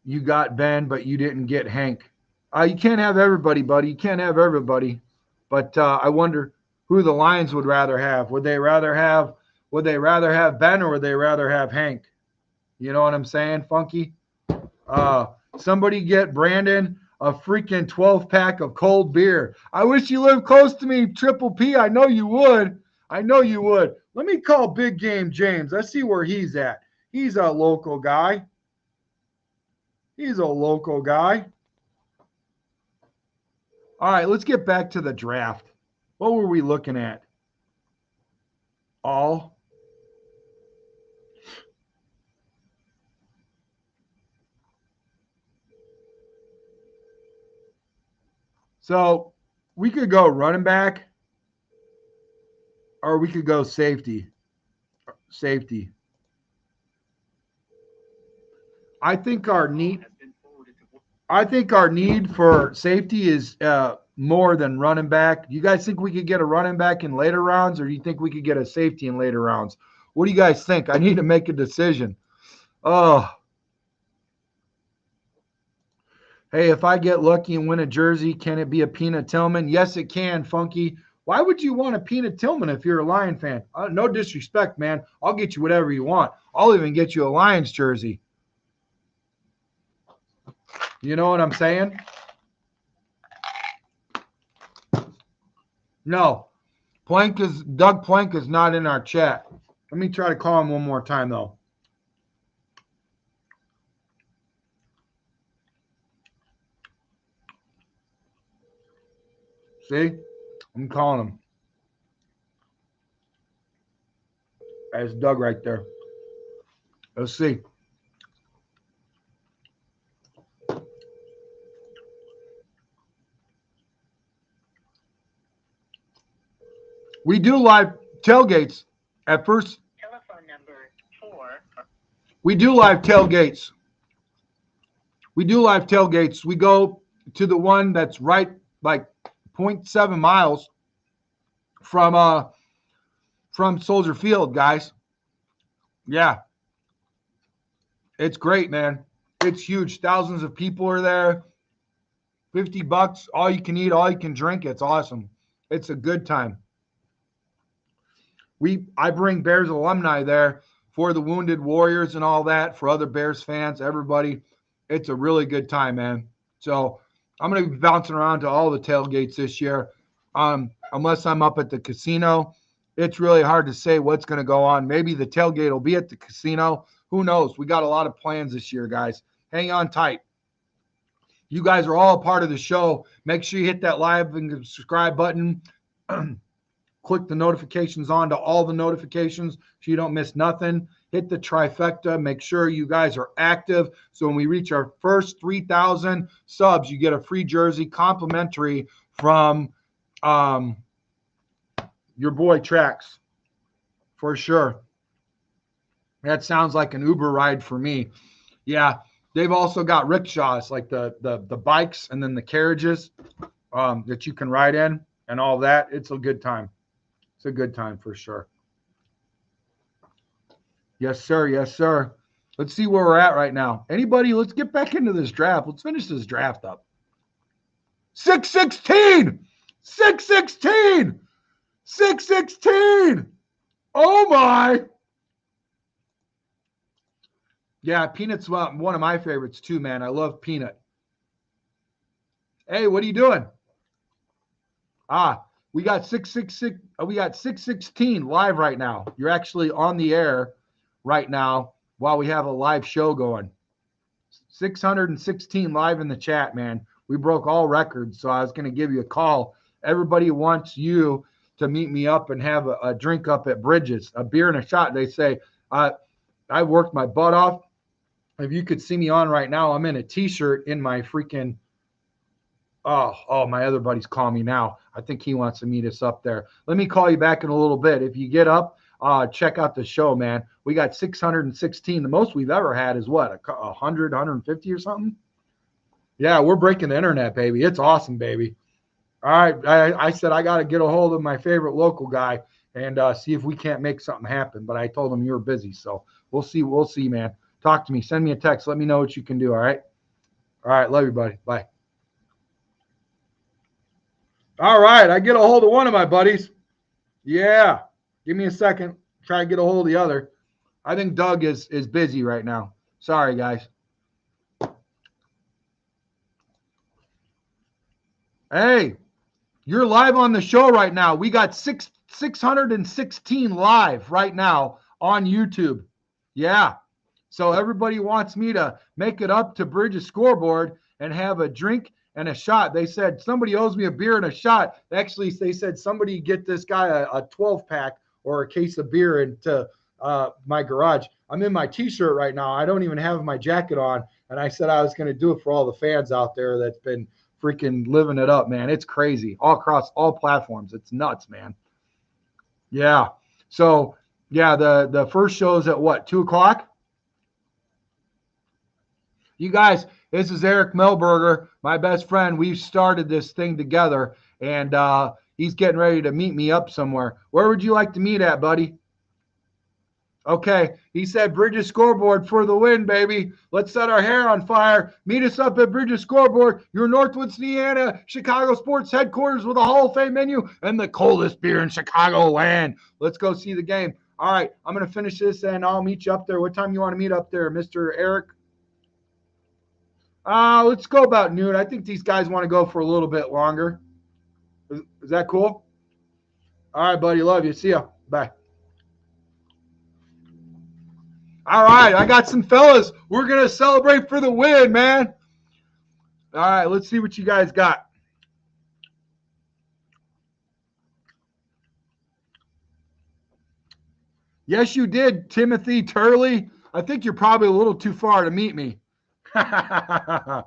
You got Ben, but you didn't get Hank. You can't have everybody, buddy. You can't have everybody. But I wonder who the Lions would rather have. Would they rather have Ben, or would they rather have Hank? You know what I'm saying, Funky? Somebody get Brandon a freaking 12-pack of cold beer. I wish you lived close to me, Triple P. I know you would. I know you would. Let me call Big Game James. Let's see where he's at. He's a local guy. He's a local guy. All right, let's get back to the draft. What were we looking at? All. So we could go running back, or we could go safety. Safety. I think our need for safety is more than running back. Do you guys think we could get a running back in later rounds, or do you think we could get a safety in later rounds? What do you guys think? I need to make a decision. Oh. Hey, if I get lucky and win a jersey, can it be a Peanut Tillman? Yes, it can, Funky. Why would you want a Peanut Tillman if you're a Lion fan? No disrespect, man. I'll get you whatever you want. I'll even get you a Lions jersey. You know what I'm saying? No. Doug Plank is not in our chat. Let me try to call him one more time, though. See? I'm calling him. That's Doug right there. Let's see. We do live tailgates at first.
Telephone number 4.
We do live tailgates. We go to the one that's right like 0.7 miles from Soldier Field, guys. Yeah. It's great, man. It's huge. Thousands of people are there. $50, all you can eat, all you can drink. It's awesome. It's a good time. I bring Bears alumni there for the Wounded Warriors and all that, for other Bears fans, everybody. It's a really good time, man. So I'm going to be bouncing around to all the tailgates this year. Unless I'm up at the casino, it's really hard to say what's going to go on. Maybe the tailgate will be at the casino. Who knows? We got a lot of plans this year, guys. Hang on tight. You guys are all a part of the show. Make sure you hit that like and subscribe button. Click the notifications on to all the notifications so you don't miss nothing. Hit the trifecta. Make sure you guys are active. So when we reach our first 3,000 subs, you get a free jersey complimentary from your boy Tracks. For sure. That sounds like an Uber ride for me. Yeah. They've also got rickshaws, like the bikes and then the carriages that you can ride in and all that. It's a good time. It's a good time for sure. Yes, sir. Yes, sir. Let's see where we're at right now. Anybody, let's get back into this draft. Let's finish this draft up. 616! 616! 616! Oh, my. Yeah, Peanut's one of my favorites too, man. I love Peanut. Hey, what are you doing? We got 666. We got 616 live right now. You're actually on the air right now while we have a live show going. 616 live in the chat, man. We broke all records, so I was going to give you a call. Everybody wants you to meet me up and have a drink up at Bridges, a beer and a shot. They say, I worked my butt off. If you could see me on right now, I'm in a T-shirt in my freaking my other buddy's calling me now. I think he wants to meet us up there. Let me call you back in a little bit. If you get up, check out the show, man. We got 616. The most we've ever had is what, 100, 150 or something? Yeah, we're breaking the internet, baby. It's awesome, baby. All right. I said I got to get a hold of my favorite local guy and see if we can't make something happen. But I told him you were busy. So we'll see. We'll see, man. Talk to me. Send me a text. Let me know what you can do. All right. All right. Love you, buddy. Bye. All right. I get a hold of one of my buddies. Yeah. Give me a second. Try to get a hold of the other. I think Doug is busy right now. Sorry, guys. Hey, you're live on the show right now. We got 616 live right now on YouTube. Yeah. So everybody wants me to make it up to Bridges Scoreboard and have a drink and a shot. They said somebody owes me a beer and a shot. Actually, they said somebody get this guy a 12-pack or a case of beer into my garage. I'm in my T-shirt right now. I don't even have my jacket on. And I said I was going to do it for all the fans out there that's been freaking living it up, man. It's crazy all across all platforms. It's nuts, man. Yeah. So, yeah, the first show is at what, 2 o'clock? You guys, this is Eric Melberger, my best friend. We've started this thing together, and he's getting ready to meet me up somewhere. Where would you like to meet at, buddy? Okay, he said Bridges Scoreboard for the win, baby. Let's set our hair on fire. Meet us up at Bridges Scoreboard, your Northwoods, Indiana, Chicago sports headquarters with a Hall of Fame menu and the coldest beer in Chicago land. Let's go see the game. All right, I'm going to finish this, and I'll meet you up there. What time you want to meet up there, Mr. Eric? Let's go about noon. I think these guys want to go for a little bit longer. Is that cool? All right, buddy. Love you. See ya. Bye. All right, I got some fellas. We're going to celebrate for the win, man. All right, let's see what you guys got. Yes, you did, Timothy Turley. I think you're probably a little too far to meet me. I'm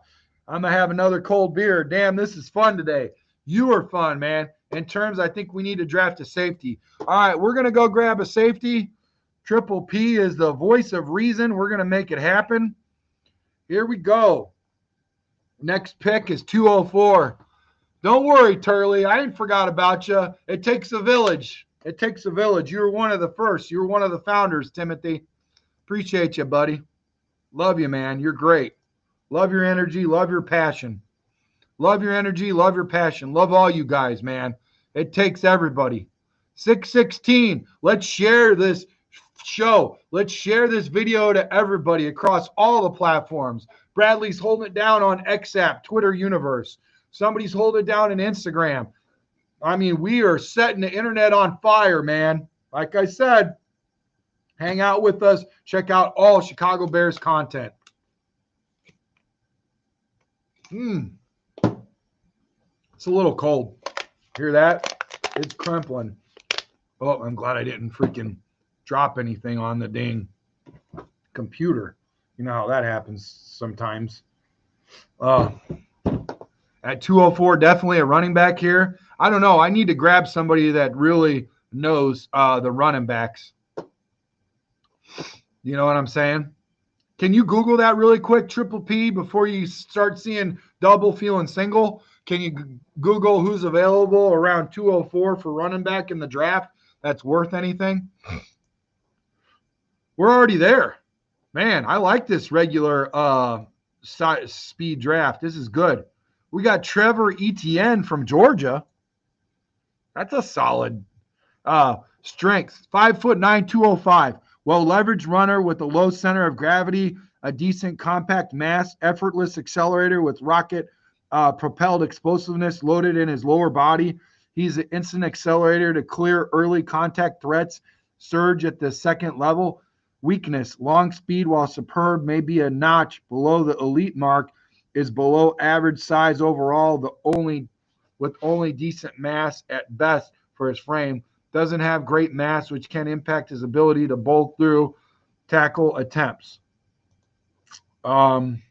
going to have another cold beer. Damn, this is fun today. You are fun, man. In terms, I think we need to draft a safety. All right, we're going to go grab a safety. Triple P is the voice of reason. We're going to make it happen. Here we go. Next pick is 204. Don't worry, Turley. I ain't forgot about you. It takes a village. It takes a village. You were one of the first. You were one of the founders, Timothy. Appreciate you, buddy. Love you, man. You're great. Love your energy. Love your passion. Love your energy. Love your passion. Love all you guys, man. It takes everybody. 616. Let's share this show. Let's share this video to everybody across all the platforms. Bradley's holding it down on XApp, Twitter universe. Somebody's holding it down in Instagram. I mean, we are setting the internet on fire, man. Like I said, hang out with us. Check out all Chicago Bears content. It's a little cold. Hear that? It's crumpling. Oh, I'm glad I didn't freaking drop anything on the dang computer. You know how that happens sometimes. At 204, definitely a running back here. I don't know. I need to grab somebody that really knows the running backs. You know what I'm saying? Can you Google that really quick, Triple P, before you start seeing double feeling single? Can you Google who's available around 204 for running back in the draft that's worth anything? We're already there. Man, I like this regular speed draft. This is good. We got Trevor Etienne from Georgia. That's a solid strength. 5'9", 205. Well-leveraged runner with a low center of gravity, a decent compact mass, effortless accelerator with rocket propelled explosiveness loaded in his lower body. He's an instant accelerator to clear early contact threats, surge at the second level. Weakness, long speed while superb, may be a notch below the elite mark, is below average size overall, with only decent mass at best for his frame. Doesn't have great mass, which can impact his ability to bolt through tackle attempts. Let's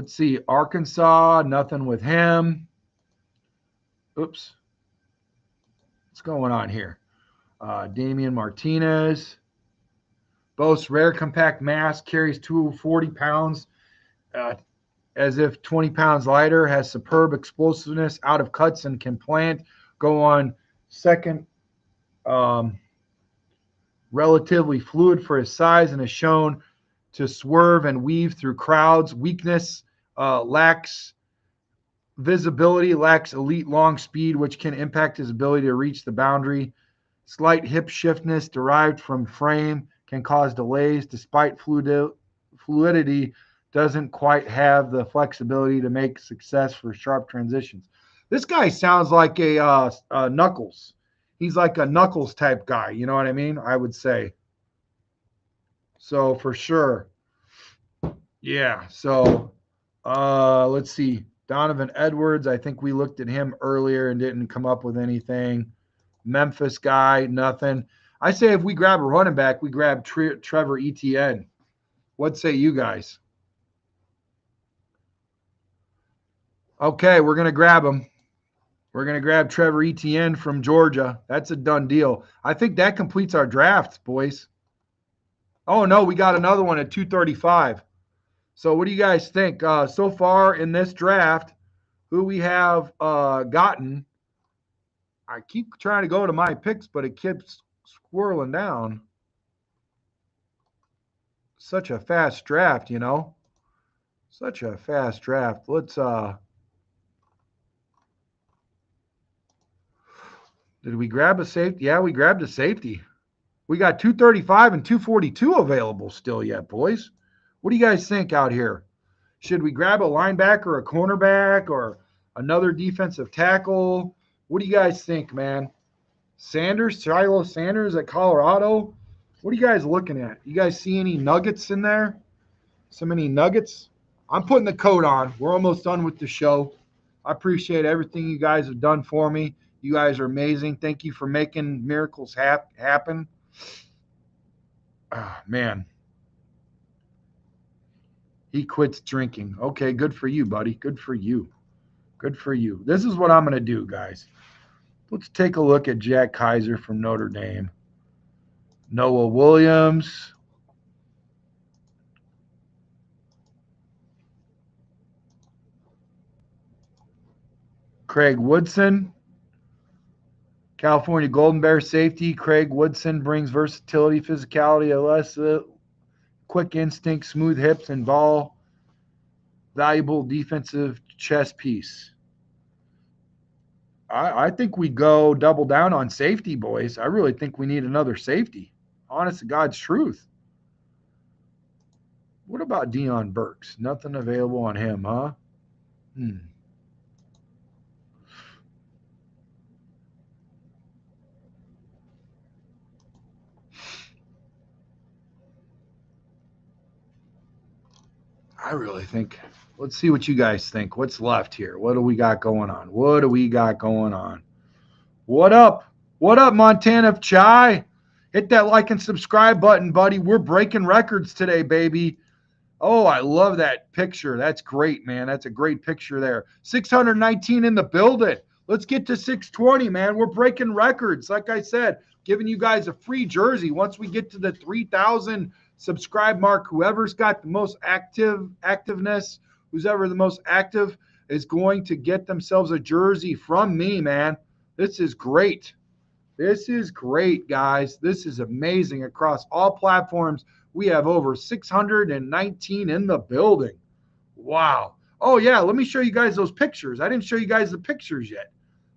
see. Arkansas, nothing with him. Oops. What's going on here? Damian Martinez. Boasts rare compact mass, carries 240 pounds as if 20 pounds lighter, has superb explosiveness out of cuts and can plant, go on second, relatively fluid for his size, and is shown to swerve and weave through crowds. Weakness, lacks visibility, lacks elite long speed, which can impact his ability to reach the boundary. Slight hip shiftness derived from frame can cause delays. Despite fluidity, doesn't quite have the flexibility to make success for sharp transitions. This guy sounds like a Knuckles. He's like a Knuckles type guy. You know what I mean? I would say. So for sure. Yeah. So let's see. Donovan Edwards. I think we looked at him earlier and didn't come up with anything. Memphis guy, nothing. I say if we grab a running back, we grab Trevor Etienne. What say you guys? Okay, we're going to grab him. We're going to grab Trevor Etienne from Georgia. That's a done deal. I think that completes our draft, boys. Oh, no, we got another one at 235. So what do you guys think? So far in this draft, who we have gotten, I keep trying to go to my picks, but it keeps squirreling down. Such a fast draft, you know. Such a fast draft. Let's did we grab a safety? Yeah, we grabbed a safety. We got 235 and 242 available still yet, boys. What do you guys think out here? Should we grab a linebacker, a cornerback, or another defensive tackle? What do you guys think, man? Sanders, Shiloh Sanders at Colorado. What are you guys looking at? You guys see any nuggets in there? So many nuggets? I'm putting the coat on. We're almost done with the show. I appreciate everything you guys have done for me. You guys are amazing. Thank you for making miracles happen. Oh, man. He quits drinking. Okay, good for you, buddy. Good for you. Good for you. This is what I'm going to do, guys. Let's take a look at Jack Kaiser from Notre Dame. Noah Williams. Craig Woodson. California Golden Bear safety. Craig Woodson brings versatility, physicality, less quick instinct, smooth hips, and ball. Valuable defensive chess piece. I think we go double down on safety, boys. I really think we need another safety. Honest to God's truth. What about Deion Burks? Nothing available on him, huh? I really think, let's see what you guys think. What's left here? What do we got going on? What do we got going on? What up? What up, Montana Chai? Hit that like and subscribe button, buddy. We're breaking records today, baby. Oh, I love that picture. That's great, man. That's a great picture there. 619 in the building. Let's get to 620, man. We're breaking records. Like I said, giving you guys a free jersey. Once we get to the 3,000 subscribe mark, whoever's got the most activeness, who's ever the most active, is going to get themselves a jersey from me, man. This is great. This is great, guys. This is amazing. Across all platforms, we have over 619 in the building. Wow. Oh, yeah, let me show you guys those pictures. I didn't show you guys the pictures yet.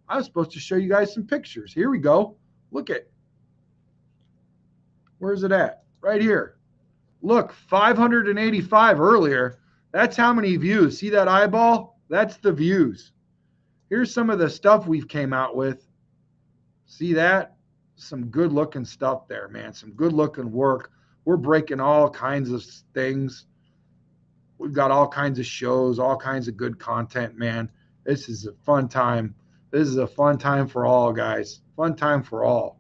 I was supposed to show you guys some pictures. Here we go. Look at. Where's it at? Right here. Look, 585 earlier. That's how many views. See that eyeball? That's the views. Here's some of the stuff we've came out with. See that? Some good-looking stuff there, man. Some good-looking work. We're breaking all kinds of things. We've got all kinds of shows, all kinds of good content, man. This is a fun time. This is a fun time for all, guys. Fun time for all.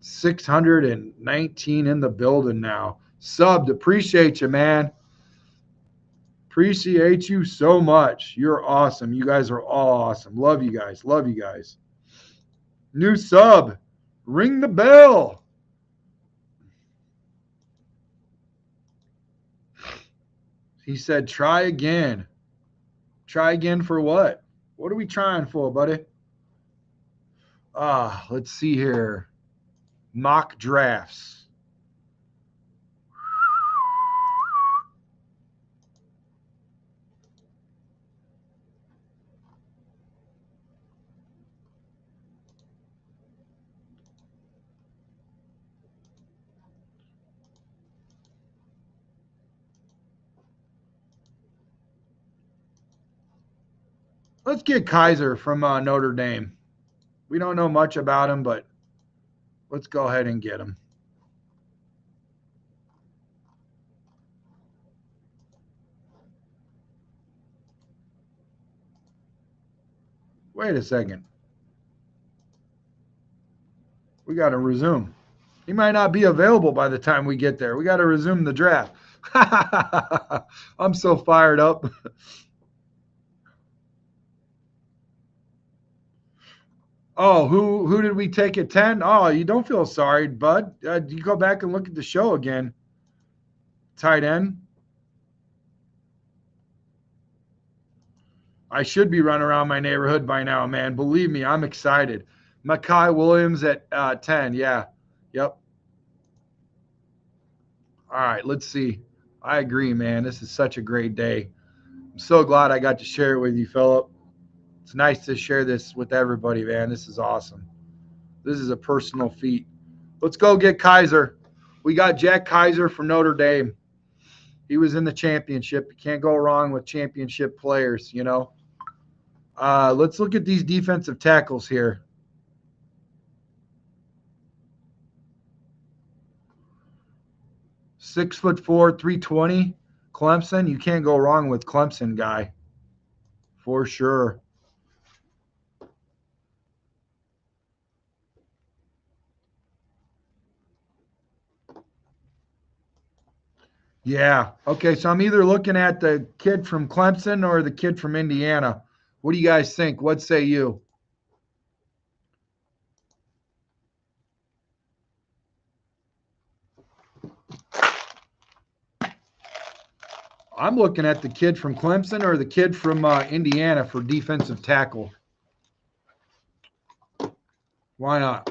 619 in the building now. Subbed. Appreciate you, man. Appreciate you so much. You're awesome. You guys are all awesome. Love you guys. Love you guys. New sub. Ring the bell. He said, try again. Try again for what? What are we trying for, buddy? Let's see here. Mock drafts. Let's get Kaiser from Notre Dame. We don't know much about him, but let's go ahead and get him. Wait a second. We got to resume. He might not be available by the time we get there. We got to resume the draft. I'm so fired up. Oh, who did we take at 10? Oh, you don't feel sorry, bud. You go back and look at the show again. Tight end. I should be running around my neighborhood by now, man. Believe me, I'm excited. Makai Williams at 10. Yeah. Yep. All right, let's see. I agree, man. This is such a great day. I'm so glad I got to share it with you, Philip. It's nice to share this with everybody, man. This is awesome. This is a personal feat. Let's go get Kaiser. We got Jack Kaiser from Notre Dame. He was in the championship. You can't go wrong with championship players, you know. Let's look at these defensive tackles here. Six foot 4, 320. Clemson. You can't go wrong with Clemson guy. For sure. Yeah. Okay, so I'm either looking at the kid from Clemson or the kid from Indiana. What do you guys think? What say you? I'm looking at the kid from Clemson or the kid from Indiana for defensive tackle. Why not?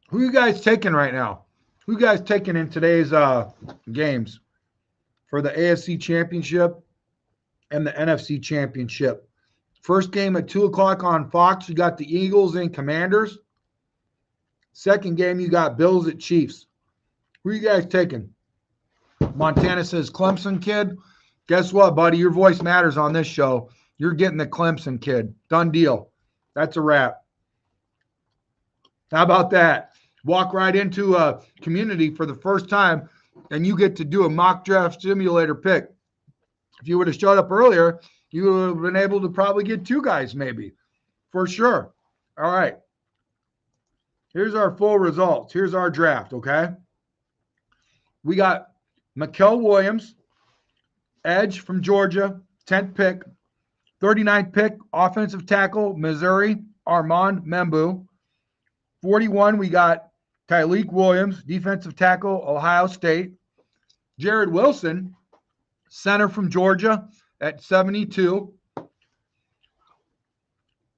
Who you guys taking right now? Who you guys taking in today's games for the AFC Championship and the NFC Championship? First game at 2 o'clock on Fox, you got the Eagles and Commanders. Second game, you got Bills at Chiefs. Who are you guys taking? Montana says Clemson kid. Guess what, buddy? Your voice matters on this show. You're getting the Clemson kid. Done deal. That's a wrap. How about that? Walk right into a community for the first time, and you get to do a mock draft simulator pick. If you would have showed up earlier, you would have been able to probably get 2 guys maybe, for sure. All right. Here's our full results. Here's our draft, okay? We got Mikael Williams, edge from Georgia, 10th pick. 39th pick, offensive tackle, Missouri, Armand Membu. 41, we got Tyleek Williams, defensive tackle, Ohio State. Jared Wilson, center from Georgia at 72.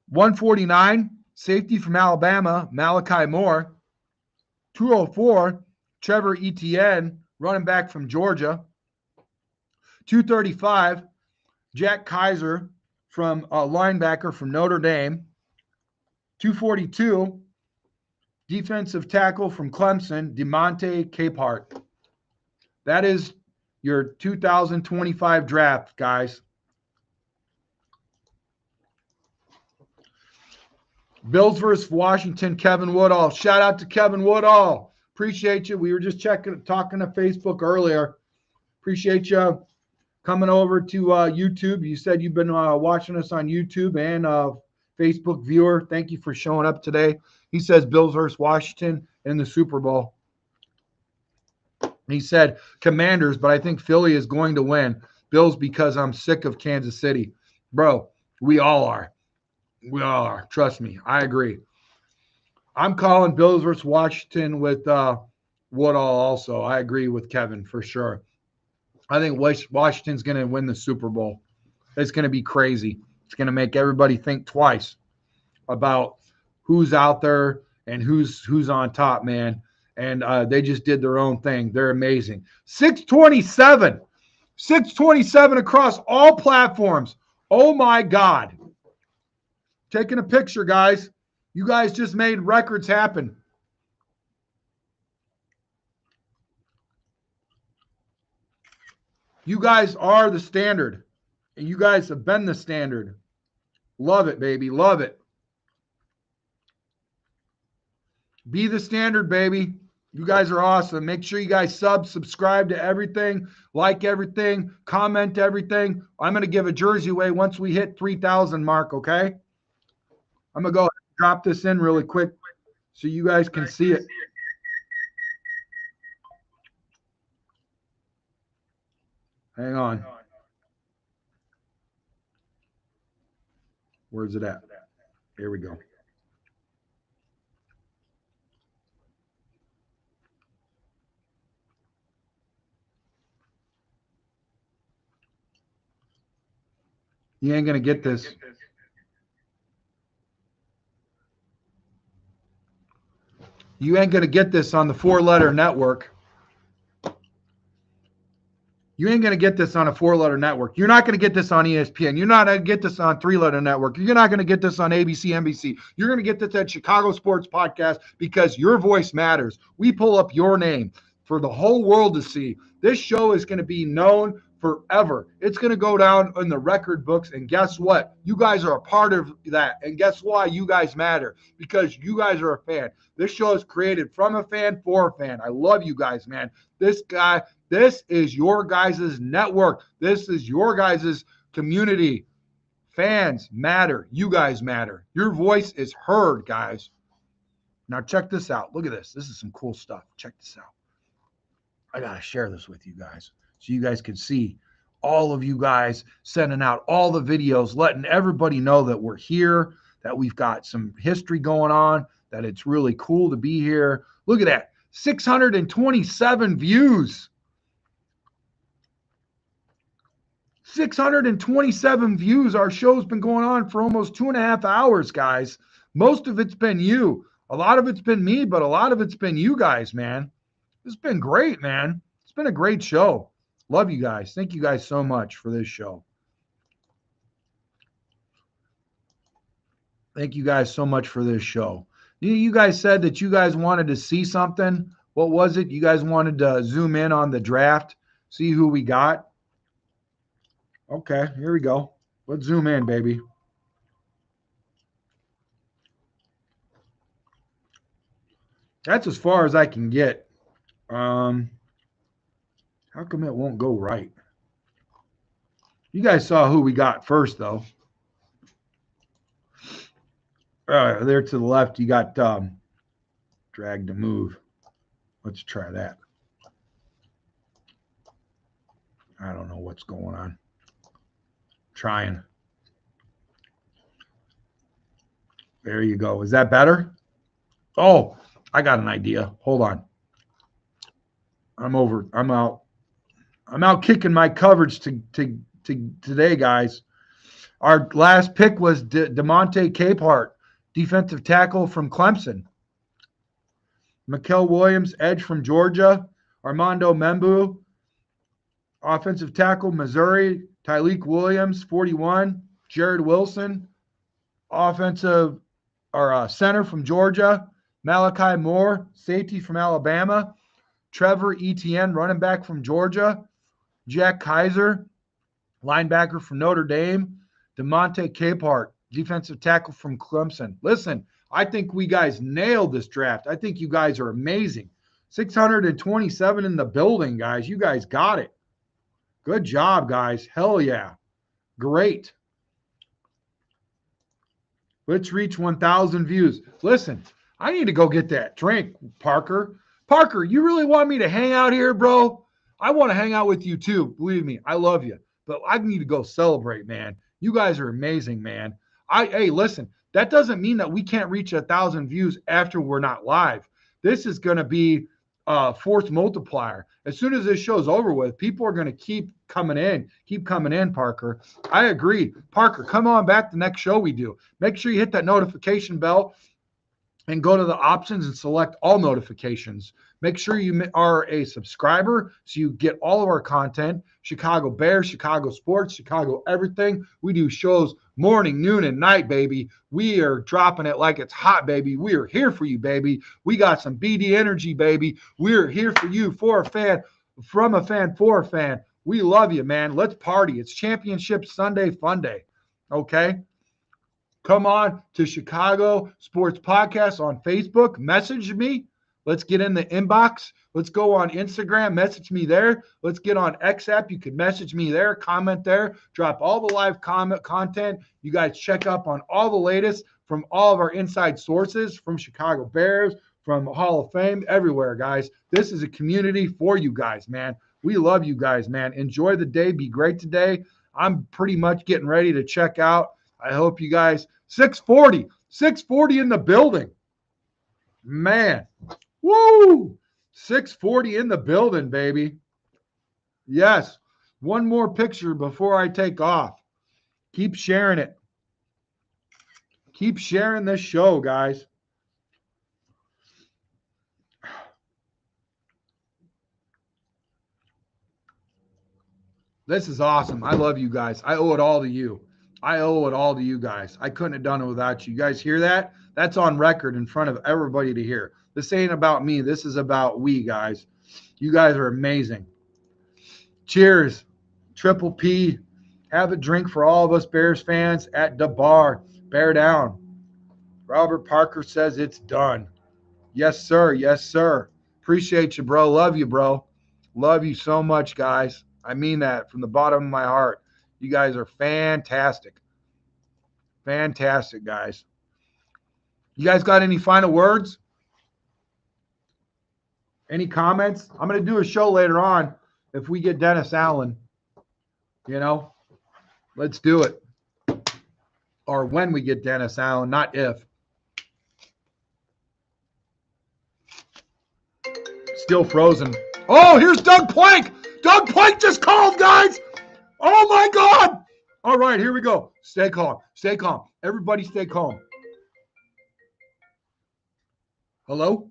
149, safety from Alabama, Malachi Moore. 204, Trevor Etienne, running back from Georgia. 235, Jack Kaiser from linebacker from Notre Dame. 242, defensive tackle from Clemson, DeMonte Capehart. That is your 2025 draft, guys. Bills versus Washington, Kevin Woodall. Shout out to Kevin Woodall. Appreciate you. We were just talking to Facebook earlier. Appreciate you coming over to YouTube. You said you've been watching us on YouTube and Facebook viewer. Thank you for showing up today. He says Bills versus Washington in the Super Bowl. He said Commanders, but I think Philly is going to win. Bills because I'm sick of Kansas City. Bro, we all are. We all are. Trust me. I agree. I'm calling Bills versus Washington with Woodall also. I agree with Kevin for sure. I think Washington's going to win the Super Bowl. It's going to be crazy. It's going to make everybody think twice about who's out there and who's on top, man. And they just did their own thing. They're amazing. 627. 627 across all platforms. Oh, my God. Taking a picture, guys. You guys just made records happen. You guys are the standard. And you guys have been the standard. Love it, baby. Love it. Be the standard, baby. You guys are awesome. Make sure you guys subscribe to everything, like everything, comment everything. I'm going to give a jersey away once we hit 3,000 mark, okay? I'm going to go drop this in really quick so you guys can see it. Hang on. Where's it at? Here we go. You ain't going to get this. You ain't going to get this on the 4-letter network. You ain't going to get this on a 4-letter network. You're not going to get this on ESPN. You're not going to get this on 3-letter network. You're not going to get this on ABC, NBC. You're going to get this at Chicago Sports Podcast because your voice matters. We pull up your name for the whole world to see. This show is going to be known forever. It's going to go down in the record books. And guess what? You guys are a part of that. And guess why you guys matter? Because you guys are a fan. This show is created from a fan for a fan. I love you guys, man. This is your guys' network. This is your guys' community. Fans matter. You guys matter. Your voice is heard, guys. Now check this out. Look at this. This is some cool stuff. Check this out. I got to share this with you guys so you guys can see all of you guys sending out all the videos, letting everybody know that we're here, that we've got some history going on, that it's really cool to be here. Look at that. 627 views. 627 views. Our show's been going on for almost 2.5 hours, guys. Most of it's been you. A lot of it's been me, but a lot of it's been you guys, man. It's been great, man. It's been a great show. Love you guys. Thank you guys so much for this show. Thank you guys so much for this show. You guys said that you guys wanted to see something. What was it? You guys wanted to zoom in on the draft, see who we got. Okay, here we go. Let's zoom in, baby. That's as far as I can get. How come it won't go right? You guys saw who we got first, though. There to the left, you got drag to move. Let's try that. I don't know what's going on. Trying. There you go. Is that better? Oh, I got an idea. Hold on. I'm out. I'm out kicking my coverage to today, guys. Our last pick was DeMonte Capehart, defensive tackle from Clemson. Mikael Williams, edge from Georgia. Armando Membu, offensive tackle, Missouri. Tyleik Williams, 41. Jared Wilson, offensive or center from Georgia. Malachi Moore, safety from Alabama. Trevor Etienne, running back from Georgia. Jack Kaiser, linebacker from Notre Dame. DeMonte Capehart, defensive tackle from Clemson. Listen, I think we guys nailed this draft. I think you guys are amazing. 627 in the building, guys. You guys got it. Good job, guys. Hell yeah. Great. Let's reach 1,000 views. Listen, I need to go get that drink, Parker. Parker, you really want me to hang out here, bro? I want to hang out with you too. Believe me, I love you. But I need to go celebrate, man. You guys are amazing, man. Hey, listen, that doesn't mean that we can't reach 1,000 views after we're not live. This is going to be a force multiplier. As soon as this show's over with, people are going to keep coming in, Parker. I agree. Parker, come on back the next show we do. Make sure you hit that notification bell and go to the options and select all notifications. Make sure you are a subscriber so you get all of our content. Chicago Bears, Chicago sports, Chicago everything. We do shows morning, noon, and night, baby. We are dropping it like it's hot, baby. We are here for you, baby. We got some BD energy, baby. We're here for you, for a fan, from a fan, for a fan. We love you, man. Let's party. It's Championship Sunday Fun Day, okay? Come on to Chicago Sports Podcast on Facebook. Message me. Let's get in the inbox. Let's go on Instagram. Message me there. Let's get on X app. You can message me there, comment there, drop all the live content. You guys check up on all the latest from all of our inside sources, from Chicago Bears, from Hall of Fame, everywhere, guys. This is a community for you guys, man. We love you guys, man. Enjoy the day. Be great today. I'm pretty much getting ready to check out. I hope you guys, 640 in the building. Man, woo, 640 in the building, baby. Yes, one more picture before I take off. Keep sharing it. Keep sharing this show, guys. This is awesome. I love you guys. I owe it all to you. I owe it all to you guys. I couldn't have done it without you. You guys hear that? That's on record in front of everybody to hear. This ain't about me. This is about we, guys. You guys are amazing. Cheers. Triple P. Have a drink for all of us Bears fans at the bar. Bear down. Robert Parker says it's done. Yes, sir. Yes, sir. Appreciate you, bro. Love you, bro. Love you so much, guys. I mean that from the bottom of my heart. You guys are fantastic. Fantastic, guys. You guys got any final words? Any comments? I'm going to do a show later on if we get Dennis Allen. You know, let's do it. Or when we get Dennis Allen, not if. Still frozen. Oh, here's Doug Plank. Doug Plank just called, guys. Oh, my God. All right, here we go. Stay calm. Stay calm. Everybody stay calm. Hello?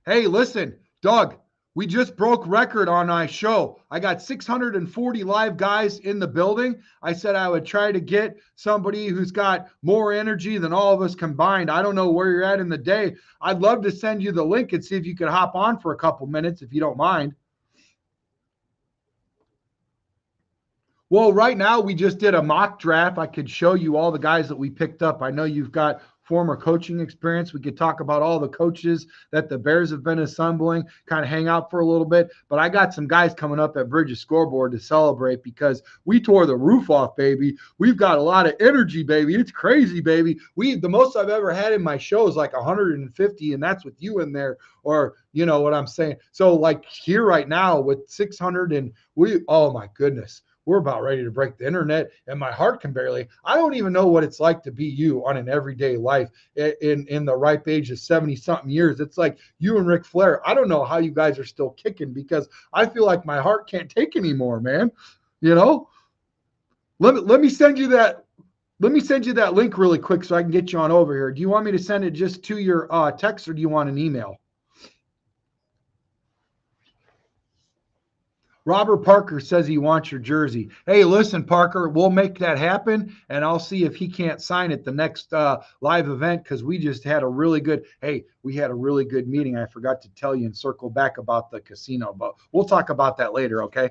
Hey, listen, Doug, we just broke record on my show. I got 640 live guys in the building. I said I would try to get somebody who's got more energy than all of us combined. I don't know where you're at in the day. I'd love to send you the link and see if you could hop on for a couple minutes if you don't mind. Well, right now we just did a mock draft. I could show you all the guys that we picked up. I know you've got former coaching experience. We could talk about all the coaches that the Bears have been assembling, kind of hang out for a little bit. But I got some guys coming up at Bridges Scoreboard to celebrate because we tore the roof off, baby. We've got a lot of energy, baby. It's crazy, baby. The most I've ever had in my show is like 150, and that's with you in there, or you know what I'm saying. So like here right now with 600 and oh my goodness. We're about ready to break the internet, and my heart can barely. I don't even know what it's like to be you on an everyday life in the ripe age of 70-something years. It's like you and Ric Flair. I don't know how you guys are still kicking because I feel like my heart can't take anymore, man. You know? Let me send you that. Let me send you that link really quick so I can get you on over here. Do you want me to send it just to your text, or do you want an email? Robert Parker says he wants your jersey. Hey, listen, Parker, we'll make that happen, and I'll see if he can't sign at the next live event because we just had a really good meeting. I forgot to tell you and circle back about the casino, but we'll talk about that later, okay?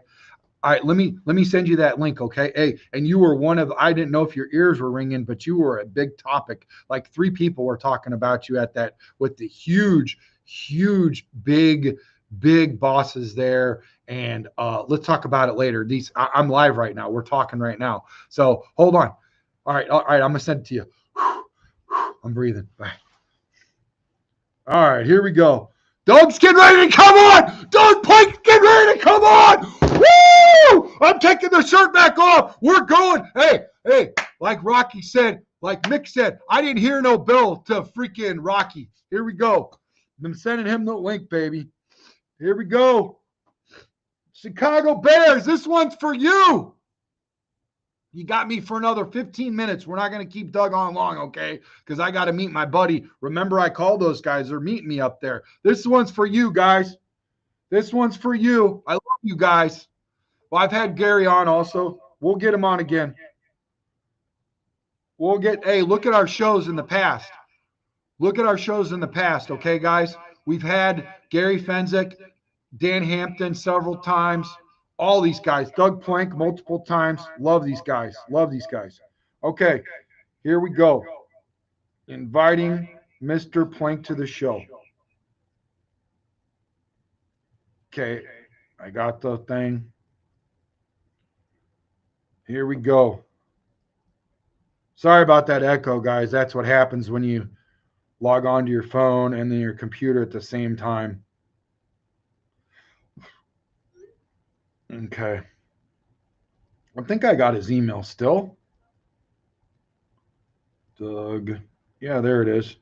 All right, let me send you that link, okay? Hey, and you were one of, I didn't know if your ears were ringing, but you were a big topic. Like 3 people were talking about you at that with the huge, big bosses there. And let's talk about it later. I'm live right now. We're talking right now. So hold on. All right. I'm going to send it to you. I'm breathing. Bye. All right, here we go. Doug's getting ready to come on. Doug Plank's getting ready to come on. Woo! I'm taking the shirt back off. We're going. Hey, like Rocky said, like Mick said, I didn't hear no bell to freaking Rocky. Here we go. I'm sending him the link, baby. Here we go. Chicago Bears, this one's for you. You got me for another 15 minutes. We're not going to keep Doug on long, okay? Because I got to meet my buddy. Remember, I called those guys. They're meeting me up there. This one's for you, guys. This one's for you. I love you guys. Well, I've had Gary on also. We'll get him on again. Hey, look at our shows in the past. Look at our shows in the past, okay, guys? We've had Gary Fenzik, Dan Hampton several times. All these guys. Doug Plank multiple times. Love these guys. Love these guys. Okay, here we go. Inviting Mr. Plank to the show. Okay, I got the thing. Here we go. Sorry about that echo, guys. That's what happens when you log on to your phone and then your computer at the same time. Okay. I think I got his email still. Doug. Yeah, there it is.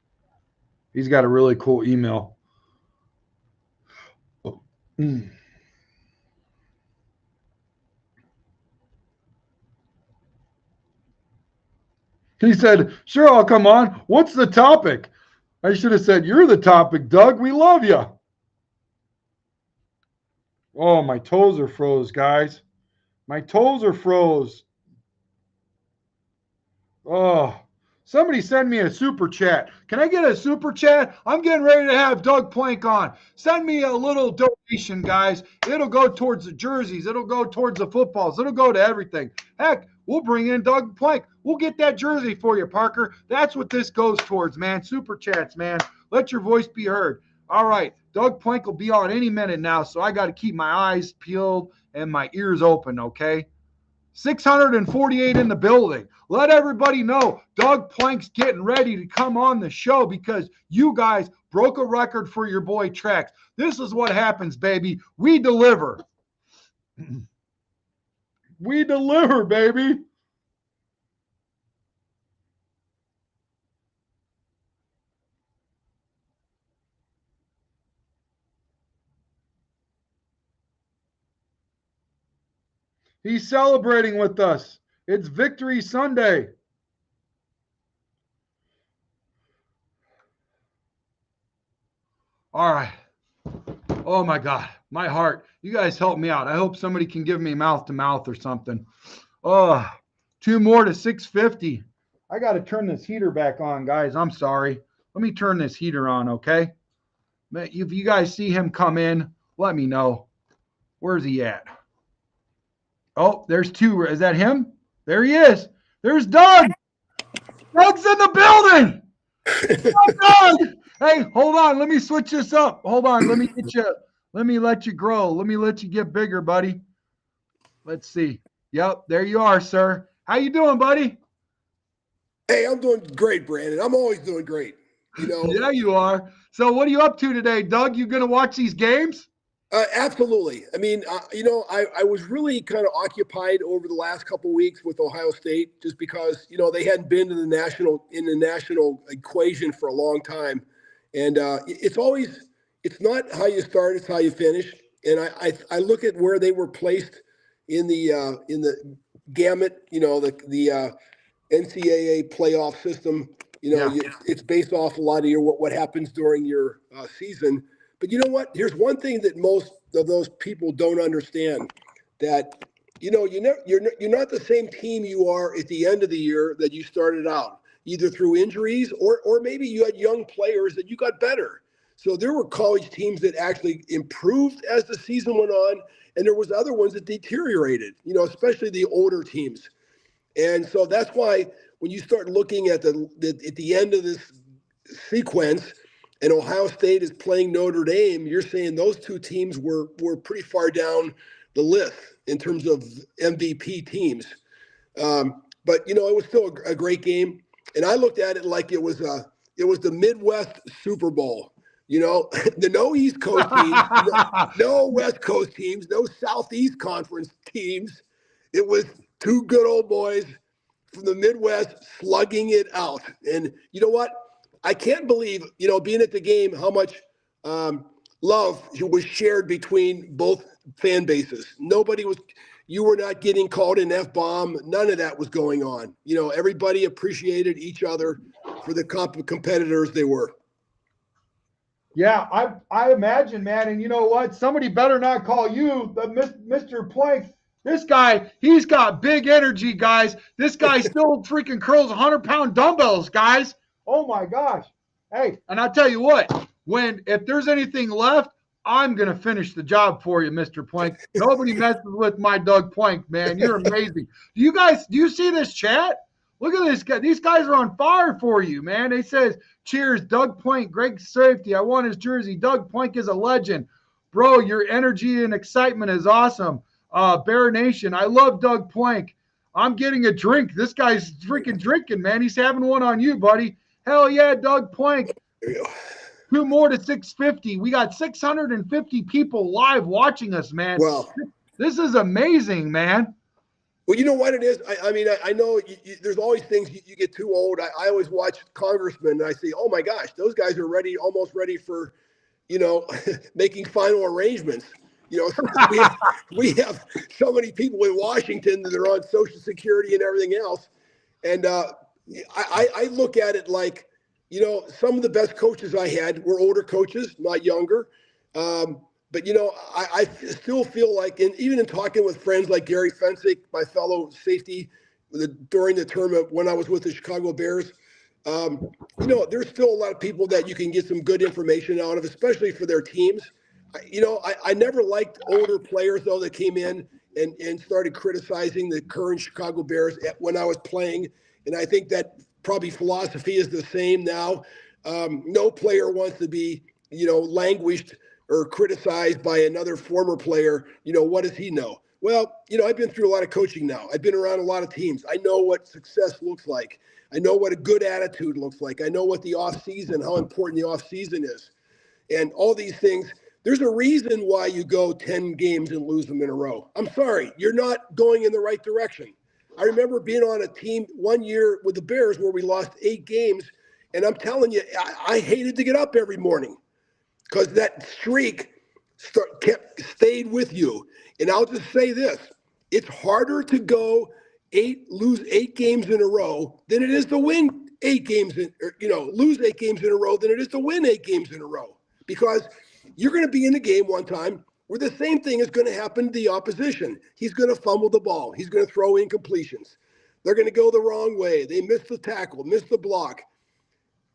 He's got a really cool email. Oh. He said, sure, I'll come on. What's the topic? I should have said, you're the topic, Doug. We love you. Oh, my toes are froze, guys. My toes are froze. Oh, somebody send me a super chat. Can I get a super chat? I'm getting ready to have Doug Plank on. Send me a little donation, guys. It'll go towards the jerseys. It'll go towards the footballs. It'll go to everything. Heck, we'll bring in Doug Plank. We'll get that jersey for you, Parker. That's what this goes towards, man. Super chats, man. Let your voice be heard. All right. Doug Plank will be on any minute now, so I got to keep my eyes peeled and my ears open, okay? 648 in the building. Let everybody know Doug Plank's getting ready to come on the show because you guys broke a record for your boy Tracks. This is what happens, baby. We deliver. We deliver, baby. He's celebrating with us. It's Victory Sunday. All right. Oh, my God. My heart. You guys help me out. I hope somebody can give me mouth to mouth or something. Oh, 2 more to 650. I got to turn this heater back on, guys. I'm sorry. Let me turn this heater on, okay? If you guys see him come in, let me know. Where's he at? Oh, there's 2. Is that him? There he is. There's Doug. Doug's in the building. Doug. Hey, hold on. Let me switch this up. Hold on. Let me let you grow. Let me let you get bigger, buddy. Let's see. Yep, there you are, sir. How you doing, buddy?
Hey, I'm doing great, Brandon. I'm always doing great. You know.
Yeah, you are. So what are you up to today, Doug? You going to watch these games?
Absolutely. I mean, I was really kind of occupied over the last couple of weeks with Ohio State just because, they hadn't been in the national equation for a long time. And it's not how you start, it's how you finish. And I look at where they were placed in the gamut, the NCAA playoff system. It's based off a lot of what happens during your season. But you know what? Here's one thing that most of those people don't understand: that you're not the same team you are at the end of the year that you started out, either through injuries or maybe you had young players that you got better. So there were college teams that actually improved as the season went on, and there was other ones that deteriorated. Especially the older teams. And so that's why when you start looking at the end of this sequence, and Ohio State is playing Notre Dame, you're saying those 2 teams were pretty far down the list in terms of MVP teams. But it was still a great game, and I looked at it like it was the Midwest Super Bowl. No East Coast teams, no West Coast teams, no Southeast Conference teams. It was two good old boys from the Midwest slugging it out. And you know what? I can't believe, being at the game, how much love was shared between both fan bases. You were not getting called an F-bomb. None of that was going on. Everybody appreciated each other for the competitors they were.
Yeah, I imagine, man. And you know what? Somebody better not call you Mr. Plank. This guy, he's got big energy, guys. This guy still freaking curls 100-pound dumbbells, guys. Oh my gosh. Hey, and I'll tell you what, if there's anything left, I'm going to finish the job for you, Mr. Plank. Nobody messes with my Doug Plank, man. You're amazing. Do you see this chat? Look at this guy. These guys are on fire for you, man. They says, cheers, Doug Plank, great safety. I want his jersey. Doug Plank is a legend. Bro, your energy and excitement is awesome. Bear Nation, I love Doug Plank. I'm getting a drink. This guy's freaking drinking, man. He's having one on you, buddy. Hell yeah, Doug Plank.
There you go.
2 more to 650. We got 650 people live watching us, man.
Wow.
This is amazing, man.
Well, you know what it is? I know there's always things you get too old. I always watch congressmen and I say, oh my gosh, those guys are almost ready for, making final arrangements. We have so many people in Washington that are on Social Security and everything else. And I look at it like, some of the best coaches I had were older coaches, not younger. But, I still feel like, and even in talking with friends like Gary Fensick, my fellow safety, during the term of when I was with the Chicago Bears, there's still a lot of people that you can get some good information out of, especially for their teams. I never liked older players, though, that came in and started criticizing the current Chicago Bears when I was playing. And I think that probably philosophy is the same now. No player wants to be, languished or criticized by another former player. What does he know? Well, I've been through a lot of coaching now. I've been around a lot of teams. I know what success looks like. I know what a good attitude looks like. I know what the off-season, how important the off-season is. And all these things, there's a reason why you go 10 games and lose them in a row. I'm sorry, you're not going in the right direction. I remember being on a team one year with the Bears where we lost 8 games, and I'm telling you, I hated to get up every morning because that streak stayed with you. And I'll just say this, it's harder to lose 8 games in a row than it is to win 8 games, lose 8 games in a row than it is to win 8 games in a row. Because you're going to be in the game one time where the same thing is going to happen to the opposition. He's going to fumble the ball. He's going to throw incompletions. They're going to go the wrong way. They miss the tackle, miss the block.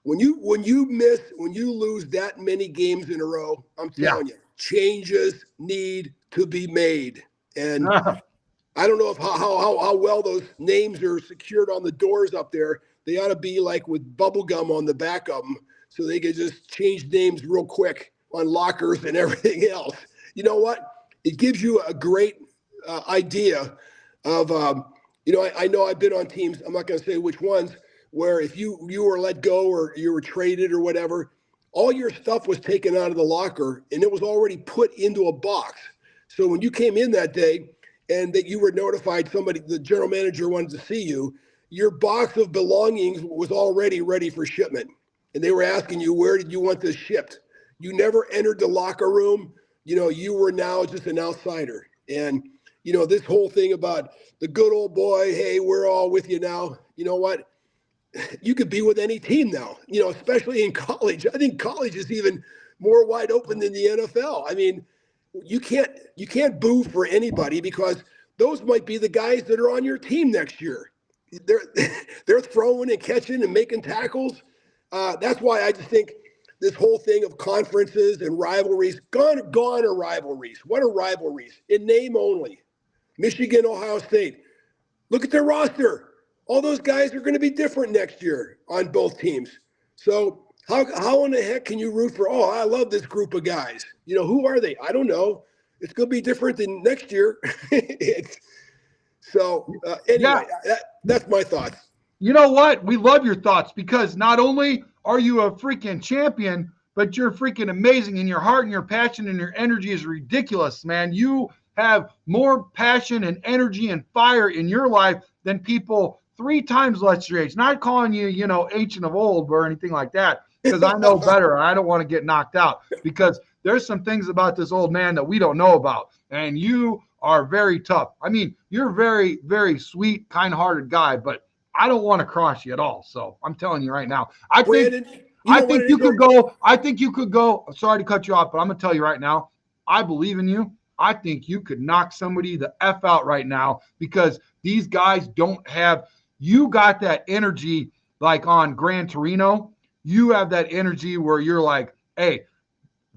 When you lose that many games in a row, I'm telling you, changes need to be made. And I don't know how well those names are secured on the doors up there. They ought to be like with bubble gum on the back of them so they could just change names real quick on lockers and everything else. You know what? It gives you a great idea of, I know I've been on teams, I'm not going to say which ones, where if you were let go or you were traded or whatever, all your stuff was taken out of the locker and it was already put into a box. So when you came in that day and that you were notified the general manager wanted to see you, your box of belongings was already ready for shipment. And they were asking you, where did you want this shipped? You never entered the locker room. You were now just an outsider. And, this whole thing about the good old boy, hey, we're all with you now. You know what? You could be with any team now, especially in college. I think college is even more wide open than the NFL. I mean, you can't boo for anybody because those might be the guys that are on your team next year. They're throwing and catching and making tackles. That's why I just think this whole thing of conferences and rivalries, gone are rivalries. What are rivalries? In name only. Michigan, Ohio State. Look at their roster. All those guys are going to be different next year on both teams. So how in the heck can you root for, I love this group of guys. Who are they? I don't know. It's going to be different than next year. Anyway, that's my thoughts.
You know what? We love your thoughts because not only are you a freaking champion, but you're freaking amazing, and your heart and your passion and your energy is ridiculous, man. You have more passion and energy and fire in your life than people 3 times less your age. Not calling you, ancient of old or anything like that, because I know better. I don't want to get knocked out, because there's some things about this old man that we don't know about. And you are very tough. I mean, you're very, very sweet, kind-hearted guy, but I don't want to cross you at all. So I'm telling you right now, I think you could go. I think you could go. Sorry to cut you off, but I'm going to tell you right now, I believe in you. I think you could knock somebody the F out right now, because these guys don't have, you got that energy like on Gran Torino. You have that energy where you're like, hey,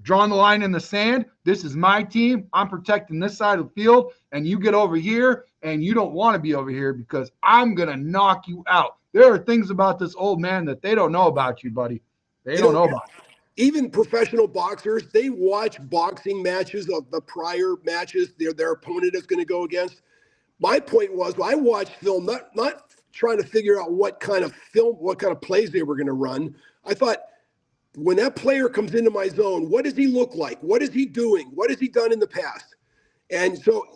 drawing the line in the sand. This is my team. I'm protecting this side of the field, and you get over here, and you don't want to be over here because I'm going to knock you out. There are things about this old man that they don't know about you, buddy. They don't know about you.
Even professional boxers, they watch boxing matches of the prior matches their opponent is going to go against. My point was, I watched film, not trying to figure out what kind of plays they were going to run. I thought, when that player comes into my zone, what does he look like? What is he doing? What has he done in the past? And so,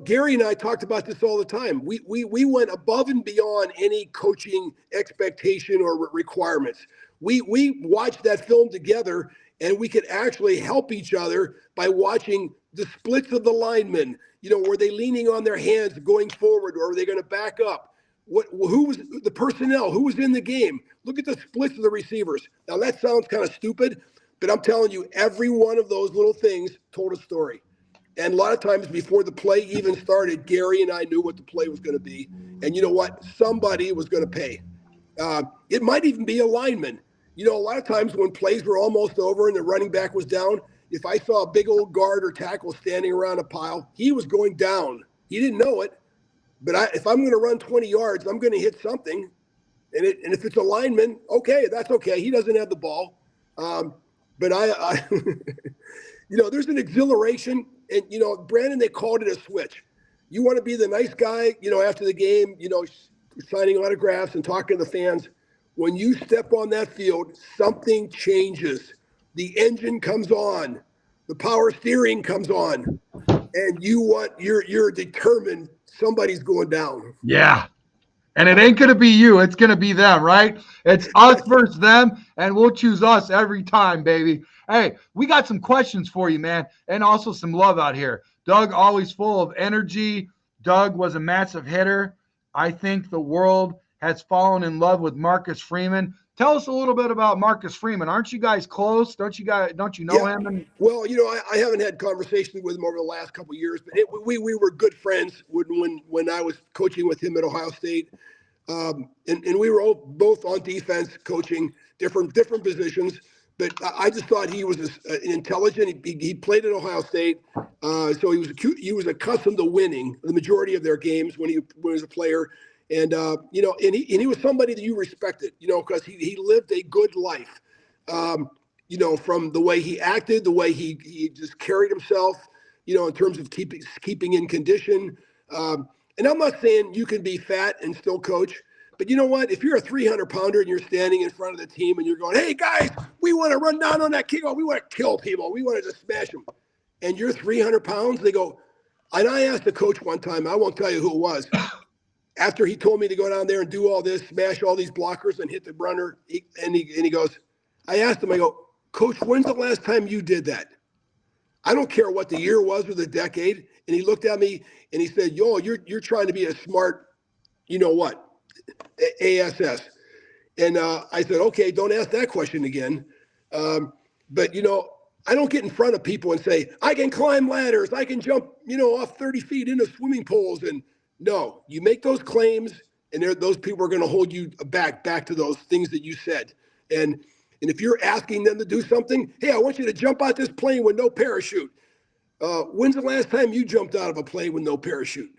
Gary and I talked about this all the time. We went above and beyond any coaching expectation or requirements. We watched that film together, and we could actually help each other by watching the splits of the linemen. Were they leaning on their hands going forward, or are they going to back up? Who was the personnel? Who was in the game? Look at the splits of the receivers. Now, that sounds kind of stupid, but I'm telling you, every one of those little things told a story. And a lot of times before the play even started, Gary and I knew what the play was going to be. And you know what? Somebody was going to pay. It might even be a lineman. A lot of times when plays were almost over and the running back was down, if I saw a big old guard or tackle standing around a pile, he was going down. He didn't know it. But if I'm going to run 20 yards, I'm going to hit something. And if it's a lineman, okay, that's okay. He doesn't have the ball. But I there's an exhilaration. And, Brandon, they called it a switch. You want to be the nice guy, after the game, signing autographs and talking to the fans. When you step on that field, something changes. The engine comes on. The power steering comes on. And you're determined somebody's going down.
Yeah. And it ain't going to be you. It's going to be them, right? It's us versus them, and we'll choose us every time, baby. Hey, we got some questions for you, man, and also some love out here. Doug, always full of energy. Doug was a massive hitter. I think the world has fallen in love with Marcus Freeman. Tell us a little bit about Marcus Freeman. Aren't you guys close? Don't you know him?
Well, I haven't had conversations with him over the last couple of years, but we were good friends when I was coaching with him at Ohio State. And we were both on defense, coaching different positions. But I just thought he was intelligent. He played at Ohio State, so he was accustomed to winning the majority of their games when he was a player. And and he was somebody that you respected, because he lived a good life. From the way he acted, the way he just carried himself, in terms of keeping in condition. And I'm not saying you can be fat and still coach, but you know what? If you're a 300-pounder and you're standing in front of the team and you're going, hey, guys, we want to run down on that kickoff. We want to kill people. We want to just smash them. And you're 300 pounds, they go, and I asked the coach one time, I won't tell you who it was, after he told me to go down there and do all this, smash all these blockers and hit the runner, and he goes, I asked him, I go, Coach, when's the last time you did that? I don't care what the year was or the decade. And he looked at me and he said, you're trying to be a smart, ASS. And I said, okay, don't ask that question again. But I don't get in front of people and say, I can climb ladders. I can jump, off 30 feet into swimming pools. And no, you make those claims and those people are going to hold you back to those things that you said. And if you're asking them to do something, hey, I want you to jump out this plane with no parachute. When's the last time you jumped out of a plane with no parachute?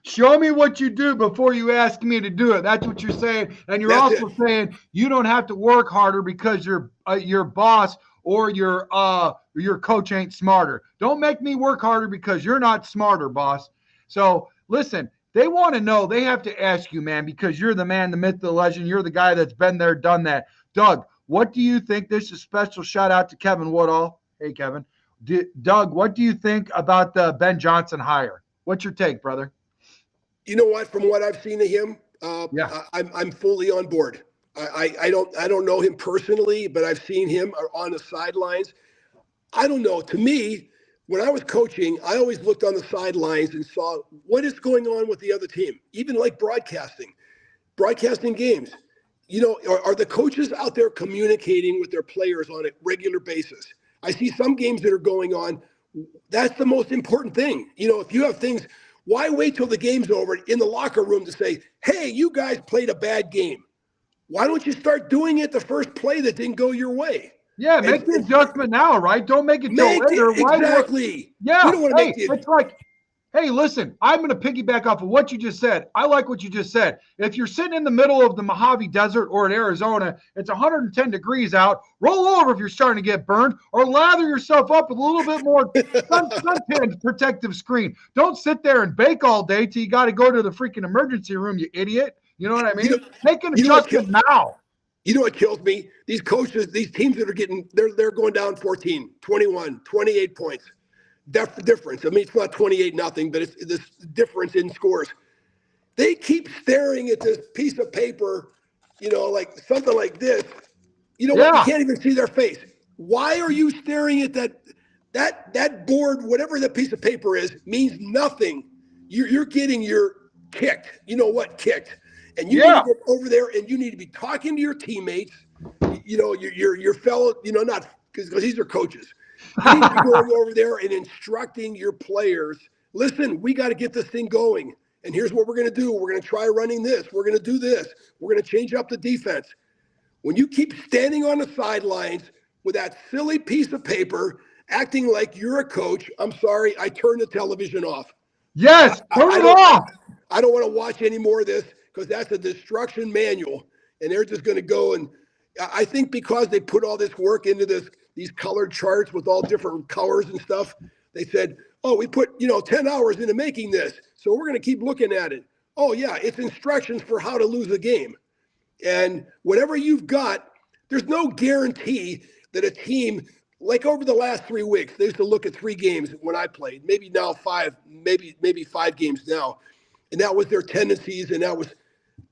Show me what you do before you ask me to do it. That's what you're saying. And you're also saying you don't have to work harder because your boss or your coach ain't smarter. Don't make me work harder because you're not smarter, boss. So listen, they want to know. They have to ask you, man, because you're the man, the myth, the legend. You're the guy that's been there, done that. Doug, what do you think? This is a special shout out to Kevin Woodall. Hey, Kevin. Doug, what do you think about the Ben Johnson hire? What's your take, brother?
You know what? From what I've seen of him,
Yeah.
I'm fully on board. I don't know him personally, but I've seen him on the sidelines. I don't know. To me, when I was coaching, I always looked on the sidelines and saw what is going on with the other team, even like broadcasting games. You know, are the coaches out there communicating with their players on a regular basis? I see some games that are going on. That's the most important thing. You know, if you have things, why wait till the game's over in the locker room to say, hey, you guys played a bad game? Why don't you start doing it the first play that didn't go your way?
Yeah, make the adjustment now, right? Don't make it till later.
Exactly.
Yeah.
We don't want to make
it's like, hey, listen, I'm going to piggyback off of what you just said. I like what you just said. If you're sitting in the middle of the Mojave Desert or in Arizona, it's 110 degrees out, roll over if you're starting to get burned, or lather yourself up with a little bit more suntan protective screen. Don't sit there and bake all day till you got to go to the freaking emergency room, you idiot. You know what I mean? Make an adjustment now.
You know what kills me? These coaches, these teams that are they're going down 14, 21, 28 points. Difference. I mean, it's not 28-0, but it's this difference in scores. They keep staring at this piece of paper, you know, like something like this. You know what? You can't even see their face. Why are you staring at that board? Whatever that piece of paper is means nothing. You're getting your kicked. You know what? Kicked. And you need to get over there and you need to be talking to your teammates, you know, your fellow, you know, not because these are coaches. You need to be going over there and instructing your players, listen, we got to get this thing going. And here's what we're going to do. We're going to try running this. We're going to do this. We're going to change up the defense. When you keep standing on the sidelines with that silly piece of paper, acting like you're a coach, I'm sorry, I turn the television off.
Yes, turn it off.
I don't want to watch any more of this. Because that's a destruction manual, and they're just going to go. And I think because they put all this work into these colored charts with all different colors and stuff, they said, oh, we put 10 hours into making this, so we're going to keep looking at it. Oh yeah, it's instructions for how to lose a game. And whatever you've got, there's no guarantee that a team, like over the last 3 weeks, they used to look at 3 games when I played, maybe now 5, maybe 5 games now. And that was their tendencies. And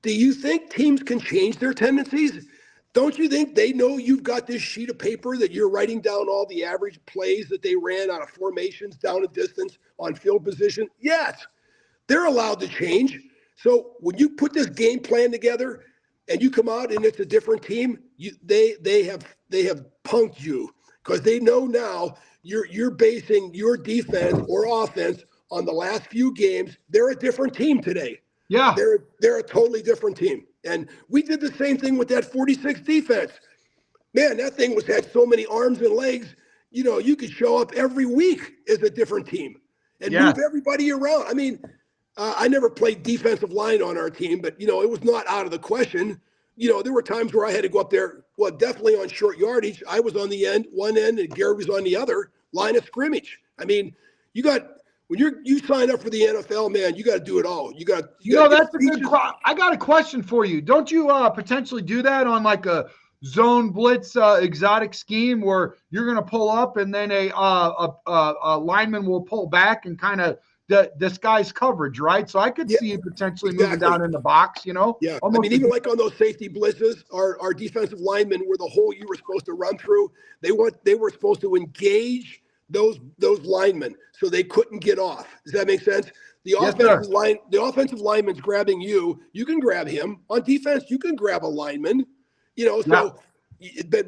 do you think teams can change their tendencies? Don't you think they know you've got this sheet of paper that you're writing down all the average plays that they ran out of formations, down a distance, on field position? Yes, they're allowed to change. So when you put this game plan together and you come out and it's a different team, they have punked you because they know now you're basing your defense or offense on the last few games. They're a different team today.
Yeah.
They're a totally different team. And we did the same thing with that 46 defense. Man, that thing had so many arms and legs. You know, you could show up every week as a different team and move everybody around. I mean, I never played defensive line on our team, but, you know, it was not out of the question. You know, there were times where I had to go up there, well, definitely on short yardage. I was on the one end, and Gary was on the other line of scrimmage. I mean, when you sign up for the NFL, man, you got to do it all.
That's a good question. I got a question for you. Don't you potentially do that on like a zone blitz exotic scheme where you're going to pull up and then a lineman will pull back and kind of disguise coverage, right? So I could see you potentially moving down in the box, you know?
Yeah. I mean, even like on those safety blitzes, our defensive linemen were the hole you were supposed to run through. They were supposed to engage those linemen so they couldn't get off. Does that make sense? The offensive lineman's grabbing you. You can grab him. On defense, you can grab a lineman. You know, so but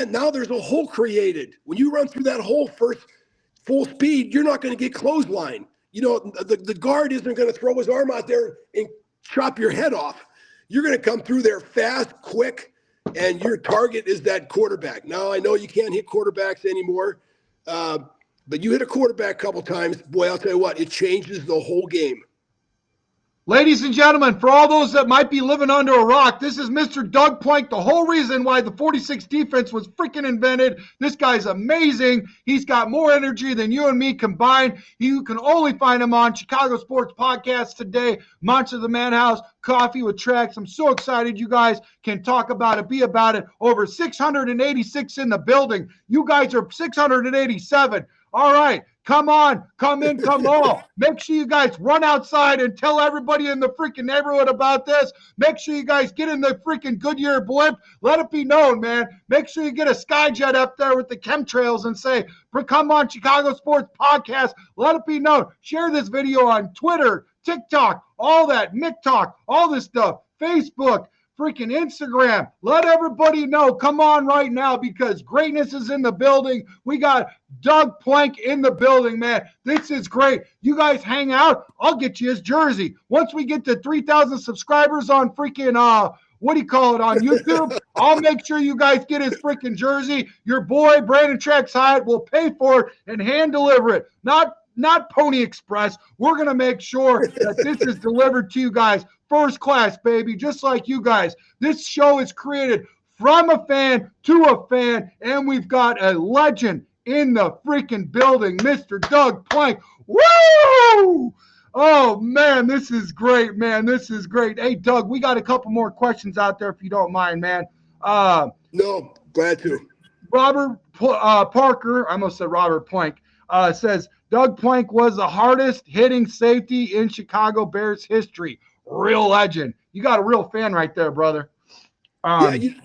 now there's a hole created. When you run through that hole first full speed, you're not going to get clothesline. You know, the guard isn't going to throw his arm out there and chop your head off. You're going to come through there fast, quick, and your target is that quarterback. Now, I know you can't hit quarterbacks anymore. But you hit a quarterback a couple times, boy, I'll tell you what, it changes the whole game.
Ladies and gentlemen, for all those that might be living under a rock, this is Mr. Doug Plank, the whole reason why the 46 defense was freaking invented. This guy's amazing. He's got more energy than you and me combined. You can only find him on Chicago Sports Podcast today, Monster of the Madhouse, Coffee with Tracks. I'm so excited you guys can talk about it, be about it. Over 686 in the building. You guys are 687. All right. Come on, come in, come all. Make sure you guys run outside and tell everybody in the freaking neighborhood about this. Make sure you guys get in the freaking Goodyear blimp. Let it be known, man. Make sure you get a Skyjet up there with the chemtrails and say, come on, Chicago Sports Podcast. Let it be known. Share this video on Twitter, TikTok, all that, MikTok, all this stuff, Facebook, freaking Instagram. Let everybody know. Come on right now because greatness is in the building. We got Doug Plank in the building, man. This is great. You guys hang out. I'll get you his jersey. Once we get to 3,000 subscribers on freaking, on YouTube, I'll make sure you guys get his freaking jersey. Your boy, Brandon Tracks Hiatt, will pay for it and hand deliver it. Not Pony Express. We're going to make sure that this is delivered to you guys first class, baby, just like you guys. This show is created from a fan to a fan, and we've got a legend in the freaking building, Mr. Doug Plank. Woo! Oh, man, this is great, man. This is great. Hey, Doug, we got a couple more questions out there if you don't mind, man.
No, glad to.
Robert Parker, I almost said Robert Plank, says, Doug Plank was the hardest hitting safety in Chicago Bears history. Real legend. You got a real fan right there, brother.
You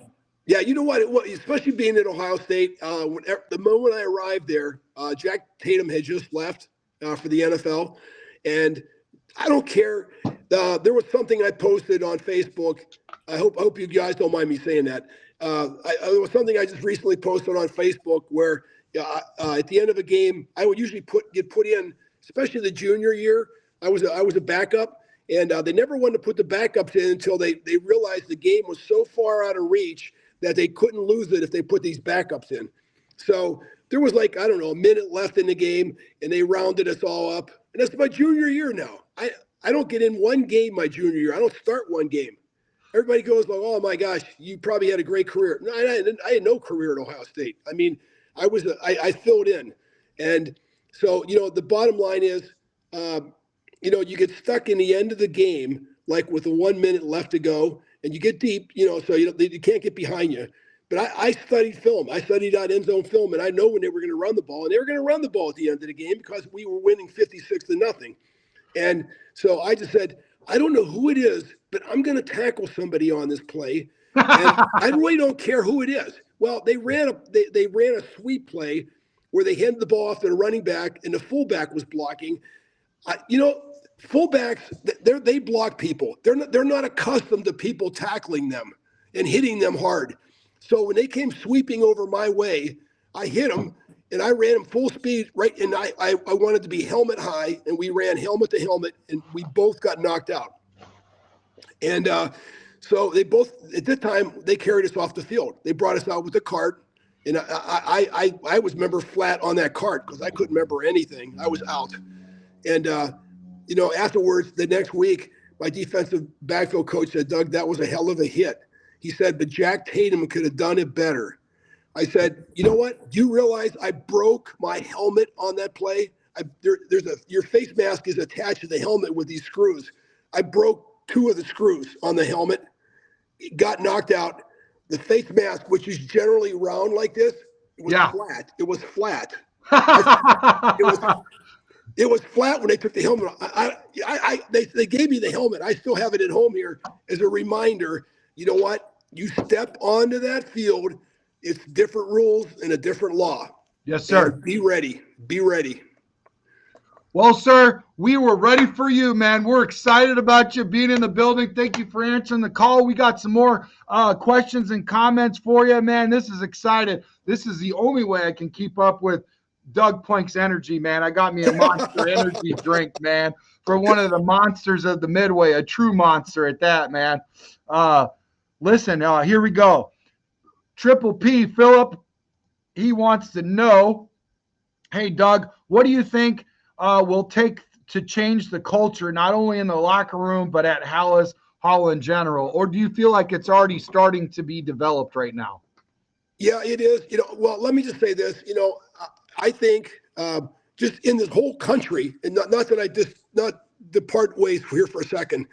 know what? Especially being at Ohio State, the moment I arrived there, Jack Tatum had just left for the NFL. And I don't care. There was something I posted on Facebook. I hope you guys don't mind me saying that. There was something I just recently posted on Facebook where at the end of a game, I would usually get put in, especially the junior year. I was a backup. And they never wanted to put the backups in until they realized the game was so far out of reach that they couldn't lose it if they put these backups in. So there was a minute left in the game, and they rounded us all up. And that's my junior year now. I don't get in one game my junior year. I don't start one game. Everybody goes like, oh, my gosh, you probably had a great career. No, I had no career at Ohio State. I mean, I filled in. And so, the bottom line is you get stuck in the end of the game, like with 1 minute left to go, and you get deep, so you can't get behind you. But I studied film. I studied out end zone film, and I know when they were going to run the ball, and they were going to run the ball at the end of the game because we were winning 56-0. And so I just said, I don't know who it is, but I'm going to tackle somebody on this play, and I really don't care who it is. Well, they ran a sweep play where they handed the ball off to the running back, and the fullback was blocking. Fullbacks, they block people. They're not accustomed to people tackling them and hitting them hard. So when they came sweeping over my way, I hit them and I ran them full speed right. And I wanted to be helmet high, and we ran helmet to helmet, and we both got knocked out. And so they both at that time they carried us off the field. They brought us out with a cart, and I was flat on that cart because I couldn't remember anything. I was out, and. Afterwards, the next week, my defensive backfield coach said, Doug, that was a hell of a hit. He said, but Jack Tatum could have done it better. I said, you know what? Do you realize I broke my helmet on that play? Your face mask is attached to the helmet with these screws. I broke 2 of the screws on the helmet, got knocked out. The face mask, which is generally round like this, it was flat. It was flat. It was flat when they took the helmet off. They gave me the helmet. I still have it at home here as a reminder. You know what? You step onto that field, it's different rules and a different law.
Yes, sir.
And be ready. Be ready.
Well, sir, we were ready for you, man. We're excited about you being in the building. Thank you for answering the call. We got some more questions and comments for you, man. This is exciting. This is the only way I can keep up with Doug Plank's energy, man. I got me a Monster energy drink, man, for one of the monsters of the Midway, a true monster at that, man. Listen, here we go. Triple P, Philip, he wants to know, hey, Doug, what do you think will take to change the culture, not only in the locker room, but at Hallis Hall in general? Or do you feel like it's already starting to be developed right now?
Yeah, it is. Well, let me just say this. I think just in this whole country, and not that I just not depart ways here for a second.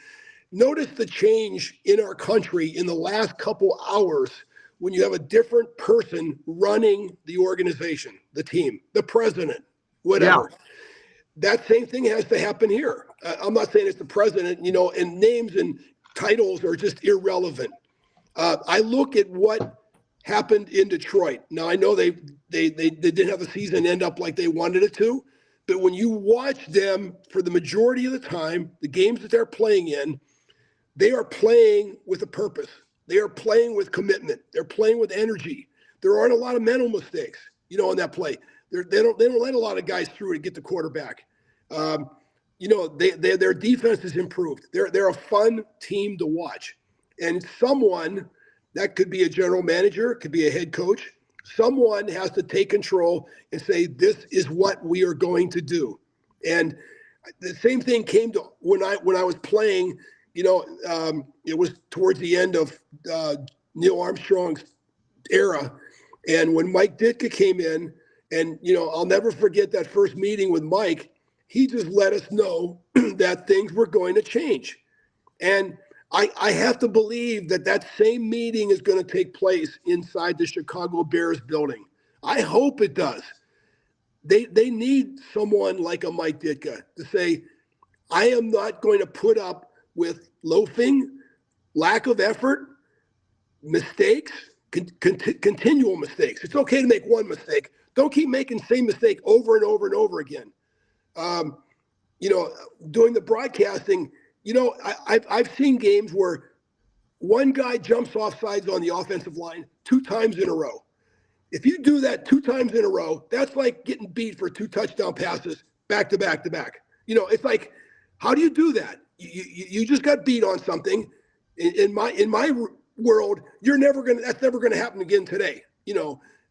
Notice the change in our country in the last couple hours when you have a different person running the organization, the team, the president, whatever. Yeah. That same thing has to happen here. I'm not saying it's the president, and names and titles are just irrelevant. I look at what happened in Detroit. Now, I know they didn't have the season end up like they wanted it to, but when you watch them for the majority of the time, the games that they're playing in, they are playing with a purpose. They are playing with commitment. They're playing with energy. There aren't a lot of mental mistakes, in that play. They don't let a lot of guys through to get the quarterback. Their defense has improved. They're a fun team to watch. And someone, that could be a general manager, could be a head coach, someone has to take control and say, this is what we are going to do. And the same thing came to when I was playing. It was towards the end of Neil Armstrong's era. And when Mike Ditka came in, and, I'll never forget that first meeting with Mike, he just let us know that things were going to change. And I have to believe that same meeting is going to take place inside the Chicago Bears building. I hope it does. They need someone like a Mike Ditka to say, I am not going to put up with loafing, lack of effort, mistakes, continual mistakes. It's okay to make one mistake. Don't keep making the same mistake over and over and over again. Doing the broadcasting, I've seen games where one guy jumps off sides on the offensive line 2 times in a row. If you do that 2 times in a row, that's like getting beat for 2 touchdown passes back to back to back. It's like, how do you do that? You just got beat on something. In my world, that's never gonna happen again today.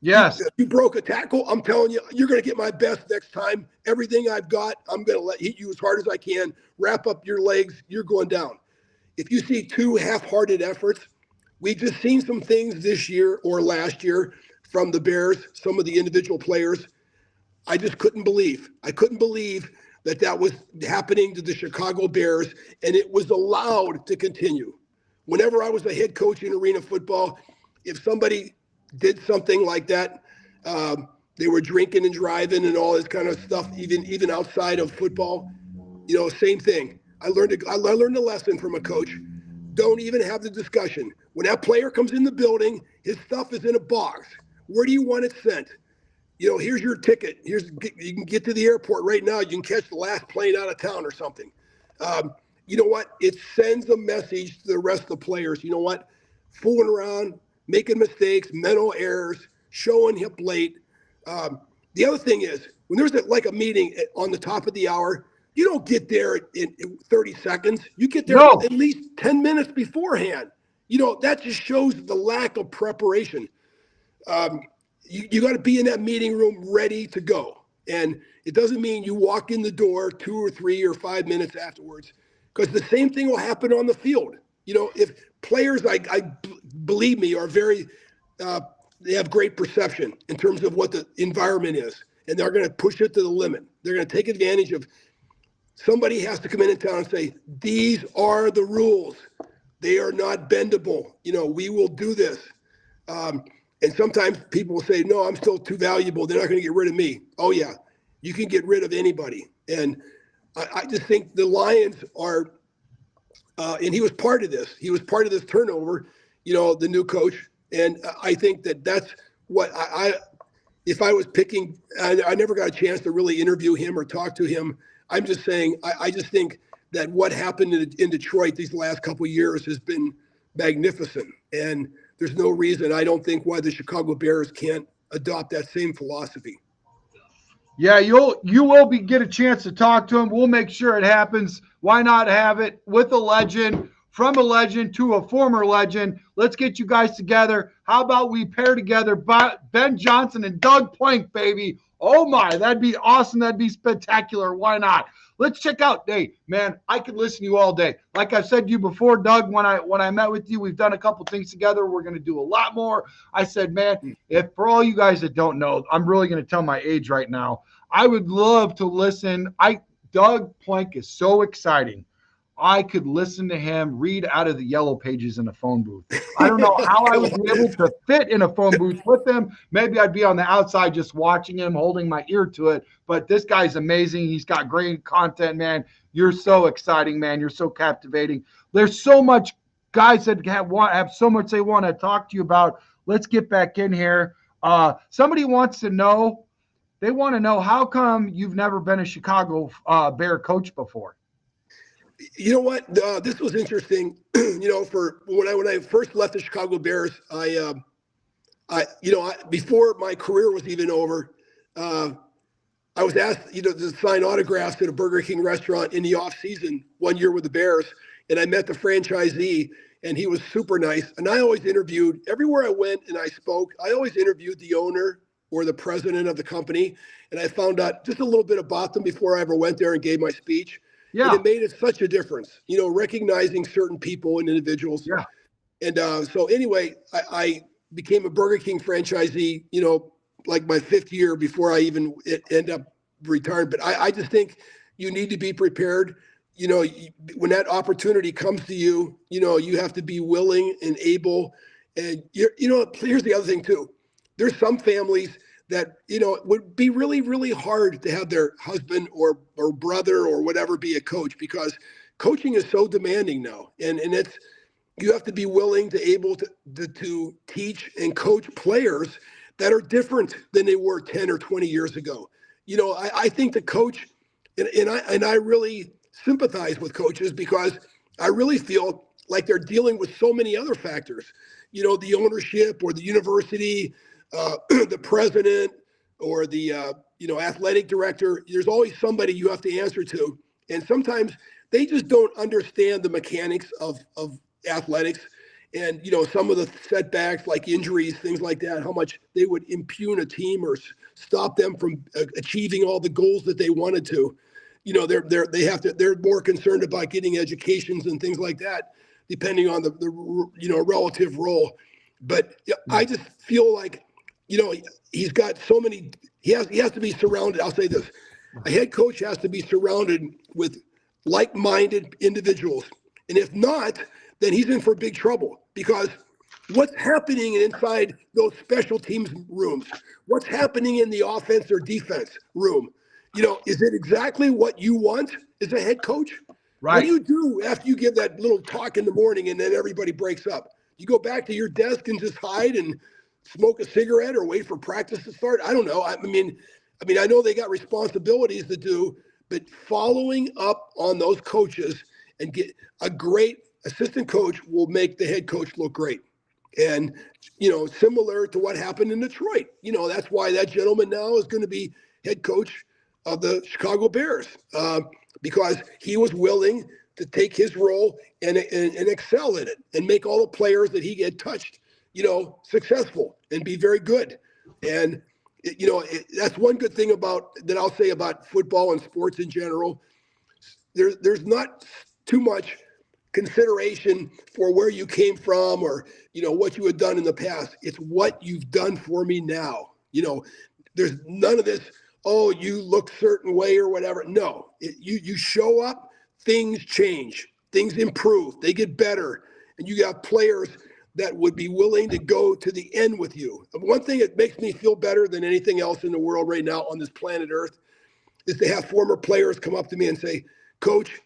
Yes.
You broke a tackle. I'm telling you, you're going to get my best next time. Everything I've got, I'm going to hit you as hard as I can. Wrap up your legs. You're going down. If you see 2 half-hearted efforts, we've just seen some things this year or last year from the Bears, some of the individual players. I just couldn't believe. I couldn't believe that was happening to the Chicago Bears, and it was allowed to continue. Whenever I was a head coach in arena football, if somebody did something like that, they were drinking and driving and all this kind of stuff, even outside of football, same thing. I learned a lesson from a coach. Don't even have the discussion. When that player comes in the building, his stuff is in a box. Where do you want it sent? Here's your ticket. You can get to the airport right now. You can catch the last plane out of town or something. You know what? It sends a message to the rest of the players. You know what? Fooling around, making mistakes, mental errors, showing up late. The other thing is, when there's a meeting on the top of the hour, you don't get there in 30 seconds. You get there at least 10 minutes beforehand. That just shows the lack of preparation. You got to be in that meeting room ready to go. And it doesn't mean you walk in the door 2 or 3 or 5 minutes afterwards, because the same thing will happen on the field. If players, I believe me, are very, they have great perception in terms of what the environment is, and they're going to push it to the limit. They're going to take advantage of, somebody has to come in town and say, these are the rules. They are not bendable. We will do this. And sometimes people will say, no, I'm still too valuable. They're not going to get rid of me. Oh, yeah, you can get rid of anybody. And I just think the Lions are, and he was part of this. He was part of this turnover, the new coach. And I think that's what if I was picking, I never got a chance to really interview him or talk to him. I'm just saying, I just think that what happened in Detroit these last couple of years has been magnificent. And there's no reason, I don't think, why the Chicago Bears can't adopt that same philosophy.
Yeah, you will get a chance to talk to him. We'll make sure it happens. Why not have it with a legend, from a legend to a former legend? Let's get you guys together. How about we pair together Ben Johnson and Doug Plank, baby, Oh my, that'd be awesome. That'd be spectacular. Why not? Let's check out. Hey, man, I could listen to you all day. Like I've said to you before, Doug, when I met with you, we've done a couple things together. We're going to do a lot more. I said, man, if for all you guys that don't know, I'm really going to tell my age right now. I would love to listen. Doug Plank is so exciting. I could listen to him read out of the yellow pages in a phone booth. I don't know how I would be able to fit in a phone booth with him. Maybe I'd be on the outside just watching him, holding my ear to it. But this guy's amazing. He's got great content, man. You're so exciting, man. You're so captivating. There's so much guys that have so much they want to talk to you about. Let's get back in here. Somebody wants to know, they want to know, how come you've never been a Chicago Bear coach before?
You know what? This was interesting. For when I first left the Chicago Bears, before my career was even over, I was asked, to sign autographs at a Burger King restaurant in the off season one year with the Bears, and I met the franchisee, and he was super nice. And I always interviewed everywhere I went, and I spoke. I always interviewed the owner or the president of the company, and I found out just a little bit about them before I ever went there and gave my speech. Yeah. And it made such a difference, recognizing certain people and individuals. Yeah. And so anyway, I became a Burger King franchisee, like my 5th year before I even end up retiring. But I just think you need to be prepared. When that opportunity comes to you, you have to be willing and able. And, here's the other thing, too. There's some families that, it would be really, really hard to have their husband or brother or whatever be a coach, because coaching is so demanding now. And you have to be willing to able to teach and coach players that are different than they were 10 or 20 years ago. I think the coach, and I really sympathize with coaches, because I really feel like they're dealing with so many other factors, the ownership or the university, the president or the athletic director. There's always somebody you have to answer to, and sometimes they just don't understand the mechanics of athletics, and some of the setbacks like injuries, things like that, how much they would impugn a team or stop them from achieving all the goals that they wanted to. They're more concerned about getting educations and things like that, depending on the relative role. But I just feel like he's got so many. He has to be surrounded. I'll say this: a head coach has to be surrounded with like-minded individuals, and if not, then he's in for big trouble. Because what's happening inside those special teams rooms? What's happening in the offense or defense room? Is it exactly what you want as a head coach? Right. What do you do after you give that little talk in the morning and then everybody breaks up? You go back to your desk and just hide and smoke a cigarette or wait for practice to start? I don't know. I mean, I know they got responsibilities to do, but following up on those coaches and get a great assistant coach will make the head coach look great. And, similar to what happened in Detroit, that's why that gentleman now is going to be head coach of the Chicago Bears, because he was willing to take his role and excel in it and make all the players that he had touched, successful and be very good. And, that's one good thing that I'll say about football and sports in general. There's not too much consideration for where you came from or, what you had done in the past. It's what you've done for me now. There's none of this, oh, you look certain way or whatever. No, you show up, things change, things improve, they get better. And you got players that would be willing to go to the end with you. One thing that makes me feel better than anything else in the world right now on this planet Earth is to have former players come up to me and say, Coach,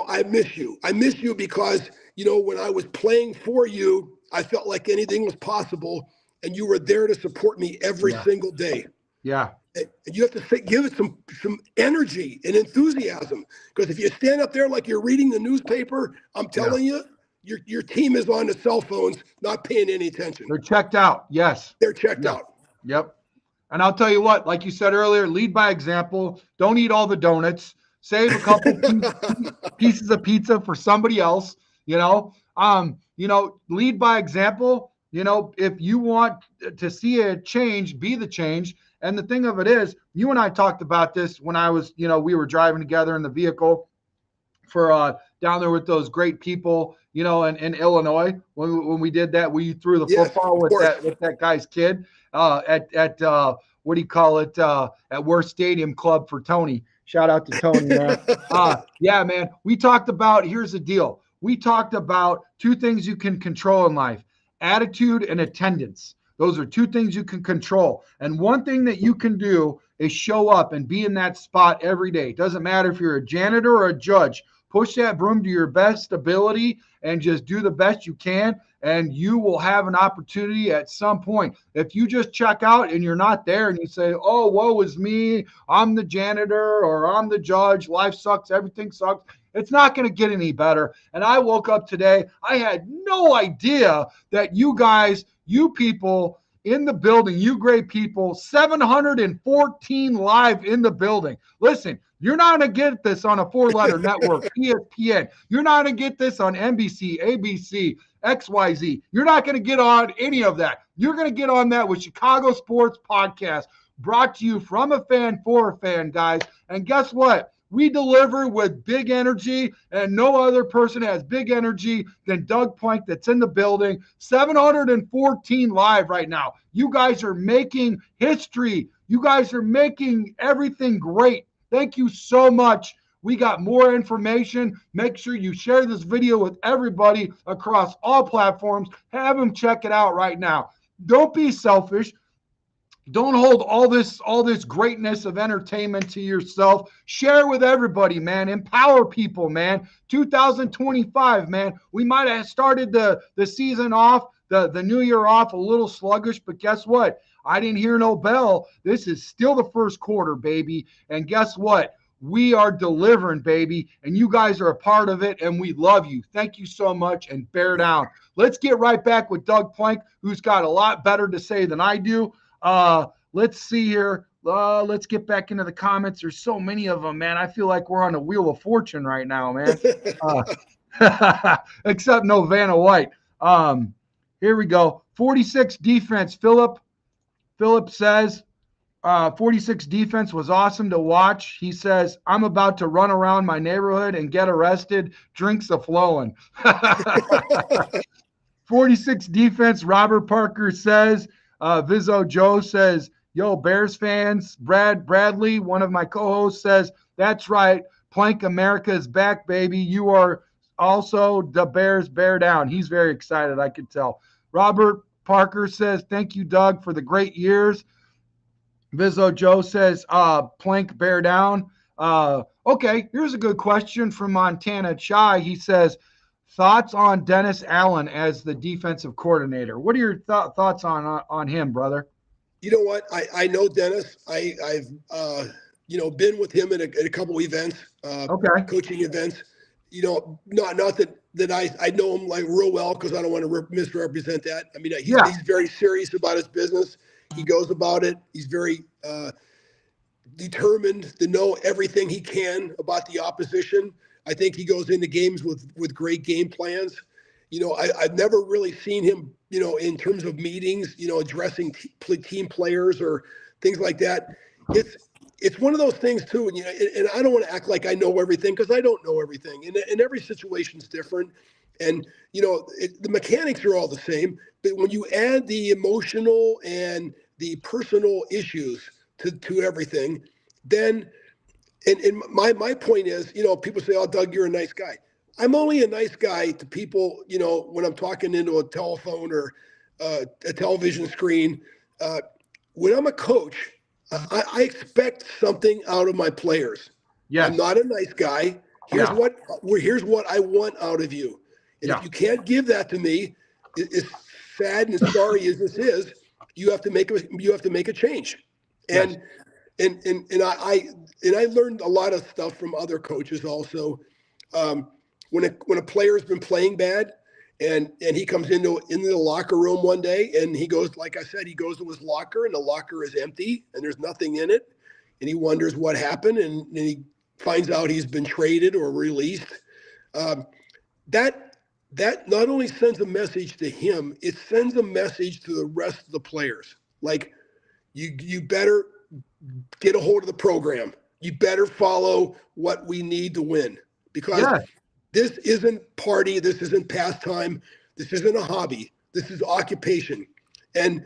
I miss you. I miss you because, when I was playing for you, I felt like anything was possible, and you were there to support me every single day. Yeah. And you have to give it some energy and enthusiasm, because if you stand up there like you're reading the newspaper, I'm telling you, your team is on the cell phones, not paying any attention.
They're checked out. Yes.
They're checked out.
Yep. And I'll tell you what, like you said earlier, lead by example. Don't eat all the donuts. Save a couple pieces of pizza for somebody else. Lead by example. If you want to see a change, be the change. And the thing of it is, you and I talked about this when I was, we were driving together in the vehicle for down there with those great people, in Illinois. When we did that, we threw the football with that guy's kid at what do you call it, at Worth Stadium Club for Tony. Shout out to Tony, man. Yeah, man. We talked about, here's the deal. We talked about two things you can control in life: attitude and attendance. Those are two things you can control. And one thing that you can do is show up and be in that spot every day. It doesn't matter if you're a janitor or a judge. Push that broom to your best ability and just do the best you can, and you will have an opportunity at some point. If you just check out and you're not there and you say, oh, woe is me, I'm the janitor or I'm the judge, life sucks, everything sucks, it's not going to get any better. And I woke up today, I had no idea that you guys, you people in the building, you great people, 714 live in the building. Listen, you're not going to get this on a four-letter network, ESPN. You're not going to get this on NBC, ABC, XYZ. You're not going to get on any of that. You're going to get on that with Chicago Sports Podcast, brought to you from a fan for a fan, guys. And guess what? We deliver with big energy, and no other person has big energy than Doug Plank that's in the building. 714 live right now. You guys are making history. You guys are making everything great. Thank you so much. We got more information. Make sure you share this video with everybody across all platforms. Have them check it out right now. Don't be selfish. Don't hold all this greatness of entertainment to yourself. Share with everybody, man. Empower people, man. 2025, man. We might have started the season off, the new year off a little sluggish, but guess what? I didn't hear no bell. This is still the first quarter, baby. And guess what? We are delivering, baby. And you guys are a part of it, and we love you. Thank you so much, and bear down. Let's get right back with Doug Plank, who's got a lot better to say than I do. Let's see here. Let's get back into the comments. There's so many of them, man. I feel like we're on a wheel of fortune right now, man. Except no Vanna White. Here we go. 46 defense. Philip says, 46 defense was awesome to watch. He says, I'm about to run around my neighborhood and get arrested. Drinks a flowing. 46 defense. Robert Parker says, Vizzo Joe says, yo, Bears fans. Bradley, one of my co-hosts, says, that's right. Plank America is back, baby. You are also the Bears. Bear down. He's very excited, I could tell. Robert Parker says, thank you, Doug, for the great years. Vizzo Joe says, Plank, bear down. Okay, here's a good question from Montana Chai. He says, thoughts on Dennis Allen as the defensive coordinator? What are your thoughts on him, brother?
You know what? I know Dennis. I've been with him at a couple events, coaching events. Not that I know him like real well, because I don't want to misrepresent that. I mean, he's very serious about his business. He goes about it. He's very determined to know everything he can about the opposition. I think he goes into games with great game plans. I've never really seen him, in terms of meetings, addressing team players or things like that. It's one of those things too, and I don't want to act like I know everything, because I don't know everything, and every situation's different, and the mechanics are all the same, but when you add the emotional and the personal issues to everything, then and my point is, people say, oh, Doug, you're a nice guy. I'm only a nice guy to people, when I'm talking into a telephone or a television screen. When I'm a coach, I expect something out of my players. Yes. I'm not a nice guy. Here's what I want out of you. And if you can't give that to me, as sad and sorry as this is, you have to make a change. And I learned a lot of stuff from other coaches also. When a player's been playing bad, and he comes into the locker room one day, and he goes, like I said, he goes to his locker, and the locker is empty and there's nothing in it, and he wonders what happened, and he finds out he's been traded or released. That not only sends a message to him, it sends a message to the rest of the players. Like, You better get a hold of the program. You better follow what we need to win, because this isn't party. This isn't pastime. This isn't a hobby. This is occupation. And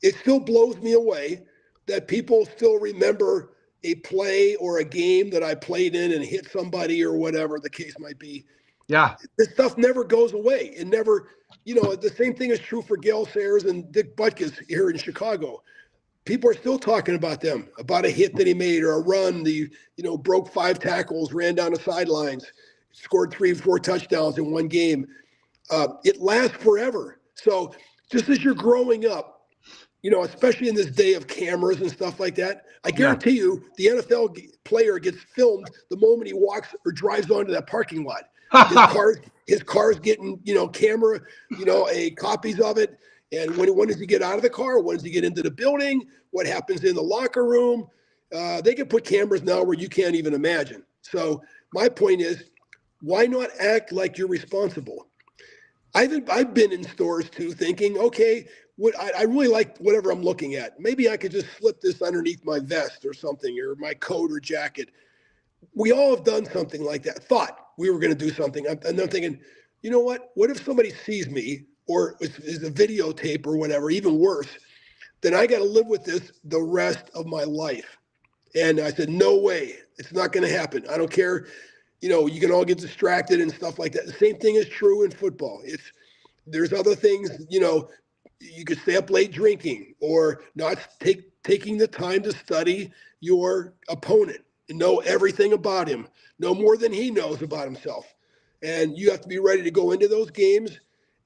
it still blows me away that people still remember a play or a game that I played in and hit somebody or whatever the case might be.
Yeah.
This stuff never goes away. It never, the same thing is true for Gale Sayers and Dick Butkus here in Chicago. People are still talking about them, about a hit that he made or a run. Broke 5 tackles, ran down the sidelines, scored 3-4 touchdowns in one game. It lasts forever. So just as you're growing up, especially in this day of cameras and stuff like that, I guarantee you the NFL player gets filmed the moment he walks or drives onto that parking lot. His car's getting, camera, copies of it. And when does he get out of the car? When does he get into the building? What happens in the locker room? They can put cameras now where you can't even imagine. So my point is, why not act like you're responsible? I've been in stores too thinking, okay, I really like whatever I'm looking at. Maybe I could just slip this underneath my vest or something, or my coat or jacket. We all have done something like that, thought we were going to do something. And I'm thinking, you know what? What if somebody sees me, or is a videotape or whatever, even worse, then I got to live with this the rest of my life. And I said, no way. It's not going to happen. I don't care. You can all get distracted and stuff like that. The same thing is true in football. There's other things, you could stay up late drinking, or not taking the time to study your opponent and know everything about him, know more than he knows about himself. And you have to be ready to go into those games,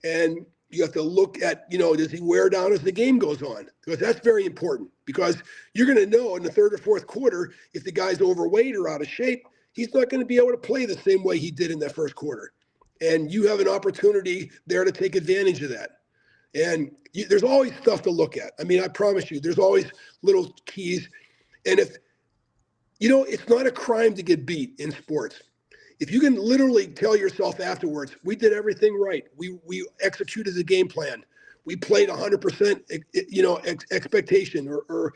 and you have to look at, does he wear down as the game goes on? Because that's very important, because you're going to know in the third or fourth quarter if the guy's overweight or out of shape. He's not going to be able to play the same way he did in that first quarter. And you have an opportunity there to take advantage of that. And there's always stuff to look at. I mean, I promise you, there's always little keys. And if, it's not a crime to get beat in sports. If you can literally tell yourself afterwards, we did everything right. We executed the game plan. We played 100%, expectation or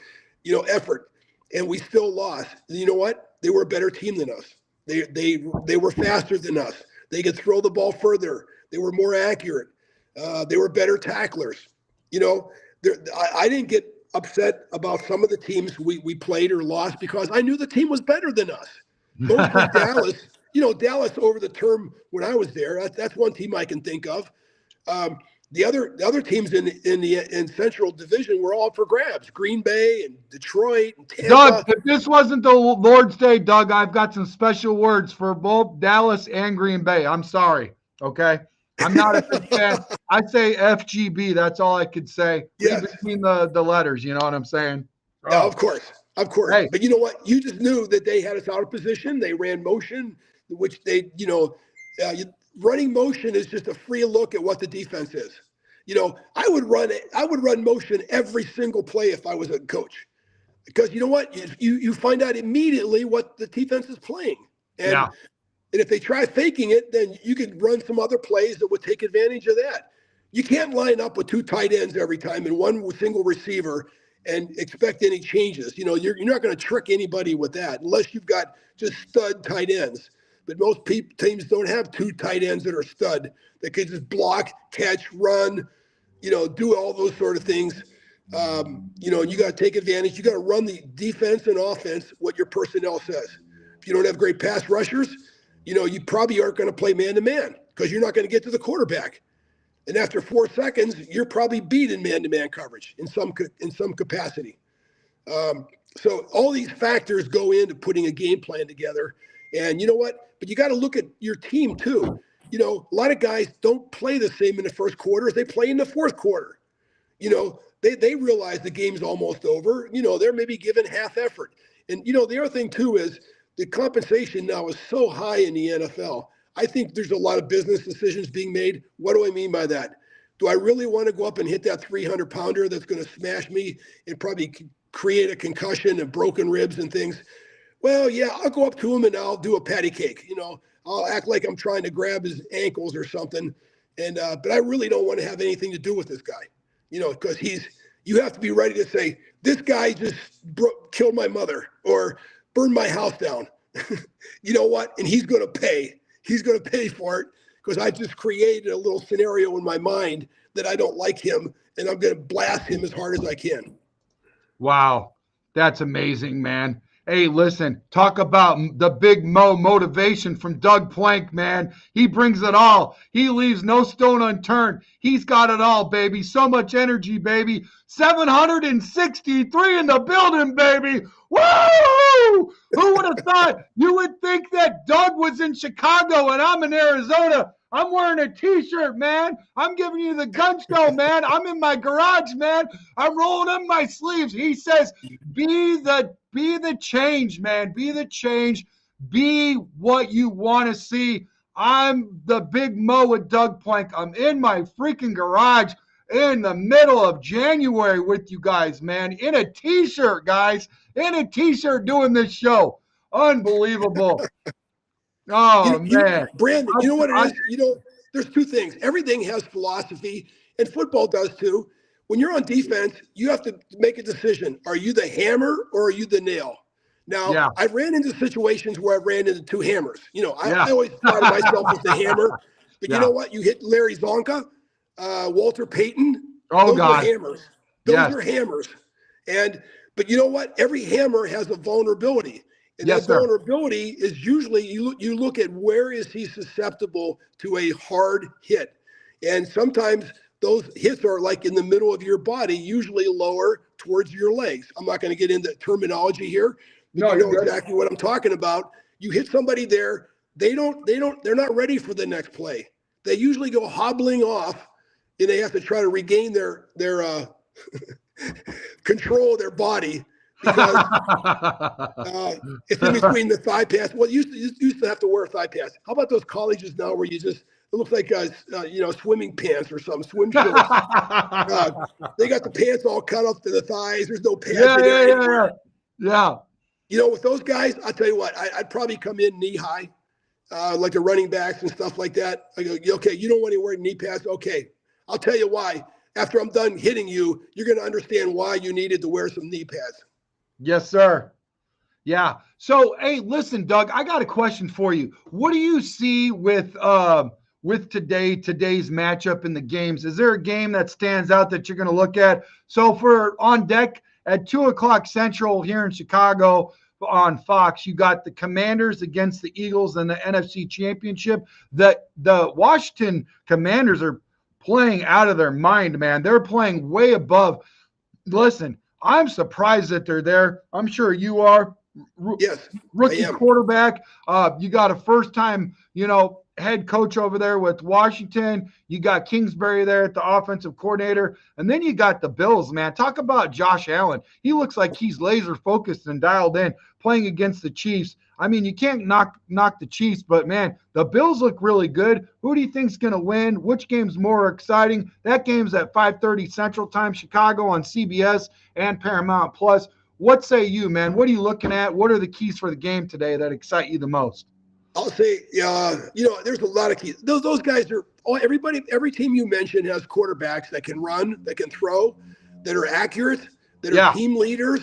effort, and we still lost. You know what? They were a better team than us. They were faster than us. They could throw the ball further. They were more accurate. They were better tacklers. I didn't get upset about some of the teams we played or lost, because I knew the team was better than us. Mostly Dallas. Dallas over the term when I was there, that's one team I can think of. The other teams in Central Division were all for grabs. Green Bay and Detroit and Tampa.
Doug, if this wasn't the Lord's Day, Doug, I've got some special words for both Dallas and Green Bay. I'm sorry. Okay. I'm not a big fan. I say FGB. That's all I could say.
Yes.
Between the letters, you know what I'm saying?
Yeah, of course.
Hey.
But you know what? You just knew that they had us out of position. They ran motion, which they, running motion is just a free look at what the defense is. I would run motion every single play if I was a coach, because you know what? You find out immediately what the defense is playing. And if they try faking it, then you could run some other plays that would take advantage of that. You can't line up with 2 tight ends every time and one single receiver and expect any changes. You're not going to trick anybody with that unless you've got just stud tight ends. But most teams don't have 2 tight ends that are stud that can just block, catch, run, do all those sort of things. You got to take advantage. You got to run the defense and offense what your personnel says. If you don't have great pass rushers, you probably aren't going to play man-to-man because you're not going to get to the quarterback. And after 4 seconds, you're probably beat in man-to-man coverage in some capacity. So all these factors go into putting a game plan together. And you know what? But you got to look at your team too. A lot of guys don't play the same in the first quarter as they play in the fourth quarter. They realize the game's almost over. They're maybe giving half effort. And, the other thing too is the compensation now is so high in the NFL. I think there's a lot of business decisions being made. What do I mean by that? Do I really want to go up and hit that 300-pounder that's going to smash me and probably create a concussion and broken ribs and things? Well, yeah, I'll go up to him and I'll do a patty cake. I'll act like I'm trying to grab his ankles or something. And but I really don't want to have anything to do with this guy, because he's you have to be ready to say, this guy just killed my mother or burned my house down. You know what? And he's going to pay. He's going to pay for it because I just created a little scenario in my mind that I don't like him, and I'm going to blast him as hard as I can.
Wow. That's amazing, man. Hey, listen, talk about the Big Mo motivation from Doug Plank, man. He brings it all. He leaves no stone unturned. He's got it all, baby. So much energy, baby. 763 in the building, baby. Woo! Who would have thought? You would think that Doug was in Chicago and I'm in Arizona. I'm wearing a T-shirt, man. I'm giving you the gun show, man. I'm in my garage, man. I'm rolling up my sleeves. He says, be the change, man. Be the change. Be what you want to see. I'm the Big Mo with Doug Plank. I'm in my freaking garage in the middle of January with you guys, man. In a T-shirt, guys. In a T-shirt doing this show. Unbelievable. Oh, man.
Brandon, you know what it is? There's two things. Everything has philosophy, and football does too. When you're on defense, you have to make a decision. Are you the hammer or are you the nail? Now, I've ran into situations where I've ran into two hammers. I always thought of myself as the hammer. But you know what? You hit Larry Zonka, Walter Payton. Those are hammers. Those are hammers. But you know what? Every hammer has a vulnerability. And that vulnerability is usually you look at where is he susceptible to a hard hit. And sometimes those hits are like in the middle of your body, usually lower towards your legs. I'm not going to get into terminology here. But you know exactly what I'm talking about. You hit somebody there, they're not ready for the next play. They usually go hobbling off and they have to try to regain their control of their body. Because it's in between the thigh pads. Well, you used to have to wear a thigh pads. How about those colleges now where it looks like swimming pants or something, swim shorts. They got the pants all cut off to the thighs. There's no pants in there.
Yeah.
With those guys, I'll tell you what, I'd probably come in knee high, like the running backs and stuff like that. I go, okay, you don't want to wear knee pads? Okay, I'll tell you why. After I'm done hitting you, you're going to understand why you needed to wear some knee pads.
Yes, sir. Yeah. So, hey, listen, Doug, I got a question for you. What do you see with today's matchup in the games? Is there a game that stands out that you're going to look at? So for on deck at 2:00 Central here in Chicago on Fox, you got the Commanders against the Eagles in the NFC Championship. The Washington Commanders are playing out of their mind, man. They're playing way above. Listen, I'm surprised that they're there. I'm sure you are.
Yes,
rookie quarterback. You got a first-time, head coach over there with Washington. You got Kingsbury there at the offensive coordinator. And then you got the Bills, man. Talk about Josh Allen. He looks like he's laser-focused and dialed in playing against the Chiefs. I mean, you can't knock the Chiefs, but, man, the Bills look really good. Who do you think's going to win? Which game's more exciting? That game's at 5:30 Central Time, Chicago on CBS and Paramount Plus. What say you, man? What are you looking at? What are the keys for the game today that excite you the most?
I'll say, there's a lot of keys. Those guys are every team you mentioned has quarterbacks that can run, that can throw, that are accurate, that are team leaders.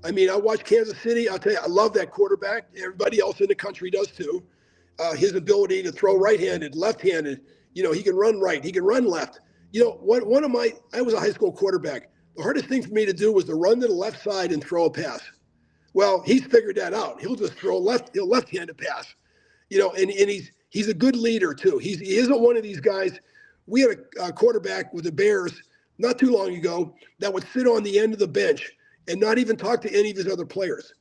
I mean, I watch Kansas City. I'll tell you, I love that quarterback. Everybody else in the country does too. His ability to throw right-handed, left-handed. He can run right. He can run left. I was a high school quarterback. The hardest thing for me to do was to run to the left side and throw a pass. Well, he's figured that out. He'll just throw left-handed pass. And he's a good leader too. He isn't one of these guys. We had a quarterback with the Bears not too long ago that would sit on the end of the bench and not even talk to any of his other players.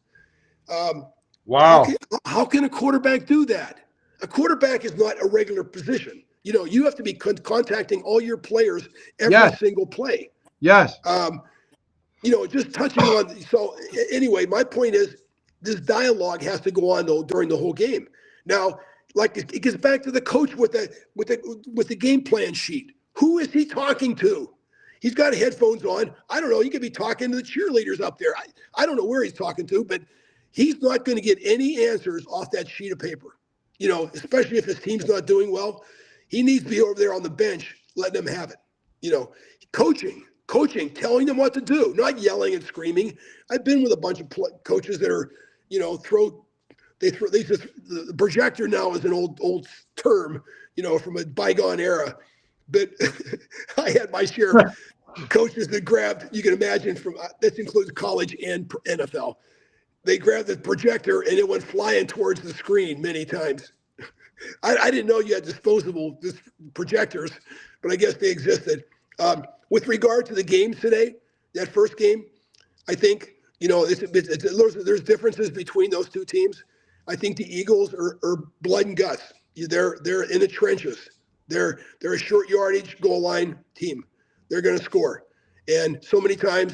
Wow.
How can a quarterback do that? A quarterback is not a regular position. You have to be contacting all your players every single play. Yes. Just touching on. So anyway, my point is this dialogue has to go on though during the whole game. Now, like it gets back to the coach with the game plan sheet. Who is he talking to? He's got headphones on. I don't know. He could be talking to the cheerleaders up there. I don't know where he's talking to, but he's not going to get any answers off that sheet of paper. Especially if his team's not doing well. He needs to be over there on the bench, letting them have it. Coaching. coaching, telling them what to do, not yelling and screaming. I've been with a bunch of coaches that are, the projector now is an old term, from a bygone era. But I had my share of coaches that grabbed, you can imagine this includes college and NFL. They grabbed the projector and it went flying towards the screen many times. I didn't know you had disposable projectors, but I guess they existed. With regard to the games today, that first game, I think, there's differences between those two teams. I think the Eagles are blood and guts. They're in the trenches. They're a short yardage goal line team. They're going to score. And so many times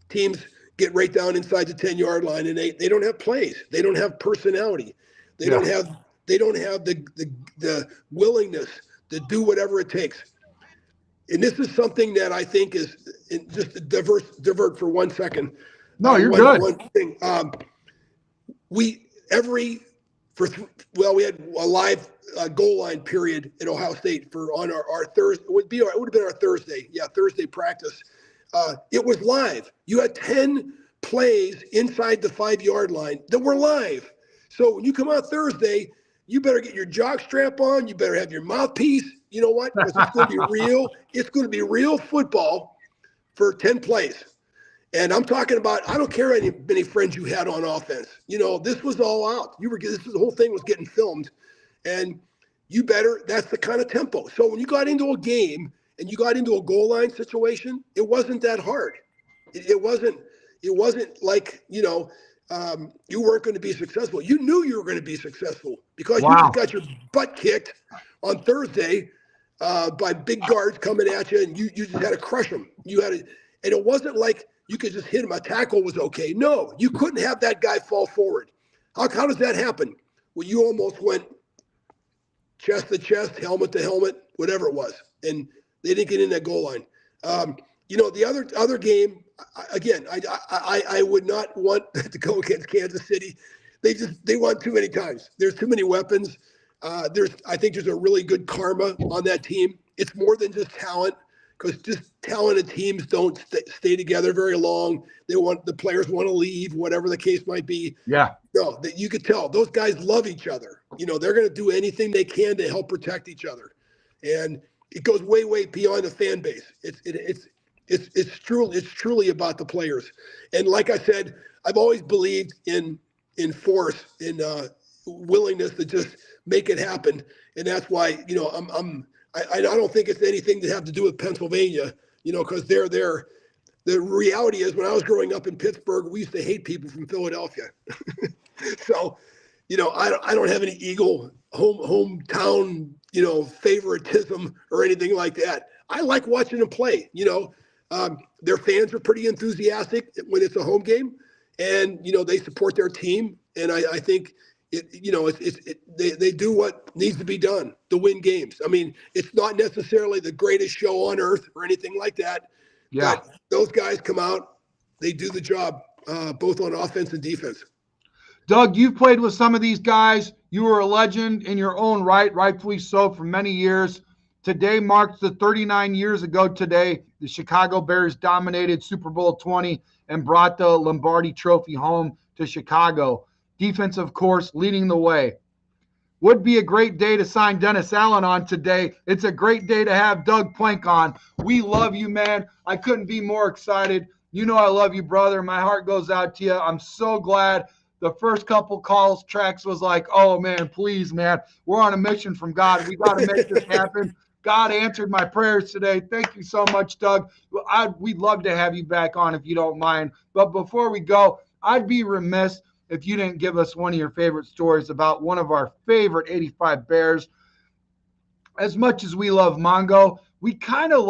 teams get right down inside the 10-yard line and they don't have plays. They don't have personality. They don't have the willingness to do whatever it takes. And this is something that I think is just to divert for 1 second.
No, you're good.
One thing. We had a live goal line period at Ohio State on our Thursday. It would have been our Thursday. Yeah, Thursday practice. It was live. You had 10 plays inside the 5-yard line that were live. So when you come out Thursday, you better get your jock strap on. You better have your mouthpiece. You know what? Because it's going to be real. It's going to be real football for 10 plays. And I'm talking about, I don't care how many friends you had on offense. This was all out. The whole thing was getting filmed. And that's the kind of tempo. So when you got into a game and you got into a goal line situation, it wasn't that hard. It wasn't like, you weren't going to be successful. You knew you were going to be successful because you just got your butt kicked on Thursday by big guards coming at you, and you just had to crush them. And it wasn't like you could just hit him. A tackle was okay. No, you couldn't have that guy fall forward. How does that happen? Well, you almost went chest to chest, helmet to helmet, whatever it was, and they didn't get in that goal line. The other game, again, I would not want to go against Kansas City. They won too many times. There's too many weapons. I think there's a really good karma on that team. It's more than just talent, because just talented teams don't stay together very long. The players want to leave, whatever the case might be.
Yeah.
No, that you could tell those guys love each other. They're going to do anything they can to help protect each other, and it goes way, way beyond the fan base. It's truly about the players. And like I said, I've always believed in force, in willingness to just make it happen. And that's why, I don't think it's anything to have to do with Pennsylvania, because they're there. The reality is, when I was growing up in Pittsburgh, we used to hate people from Philadelphia. So, I don't have any Eagle hometown, favoritism or anything like that. I like watching them play. Their fans are pretty enthusiastic when it's a home game, and they support their team. And I think they do what needs to be done to win games. I mean, it's not necessarily the greatest show on earth or anything like that.
Yeah.
But those guys come out, they do the job, both on offense and defense.
Doug, you've played with some of these guys. You were a legend in your own right, rightfully so, for many years. Today marks the 39 years ago today, the Chicago Bears dominated Super Bowl 20 and brought the Lombardi Trophy home to Chicago. Defense, of course, leading the way. Would be a great day to sign Dennis Allen on today. It's a great day to have Doug Plank on. We love you, man. I couldn't be more excited. You know I love you, brother. My heart goes out to you. I'm so glad. The first couple calls, Tracks was like, oh, man, please, man. We're on a mission from God. We got to make this happen. God answered my prayers today. Thank you so much, Doug. We'd love to have you back on if you don't mind. But before we go, I'd be remiss if you didn't give us one of your favorite stories about one of our favorite 85 Bears. As much as we love Mongo, we kind of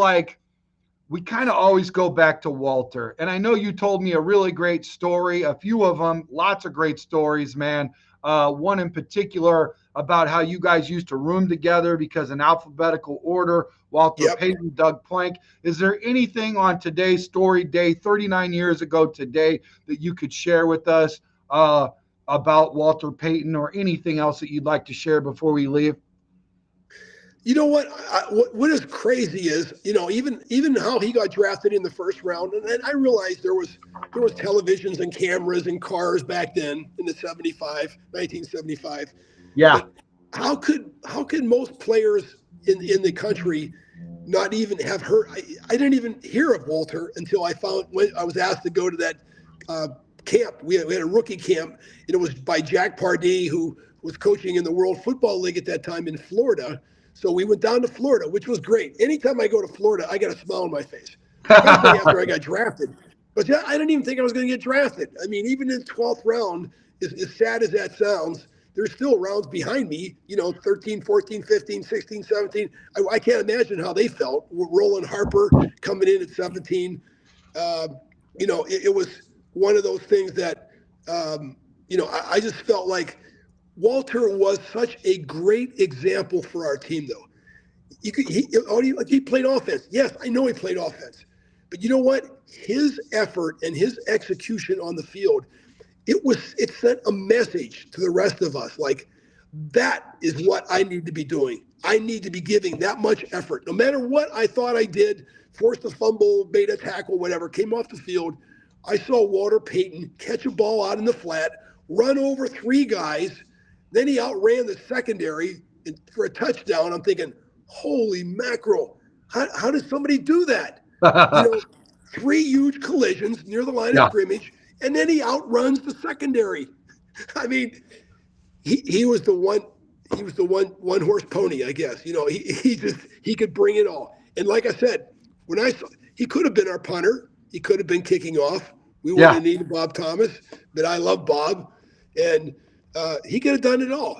always go back to Walter. And I know you told me a really great story, a few of them, lots of great stories, man. One in particular about how you guys used to room together because in alphabetical order, Walter Payton, Doug Plank. Is there anything on today's story day, 39 years ago today, that you could share with us about Walter Payton, or anything else that you'd like to share before we leave?
You know what is crazy is, even how he got drafted in the first round. And I realized there was televisions and cameras and cars back then in the 1975.
Yeah.
But how could most players in the country not even have heard? I didn't even hear of Walter until when I was asked to go to that camp. We had a rookie camp, and it was by Jack Pardee, who was coaching in the World Football League at that time in Florida. So we went down to Florida, which was great. Anytime I go to Florida, I got a smile on my face, especially after I got drafted. But yeah, I didn't even think I was going to get drafted. I mean, even in the 12th round, as sad as that sounds, there's still rounds behind me, 13, 14, 15, 16, 17. I can't imagine how they felt. Roland Harper coming in at 17. It was one of those things that, I just felt like Walter was such a great example for our team, though. He played offense. Yes, I know he played offense. But you know what? His effort and his execution on the field, it sent a message to the rest of us. Like, that is what I need to be doing. I need to be giving that much effort. No matter what I thought I did, forced a fumble, made a tackle, whatever, came off the field, I saw Walter Payton catch a ball out in the flat, run over 3 guys. Then he outran the secondary for a touchdown. I'm thinking, holy mackerel, how did somebody do that? 3 huge collisions near the line of scrimmage, and then he outruns the secondary. I mean, he was the one horse pony, I guess. He could bring it all. And like I said, when I saw, he could have been our punter. He could have been kicking off. We wouldn't have needed Bob Thomas, but I love Bob. And he could have done it all.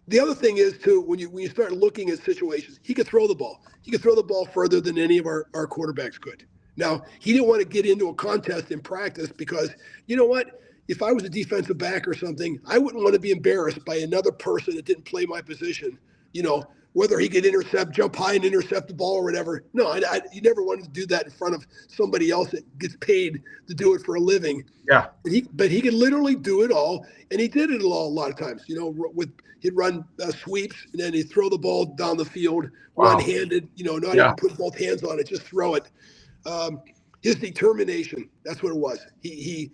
The other thing is, too, when you start looking at situations, he could throw the ball. He could throw the ball further than any of our quarterbacks could. Now, he didn't want to get into a contest in practice because, you know what? If I was a defensive back or something, I wouldn't want to be embarrassed by another person that didn't play my position, whether he could jump high and intercept the ball or whatever. No, you never wanted to do that in front of somebody else that gets paid to do it for a living. Yeah. But he could literally do it all, and he did it a lot of times. He'd run sweeps, and then he'd throw the ball down the field one-handed. Not even put both hands on it, just throw it. His determination, that's what it was. He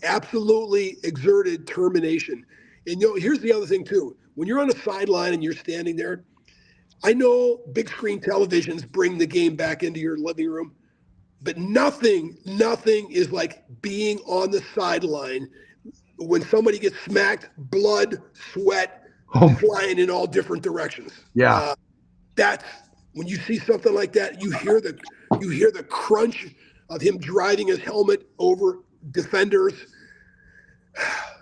absolutely exerted determination. And here's the other thing too. When you're on a sideline and you're standing there, I know big screen televisions bring the game back into your living room, but nothing is like being on the sideline when somebody gets smacked, blood, sweat, flying in all different directions. Yeah. That's when you see something like that, you hear the crunch of him driving his helmet over defenders.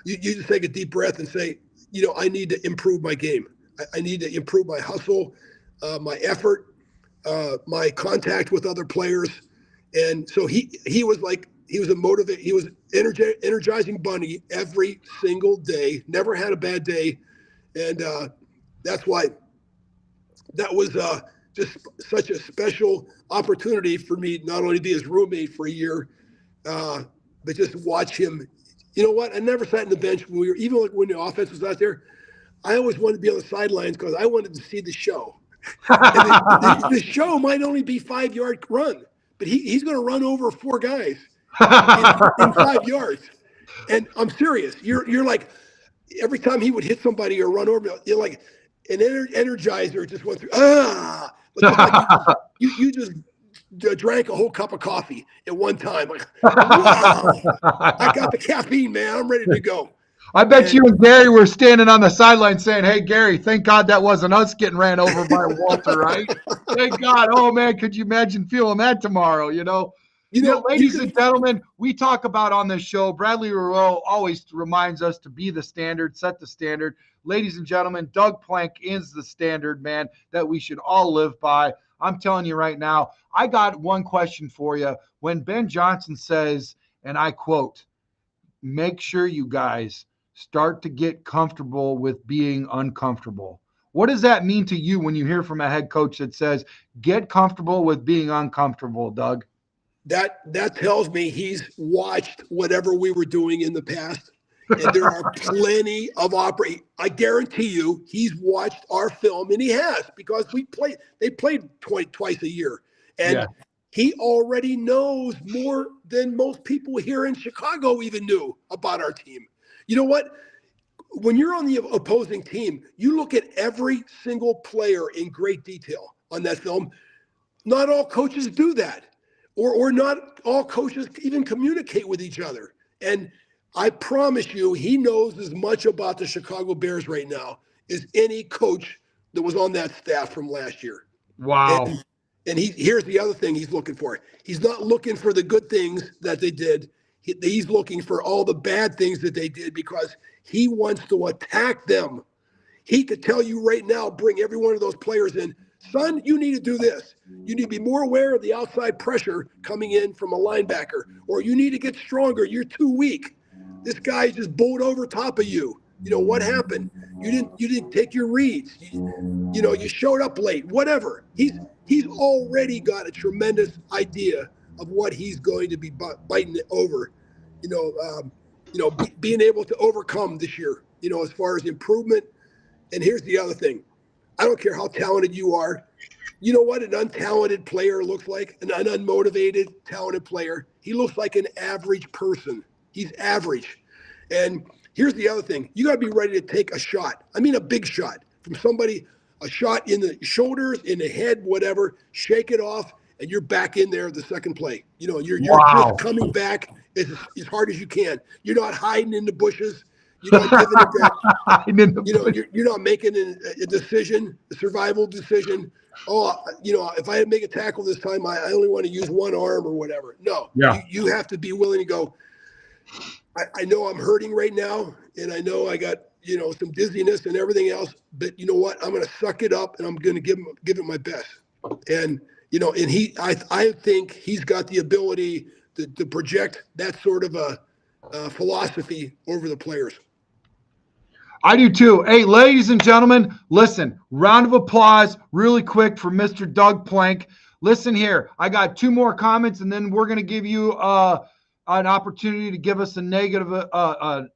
You just take a deep breath and say, I need to improve my game. I need to improve my hustle, my effort, my contact with other players. And so he was energizing bunny every single day, never had a bad day. And that's why that was just such a special opportunity for me, not only to be his roommate for a year, but just watch him. You know what? I never sat in the bench even when the offense was out there. I always wanted to be on the sidelines because I wanted to see the show. The show might only be 5-yard run, but he's going to run over 4 guys in 5 yards. And I'm serious. You're like, every time he would hit somebody or run over, you're like an energizer just went through. Like you just drank a whole cup of coffee at one time. Like, wow, I got the caffeine, man. I'm ready to go.
I bet you and Gary were standing on the sideline saying, "Hey, Gary, thank God that wasn't us getting ran over by Walter, right? Thank God." Oh, man, could you imagine feeling that tomorrow, ladies and gentlemen, we talk about on this show, Bradley Rowe always reminds us to be the standard, set the standard. Ladies and gentlemen, Doug Plank is the standard, man, that we should all live by. I'm telling you right now, I got one question for you. When Ben Johnson says, and I quote, "Make sure you guys start to get comfortable with being uncomfortable." What does that mean to you when you hear from a head coach that says, get comfortable with being uncomfortable, Doug?
That tells me he's watched whatever we were doing in the past. And there are plenty of I guarantee you he's watched our film, and he has, because they played twice a year. And he already knows more than most people here in Chicago even knew about our team. You know what? When you're on the opposing team, you look at every single player in great detail on that film. Not all coaches do that, or not all coaches even communicate with each other. And I promise you, he knows as much about the Chicago Bears right now as any coach that was on that staff from last year.
Wow.
And here's the other thing he's looking for. He's not looking for the good things that they did. He's looking for all the bad things that they did, because he wants to attack them. He could tell you right now, bring every one of those players in. Son, you need to do this. You need to be more aware of the outside pressure coming in from a linebacker, or you need to get stronger. You're too weak. This guy just bowled over top of you. You know what happened? You didn't take your reads. You showed up late. Whatever. He's already got a tremendous idea of what he's going to be biting over. Being able to overcome this year. As far as improvement. And here's the other thing. I don't care how talented you are. You know what an untalented player looks like? An unmotivated, talented player. He looks like an average person. He's average. And here's the other thing. You got to be ready to take a shot. I mean, a big shot from somebody, a shot in the shoulders, in the head, whatever. Shake it off, and you're back in there the second play. You're just coming back as hard as you can. You're not hiding in the bushes. You're not giving it that. You're not making a decision, a survival decision. If I make a tackle this time, I only want to use one arm or whatever. No, you have to be willing to go. I know I'm hurting right now, and I know I got some dizziness and everything else. But you know what? I'm going to suck it up, and I'm going to give it my best. And I think he's got the ability to project that sort of a philosophy over the players.
I do too. Hey, ladies and gentlemen, listen, round of applause really quick for Mr. Doug Plank. Listen here, I got two more comments, and then we're going to give you an opportunity to give us a negative, a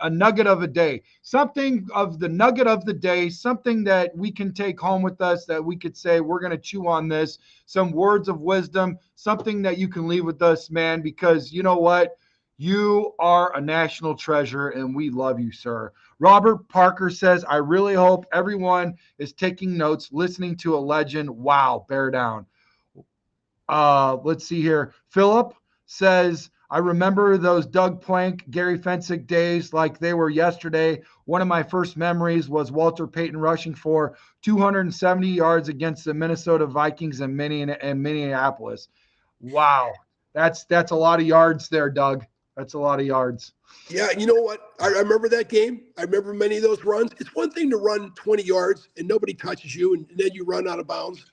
nugget of a day. Something of the nugget of the day, something that we can take home with us, that we could say, we're going to chew on this, some words of wisdom, something that you can leave with us, man, because you know what? You are a national treasure, and we love you, sir. Robert Parker says, I really hope everyone is taking notes, listening to a legend. Wow, bear down. Let's see here. Philip says, I remember those Doug Plank, Gary Fensick days like they were yesterday. One of my first memories was Walter Payton rushing for 270 yards against the Minnesota Vikings in Minneapolis. Wow, that's a lot of yards there, Doug. That's a lot of yards.
Yeah, you know what? I remember that game. I remember many of those runs. It's one thing to run 20 yards and nobody touches you, and then you run out of bounds.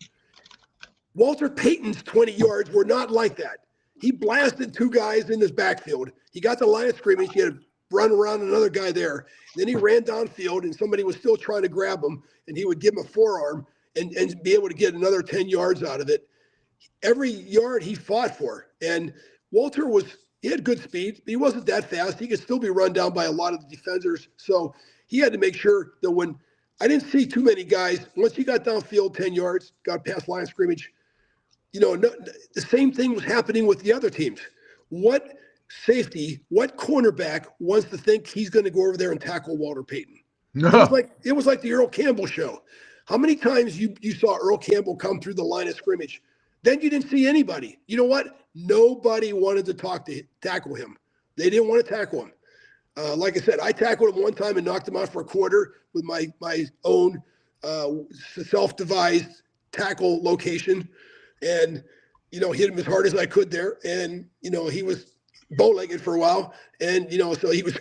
Walter Payton's 20 yards were not like that. He blasted two guys in his backfield. He got the line of scrimmage. He had to run around another guy there. Then he ran downfield, and somebody was still trying to grab him, and he would give him a forearm and be able to get another 10 yards out of it. Every yard he fought for. And Walter he had good speed, but he wasn't that fast. He could still be run down by a lot of the defenders. So he had to make sure that when I didn't see too many guys, once he got downfield 10 yards, got past line of scrimmage, the same thing was happening with the other teams. What safety, what cornerback wants to think he's going to go over there and tackle Walter Payton? No. It was like the Earl Campbell show. How many times you saw Earl Campbell come through the line of scrimmage? Then you didn't see anybody. You know what? Nobody wanted to tackle him. They didn't want to tackle him. Like I said, I tackled him one time and knocked him out for a quarter with my own self-devised tackle location, and hit him as hard as I could there. And he was bow-legged for a while, and so he was.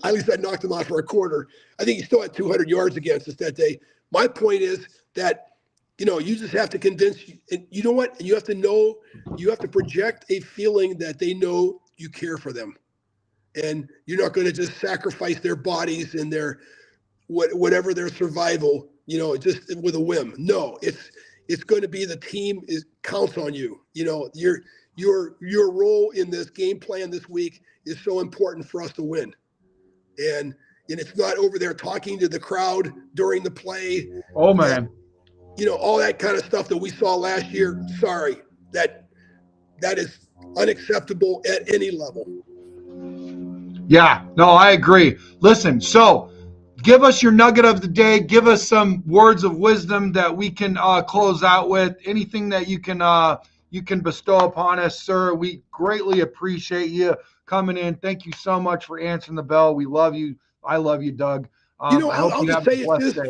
At least I knocked him out for a quarter. I think he still had 200 yards against us that day. My point is that. You just have to convince, and you know what? You have to project a feeling that they know you care for them. And you're not going to just sacrifice their bodies and their, whatever their survival, just with a whim. No, it's going to be the team counts on you. You're your role in this game plan this week is so important for us to win. And it's not over there talking to the crowd during the play.
Oh, man.
All that kind of stuff that we saw last year. Sorry, that is unacceptable at any level.
Yeah, no, I agree. Listen, so give us your nugget of the day. Give us some words of wisdom that we can close out with. Anything that you can bestow upon us, sir. We greatly appreciate you coming in. Thank you so much for answering the bell. We love you. I love you, Doug.
I'll just say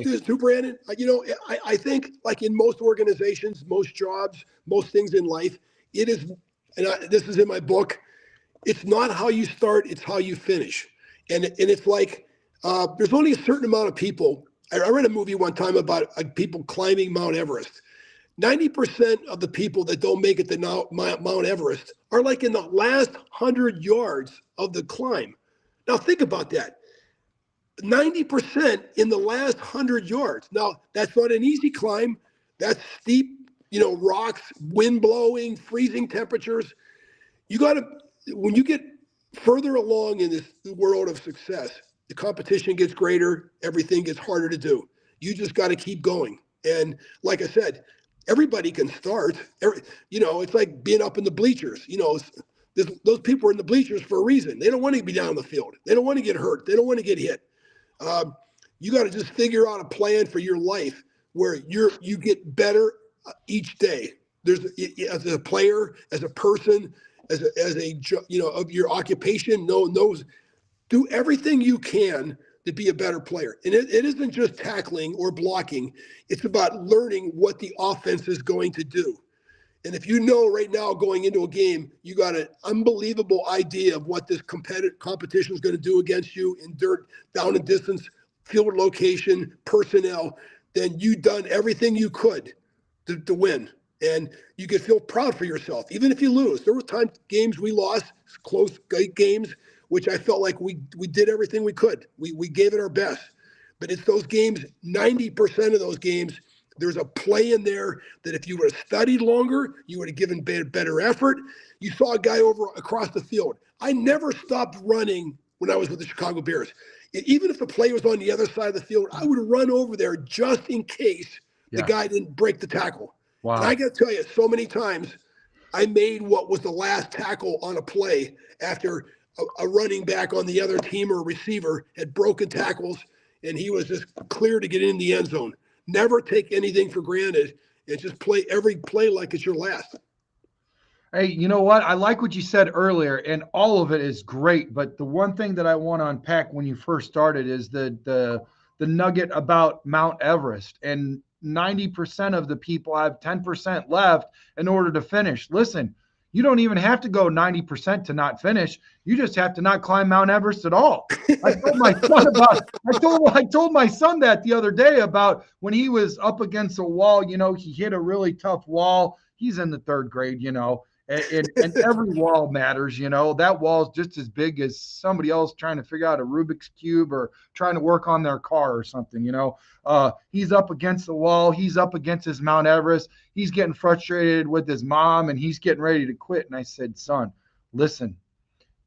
this too, Brandon. I think like in most organizations, most jobs, most things in life, it is, this is in my book, it's not how you start, it's how you finish. And it's like, there's only a certain amount of people. I read a movie one time about people climbing Mount Everest. 90% of the people that don't make it to Mount Everest are like in the last 100 yards of the climb. Now think about that. 90% in the last 100 yards. Now, that's not an easy climb. That's steep, rocks, wind blowing, freezing temperatures. When you get further along in this world of success, the competition gets greater, everything gets harder to do. You just got to keep going. And like I said, everybody can start. It's like being up in the bleachers. Those people are in the bleachers for a reason. They don't want to be down the field. They don't want to get hurt. They don't want to get hit. You got to just figure out a plan for your life where you get better each day. As a player, as a person, as of your occupation, knows do everything you can to be a better player. And it isn't just tackling or blocking. It's about learning what the offense is going to do. And if you know right now going into a game, you got an unbelievable idea of what this competition is going to do against you in dirt, down and distance, field location, personnel, then you've done everything you could to win. And you could feel proud for yourself, even if you lose. There were games we lost, close games, which I felt like we did everything we could. We gave it our best. But it's those games, 90% of those games, there's a play in there that if you would have studied longer, you would have given better effort. You saw a guy across the field. I never stopped running when I was with the Chicago Bears. Even if the play was on the other side of the field, I would run over there just in case the guy didn't break the tackle.
Wow.
And I got to tell you, so many times I made what was the last tackle on a play after a running back on the other team or receiver had broken tackles, and he was just clear to get in the end zone. Never take anything for granted and just play every play like it's your last.
Hey, you know what? I like what you said earlier, and all of it is great. But the one thing that I want to unpack when you first started is the nugget about Mount Everest. And 90% of the people have 10% left in order to finish. Listen, you don't even have to go 90% to not finish. You just have to not climb Mount Everest at all. I told my son that the other day about when he was up against a wall. He hit a really tough wall. He's in the third grade, and every wall matters. That wall is just as big as somebody else trying to figure out a Rubik's Cube or trying to work on their car or something. He's up against the wall. He's up against his Mount Everest. He's getting frustrated with his mom and he's getting ready to quit. And I said, son, listen,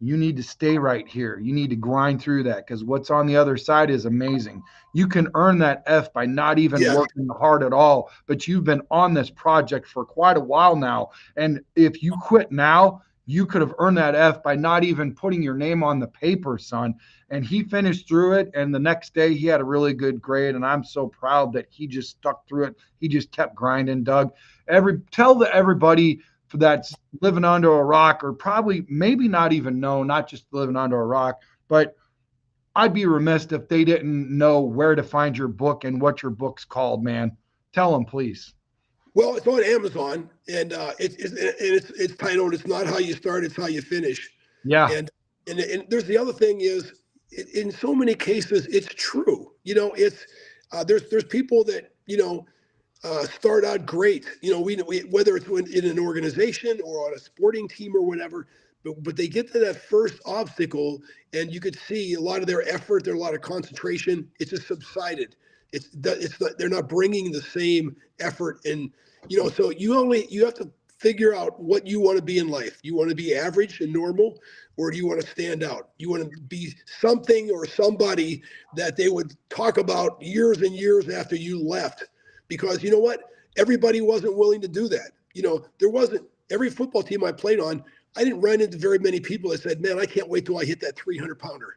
you need to stay right here. You need to grind through that because what's on the other side is amazing. You can earn that F by not even working hard at all, but you've been on this project for quite a while now. And if you quit now, you could have earned that F by not even putting your name on the paper, son. And he finished through it. And the next day he had a really good grade. And I'm so proud that he just stuck through it. He just kept grinding, Doug. Tell everybody that's living under a rock, or probably maybe not even know, not just living under a rock, but I'd be remiss if they didn't know where to find your book and what your book's called, man. Tell them, please.
Well, it's on Amazon, and it's titled "It's Not How You Start, It's How You Finish." Yeah. And there's the other thing is, in so many cases, it's true. There's people that start out great. We whether it's in an organization or on a sporting team or whatever, but they get to that first obstacle, and you could see a lot of their effort, a lot of concentration. It's just subsided. They're not bringing the same effort, and so you have to figure out what you want to be in life. You want to be average and normal, or do you want to stand out? You want to be something or somebody that they would talk about years and years after you left. Because you know what? Everybody wasn't willing to do that. There wasn't, every football team I played on, I didn't run into very many people that said, man, I can't wait till I hit that 300-pounder.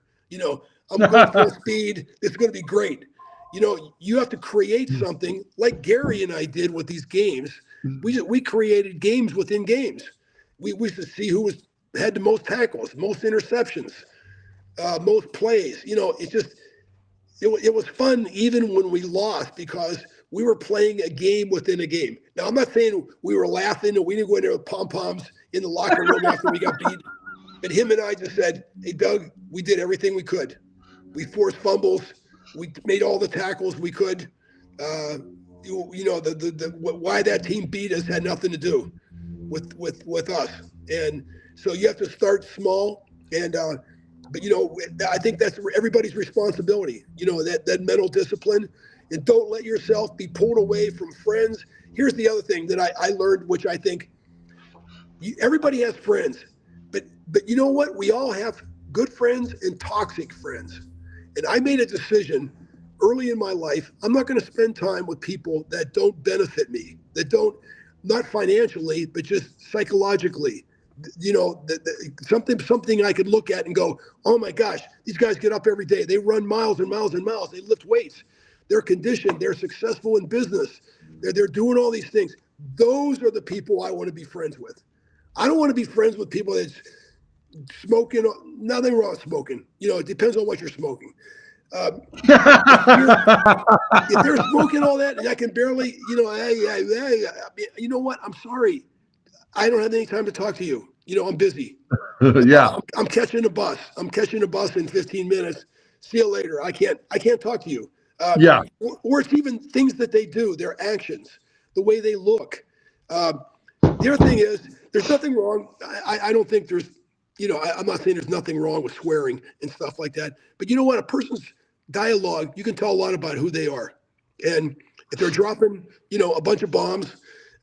I'm going full speed. It's going to be great. You have to create something like Gary and I did with these games. We created games within games. We used to see who had the most tackles, most interceptions, most plays. It was fun even when we lost because we were playing a game within a game. Now, I'm not saying we were laughing and we didn't go in there with pom-poms in the locker room after we got beat. But him and I just said, hey, Doug, we did everything we could. We forced fumbles. We made all the tackles we could. Why that team beat us had nothing to do with us. And so you have to start small. And but I think that's everybody's responsibility. That mental discipline, and don't let yourself be pulled away from friends. Here's the other thing that I learned, which I think everybody has friends, but you know what? We all have good friends and toxic friends. And I made a decision early in my life. I'm not going to spend time with people that don't benefit me, that don't, not financially, but just psychologically. Something I could look at and go, oh my gosh, these guys get up every day. They run miles and miles and miles. They lift weights. They're conditioned. They're successful in business. They're doing all these things. Those are the people I want to be friends with. I don't want to be friends with people that's smoking. Nothing wrong with smoking. It depends on what you're smoking. If they're smoking all that and I can barely, you know what? I'm sorry. I don't have any time to talk to you. I'm busy.
Yeah.
I'm catching a bus. I'm catching a bus in 15 minutes. See you later. I can't talk to you.
Yeah.
Or it's even things that they do, their actions, the way they look. The other thing is, there's nothing wrong. I don't think there's, I'm not saying there's nothing wrong with swearing and stuff like that. But you know what? A person's dialogue, you can tell a lot about who they are. And if they're dropping, a bunch of bombs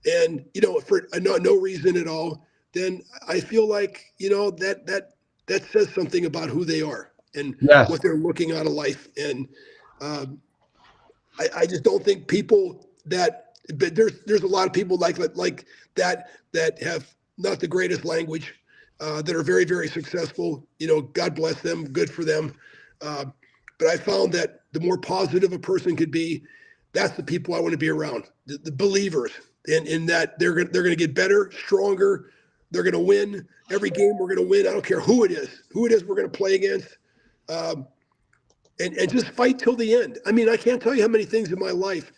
and, for no reason at all, then I feel like, that says something about who they are and what they're looking out of life. And I just don't think people but there's a lot of people like that have not the greatest language, that are very, very successful. God bless them, good for them. But I found that the more positive a person could be, that's the people I want to be around. The believers, in that they're going to get better, stronger. They're going to win every game. We're going to win. I don't care who it is we're going to play against, and just fight till the end. I mean, I can't tell you how many things in my life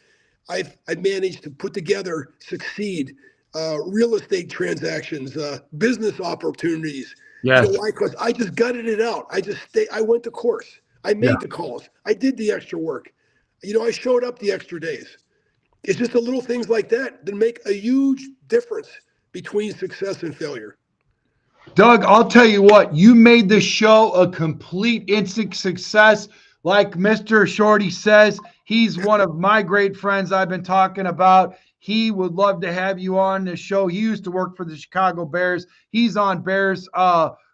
I've managed to put together, succeed. Real estate transactions, business opportunities.
Yes.
Why? Because I just gutted it out. I went to course. I made the calls. I did the extra work. I showed up the extra days. It's just the little things like that make a huge difference between success and failure.
Doug, I'll tell you what, you made this show a complete instant success. Like Mr. Shorty says, he's one of my great friends I've been talking about. He would love to have you on the show. He used to work for the Chicago Bears. He's on Bears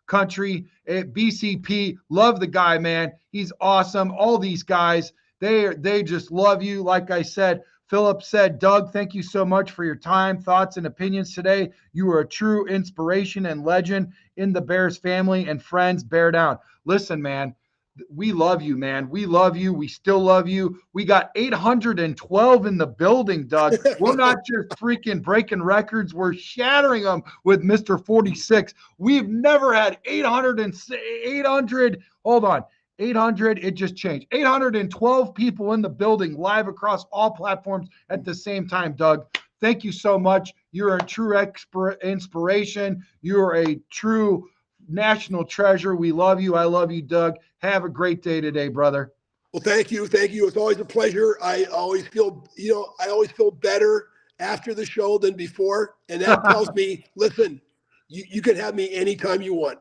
country at BCP. Love the guy, man. He's awesome. All these guys, they just love you. Like I said, Philip said, Doug, thank you so much for your time, thoughts, and opinions today. You are a true inspiration and legend in the Bears family and friends. Bear down. Listen, man, we love you, man. We love you. We still love you. We got 812 in the building, Doug. We're not just freaking breaking records. We're shattering them with Mr. 46. We've never had 800. Hold on. 800, it just changed. 812 people in the building live across all platforms at the same time, Doug. Thank you so much. You're a true inspiration. You're a true national treasure. We love you. I love you, Doug. Have a great day today, brother.
Well, thank you. Thank you. It's always a pleasure. I always feel better after the show than before. And that tells me, listen, you can have me anytime you want.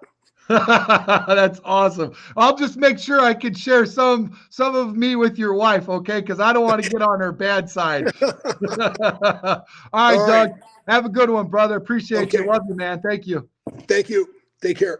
That's awesome. I'll just make sure I can share some of me with your wife, okay? Because I don't want to get on her bad side. All right,
All
Doug.
right.
Have a good one, brother. Appreciate you.
Okay.
Love you, man. Thank you.
Thank you. Take care.